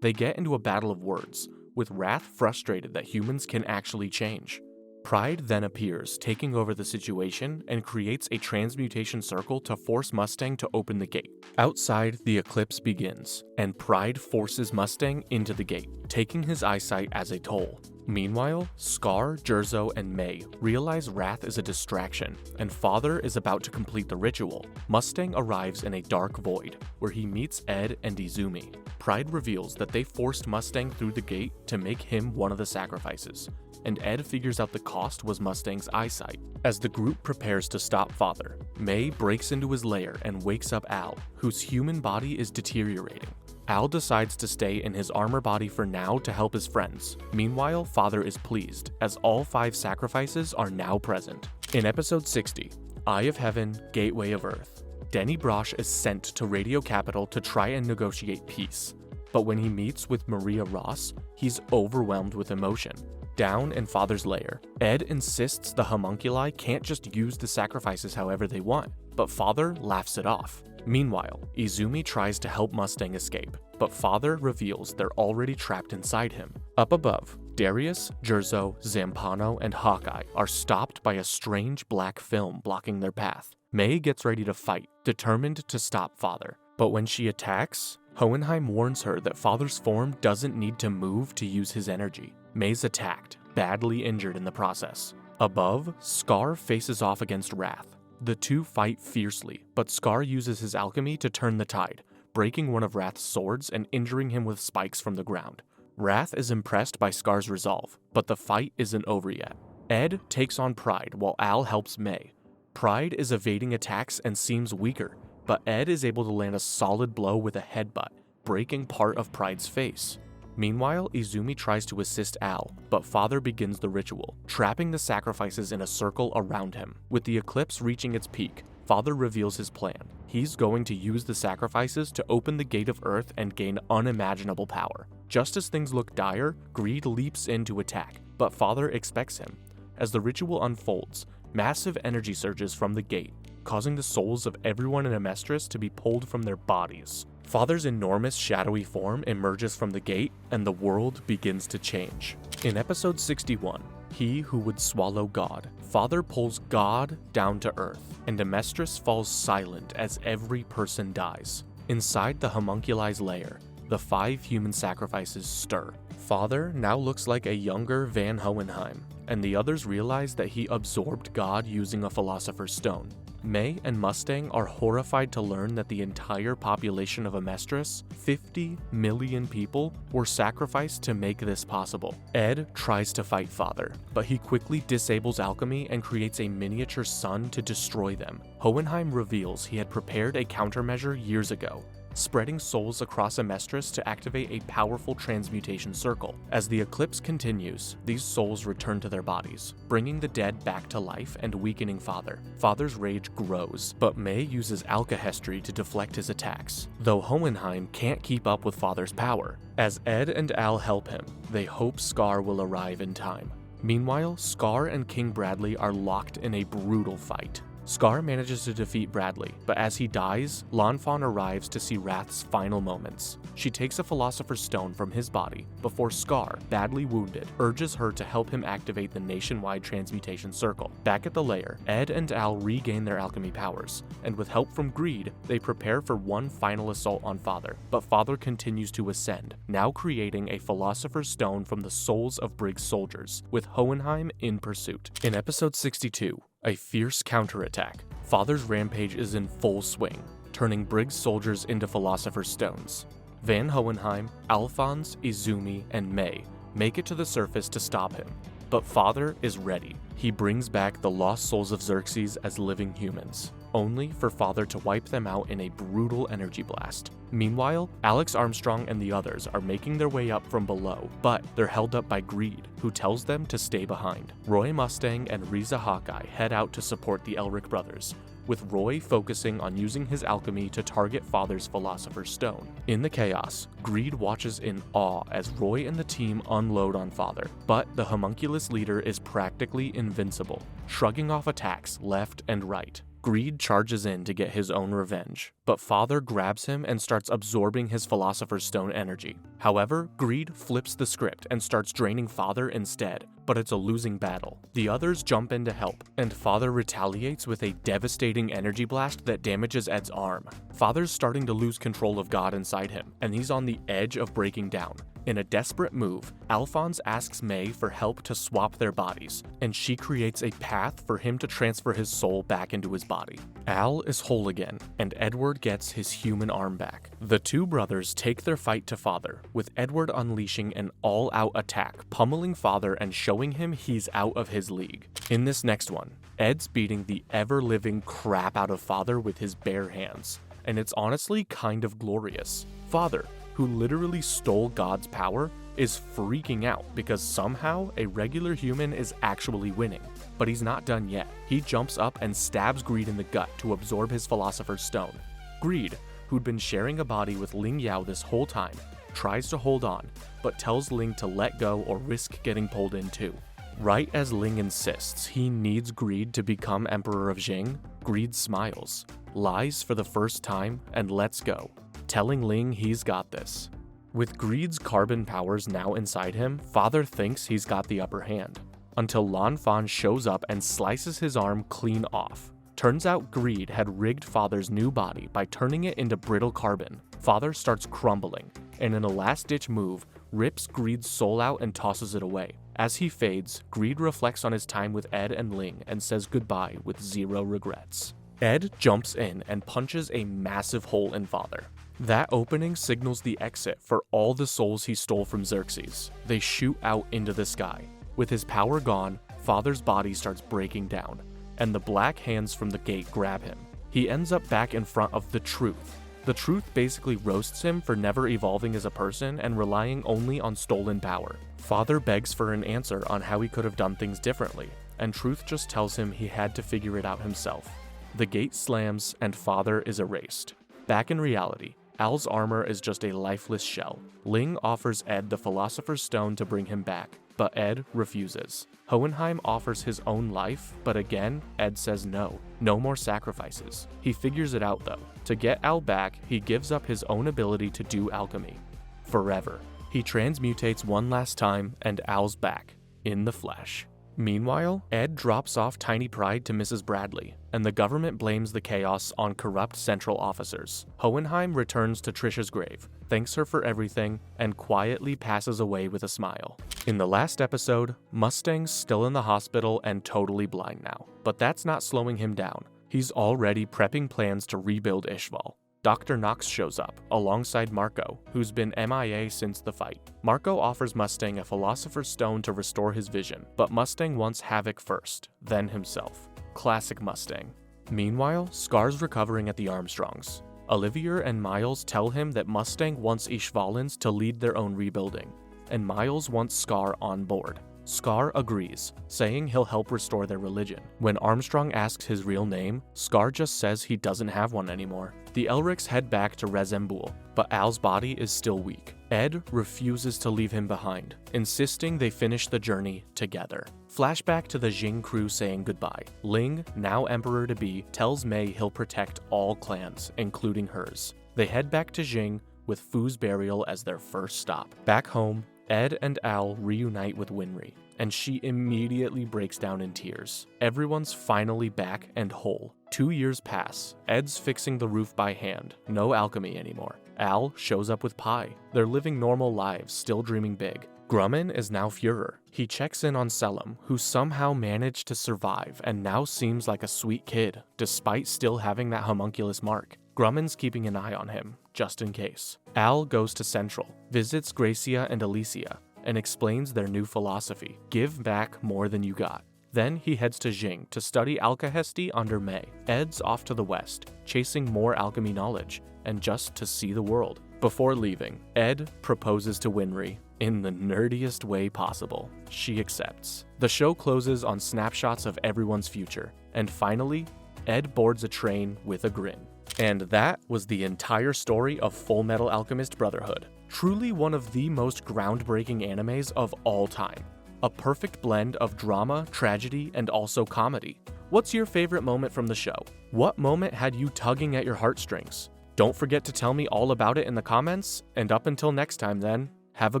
They get into a battle of words, with Wrath frustrated that humans can actually change. Pride then appears, taking over the situation, and creates a transmutation circle to force Mustang to open the gate. Outside, the eclipse begins, and Pride forces Mustang into the gate, taking his eyesight as a toll. Meanwhile, Scar, Jerso, and May realize Wrath is a distraction, and Father is about to complete the ritual. Mustang arrives in a dark void, where he meets Ed and Izumi. Pride reveals that they forced Mustang through the gate to make him one of the sacrifices, and Ed figures out the cost was Mustang's eyesight. As the group prepares to stop Father, May breaks into his lair and wakes up Al, whose human body is deteriorating. Al decides to stay in his armor body for now to help his friends. Meanwhile, Father is pleased, as all 5 sacrifices are now present. In episode 60, Eye of Heaven, Gateway of Earth, Denny Brosh is sent to Radio Capital to try and negotiate peace. But when he meets with Maria Ross, he's overwhelmed with emotion. Down in Father's lair, Ed insists the homunculi can't just use the sacrifices however they want, but Father laughs it off. Meanwhile, Izumi tries to help Mustang escape, but Father reveals they're already trapped inside him. Up above, Darius, Jerso, Zampano, and Hawkeye are stopped by a strange black film blocking their path. May gets ready to fight, determined to stop Father, but when she attacks, Hohenheim warns her that Father's form doesn't need to move to use his energy. May's attacked, badly injured in the process. Above, Scar faces off against Wrath. The two fight fiercely, but Scar uses his alchemy to turn the tide, breaking one of Wrath's swords and injuring him with spikes from the ground. Wrath is impressed by Scar's resolve, but the fight isn't over yet. Ed takes on Pride while Al helps May. Pride is evading attacks and seems weaker, but Ed is able to land a solid blow with a headbutt, breaking part of Pride's face. Meanwhile, Izumi tries to assist Al, but Father begins the ritual, trapping the sacrifices in a circle around him. With the eclipse reaching its peak, Father reveals his plan. He's going to use the sacrifices to open the Gate of Earth and gain unimaginable power. Just as things look dire, Greed leaps in to attack, but Father expects him. As the ritual unfolds, massive energy surges from the gate, causing the souls of everyone in Amestris to be pulled from their bodies. Father's enormous shadowy form emerges from the gate, and the world begins to change. In episode 61, He Who Would Swallow God, Father pulls God down to earth, and Amestris falls silent as every person dies. Inside the Homunculi's lair, the 5 human sacrifices stir. Father now looks like a younger Van Hohenheim, and the others realize that he absorbed God using a Philosopher's Stone. May and Mustang are horrified to learn that the entire population of Amestris, 50 million people, were sacrificed to make this possible. Ed tries to fight Father, but he quickly disables alchemy and creates a miniature sun to destroy them. Hohenheim reveals he had prepared a countermeasure years ago, spreading souls across Amestris to activate a powerful transmutation circle. As the eclipse continues, these souls return to their bodies, bringing the dead back to life and weakening Father. Father's rage grows, but May uses alchemy to deflect his attacks, though Hohenheim can't keep up with Father's power. As Ed and Al help him, they hope Scar will arrive in time. Meanwhile, Scar and King Bradley are locked in a brutal fight. Scar manages to defeat Bradley, but as he dies, Lanfan arrives to see Wrath's final moments. She takes a Philosopher's Stone from his body before Scar, badly wounded, urges her to help him activate the nationwide transmutation circle. Back at the lair, Ed and Al regain their alchemy powers, and with help from Greed, they prepare for one final assault on Father, but Father continues to ascend, now creating a Philosopher's Stone from the souls of Briggs soldiers, with Hohenheim in pursuit. In episode 62, a fierce counterattack, Father's rampage is in full swing, turning Briggs soldiers into Philosopher's Stones. Van Hohenheim, Alphonse, Izumi, and May make it to the surface to stop him, but Father is ready. He brings back the lost souls of Xerxes as living humans, only for Father to wipe them out in a brutal energy blast. Meanwhile, Alex Armstrong and the others are making their way up from below, but they're held up by Greed, who tells them to stay behind. Roy Mustang and Riza Hawkeye head out to support the Elric brothers, with Roy focusing on using his alchemy to target Father's Philosopher's Stone. In the chaos, Greed watches in awe as Roy and the team unload on Father, but the homunculus leader is practically invincible, shrugging off attacks left and right. Greed charges in to get his own revenge, but Father grabs him and starts absorbing his Philosopher's Stone energy. However, Greed flips the script and starts draining Father instead, but it's a losing battle. The others jump in to help, and Father retaliates with a devastating energy blast that damages Ed's arm. Father's starting to lose control of God inside him, and he's on the edge of breaking down. In a desperate move, Alphonse asks May for help to swap their bodies, and she creates a path for him to transfer his soul back into his body. Al is whole again, and Edward gets his human arm back. The two brothers take their fight to Father, with Edward unleashing an all-out attack, pummeling Father and showing him he's out of his league. In this next one, Ed's beating the ever-living crap out of Father with his bare hands, and it's honestly kind of glorious. Father, who literally stole God's power, is freaking out because somehow a regular human is actually winning. But he's not done yet. He jumps up and stabs Greed in the gut to absorb his Philosopher's Stone. Greed, who'd been sharing a body with Ling Yao this whole time, tries to hold on, but tells Ling to let go or risk getting pulled in too. Right as Ling insists he needs Greed to become Emperor of Jing, Greed smiles, lies for the first time, and lets go, telling Ling he's got this. With Greed's carbon powers now inside him, Father thinks he's got the upper hand, until Lanfan shows up and slices his arm clean off. Turns out Greed had rigged Father's new body by turning it into brittle carbon. Father starts crumbling, and in a last-ditch move, rips Greed's soul out and tosses it away. As he fades, Greed reflects on his time with Ed and Ling and says goodbye with zero regrets. Ed jumps in and punches a massive hole in Father. That opening signals the exit for all the souls he stole from Xerxes. They shoot out into the sky. With his power gone, Father's body starts breaking down, and the black hands from the gate grab him. He ends up back in front of the Truth. The Truth basically roasts him for never evolving as a person and relying only on stolen power. Father begs for an answer on how he could have done things differently, and Truth just tells him he had to figure it out himself. The gate slams, and Father is erased. Back in reality, Al's armor is just a lifeless shell. Ling offers Ed the Philosopher's Stone to bring him back, but Ed refuses. Hohenheim offers his own life, but again, Ed says no. No more sacrifices. He figures it out though. To get Al back, he gives up his own ability to do alchemy. Forever. He transmutates one last time, and Al's back. In the flesh. Meanwhile, Ed drops off Tiny Pride to Mrs. Bradley, and the government blames the chaos on corrupt central officers. Hohenheim returns to Trisha's grave, thanks her for everything, and quietly passes away with a smile. In the last episode, Mustang's still in the hospital and totally blind now, but that's not slowing him down. He's already prepping plans to rebuild Ishval. Dr. Knox shows up, alongside Marco, who's been MIA since the fight. Marco offers Mustang a Philosopher's Stone to restore his vision, but Mustang wants Havoc first, then himself. Classic Mustang. Meanwhile, Scar's recovering at the Armstrongs. Olivier and Miles tell him that Mustang wants Ishvalins to lead their own rebuilding, and Miles wants Scar on board. Scar agrees, saying he'll help restore their religion. When Armstrong asks his real name, Scar just says he doesn't have one anymore. The Elrics head back to Rezembul, but Al's body is still weak. Ed refuses to leave him behind, insisting they finish the journey together. Flashback to the Jing crew saying goodbye. Ling, now Emperor-to-be, tells Mei he'll protect all clans, including hers. They head back to Jing, with Fu's burial as their first stop. Back home, Ed and Al reunite with Winry, and she immediately breaks down in tears. Everyone's finally back and whole. 2 years pass. Ed's fixing the roof by hand. No alchemy anymore. Al shows up with pie. They're living normal lives, still dreaming big. Grumman is now Führer. He checks in on Selim, who somehow managed to survive and now seems like a sweet kid, despite still having that homunculus mark. Grumman's keeping an eye on him, just in case. Al goes to Central, visits Gracia and Alicia, and explains their new philosophy: give back more than you got. Then he heads to Jing to study alkahesty under Mei. Ed's off to the west, chasing more alchemy knowledge, and just to see the world. Before leaving, Ed proposes to Winry in the nerdiest way possible. She accepts. The show closes on snapshots of everyone's future, and finally, Ed boards a train with a grin. And that was the entire story of Fullmetal Alchemist Brotherhood. Truly one of the most groundbreaking animes of all time. A perfect blend of drama, tragedy, and also comedy. What's your favorite moment from the show? What moment had you tugging at your heartstrings? Don't forget to tell me all about it in the comments, and up until next time then, have a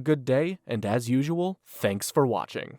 good day, and as usual, thanks for watching.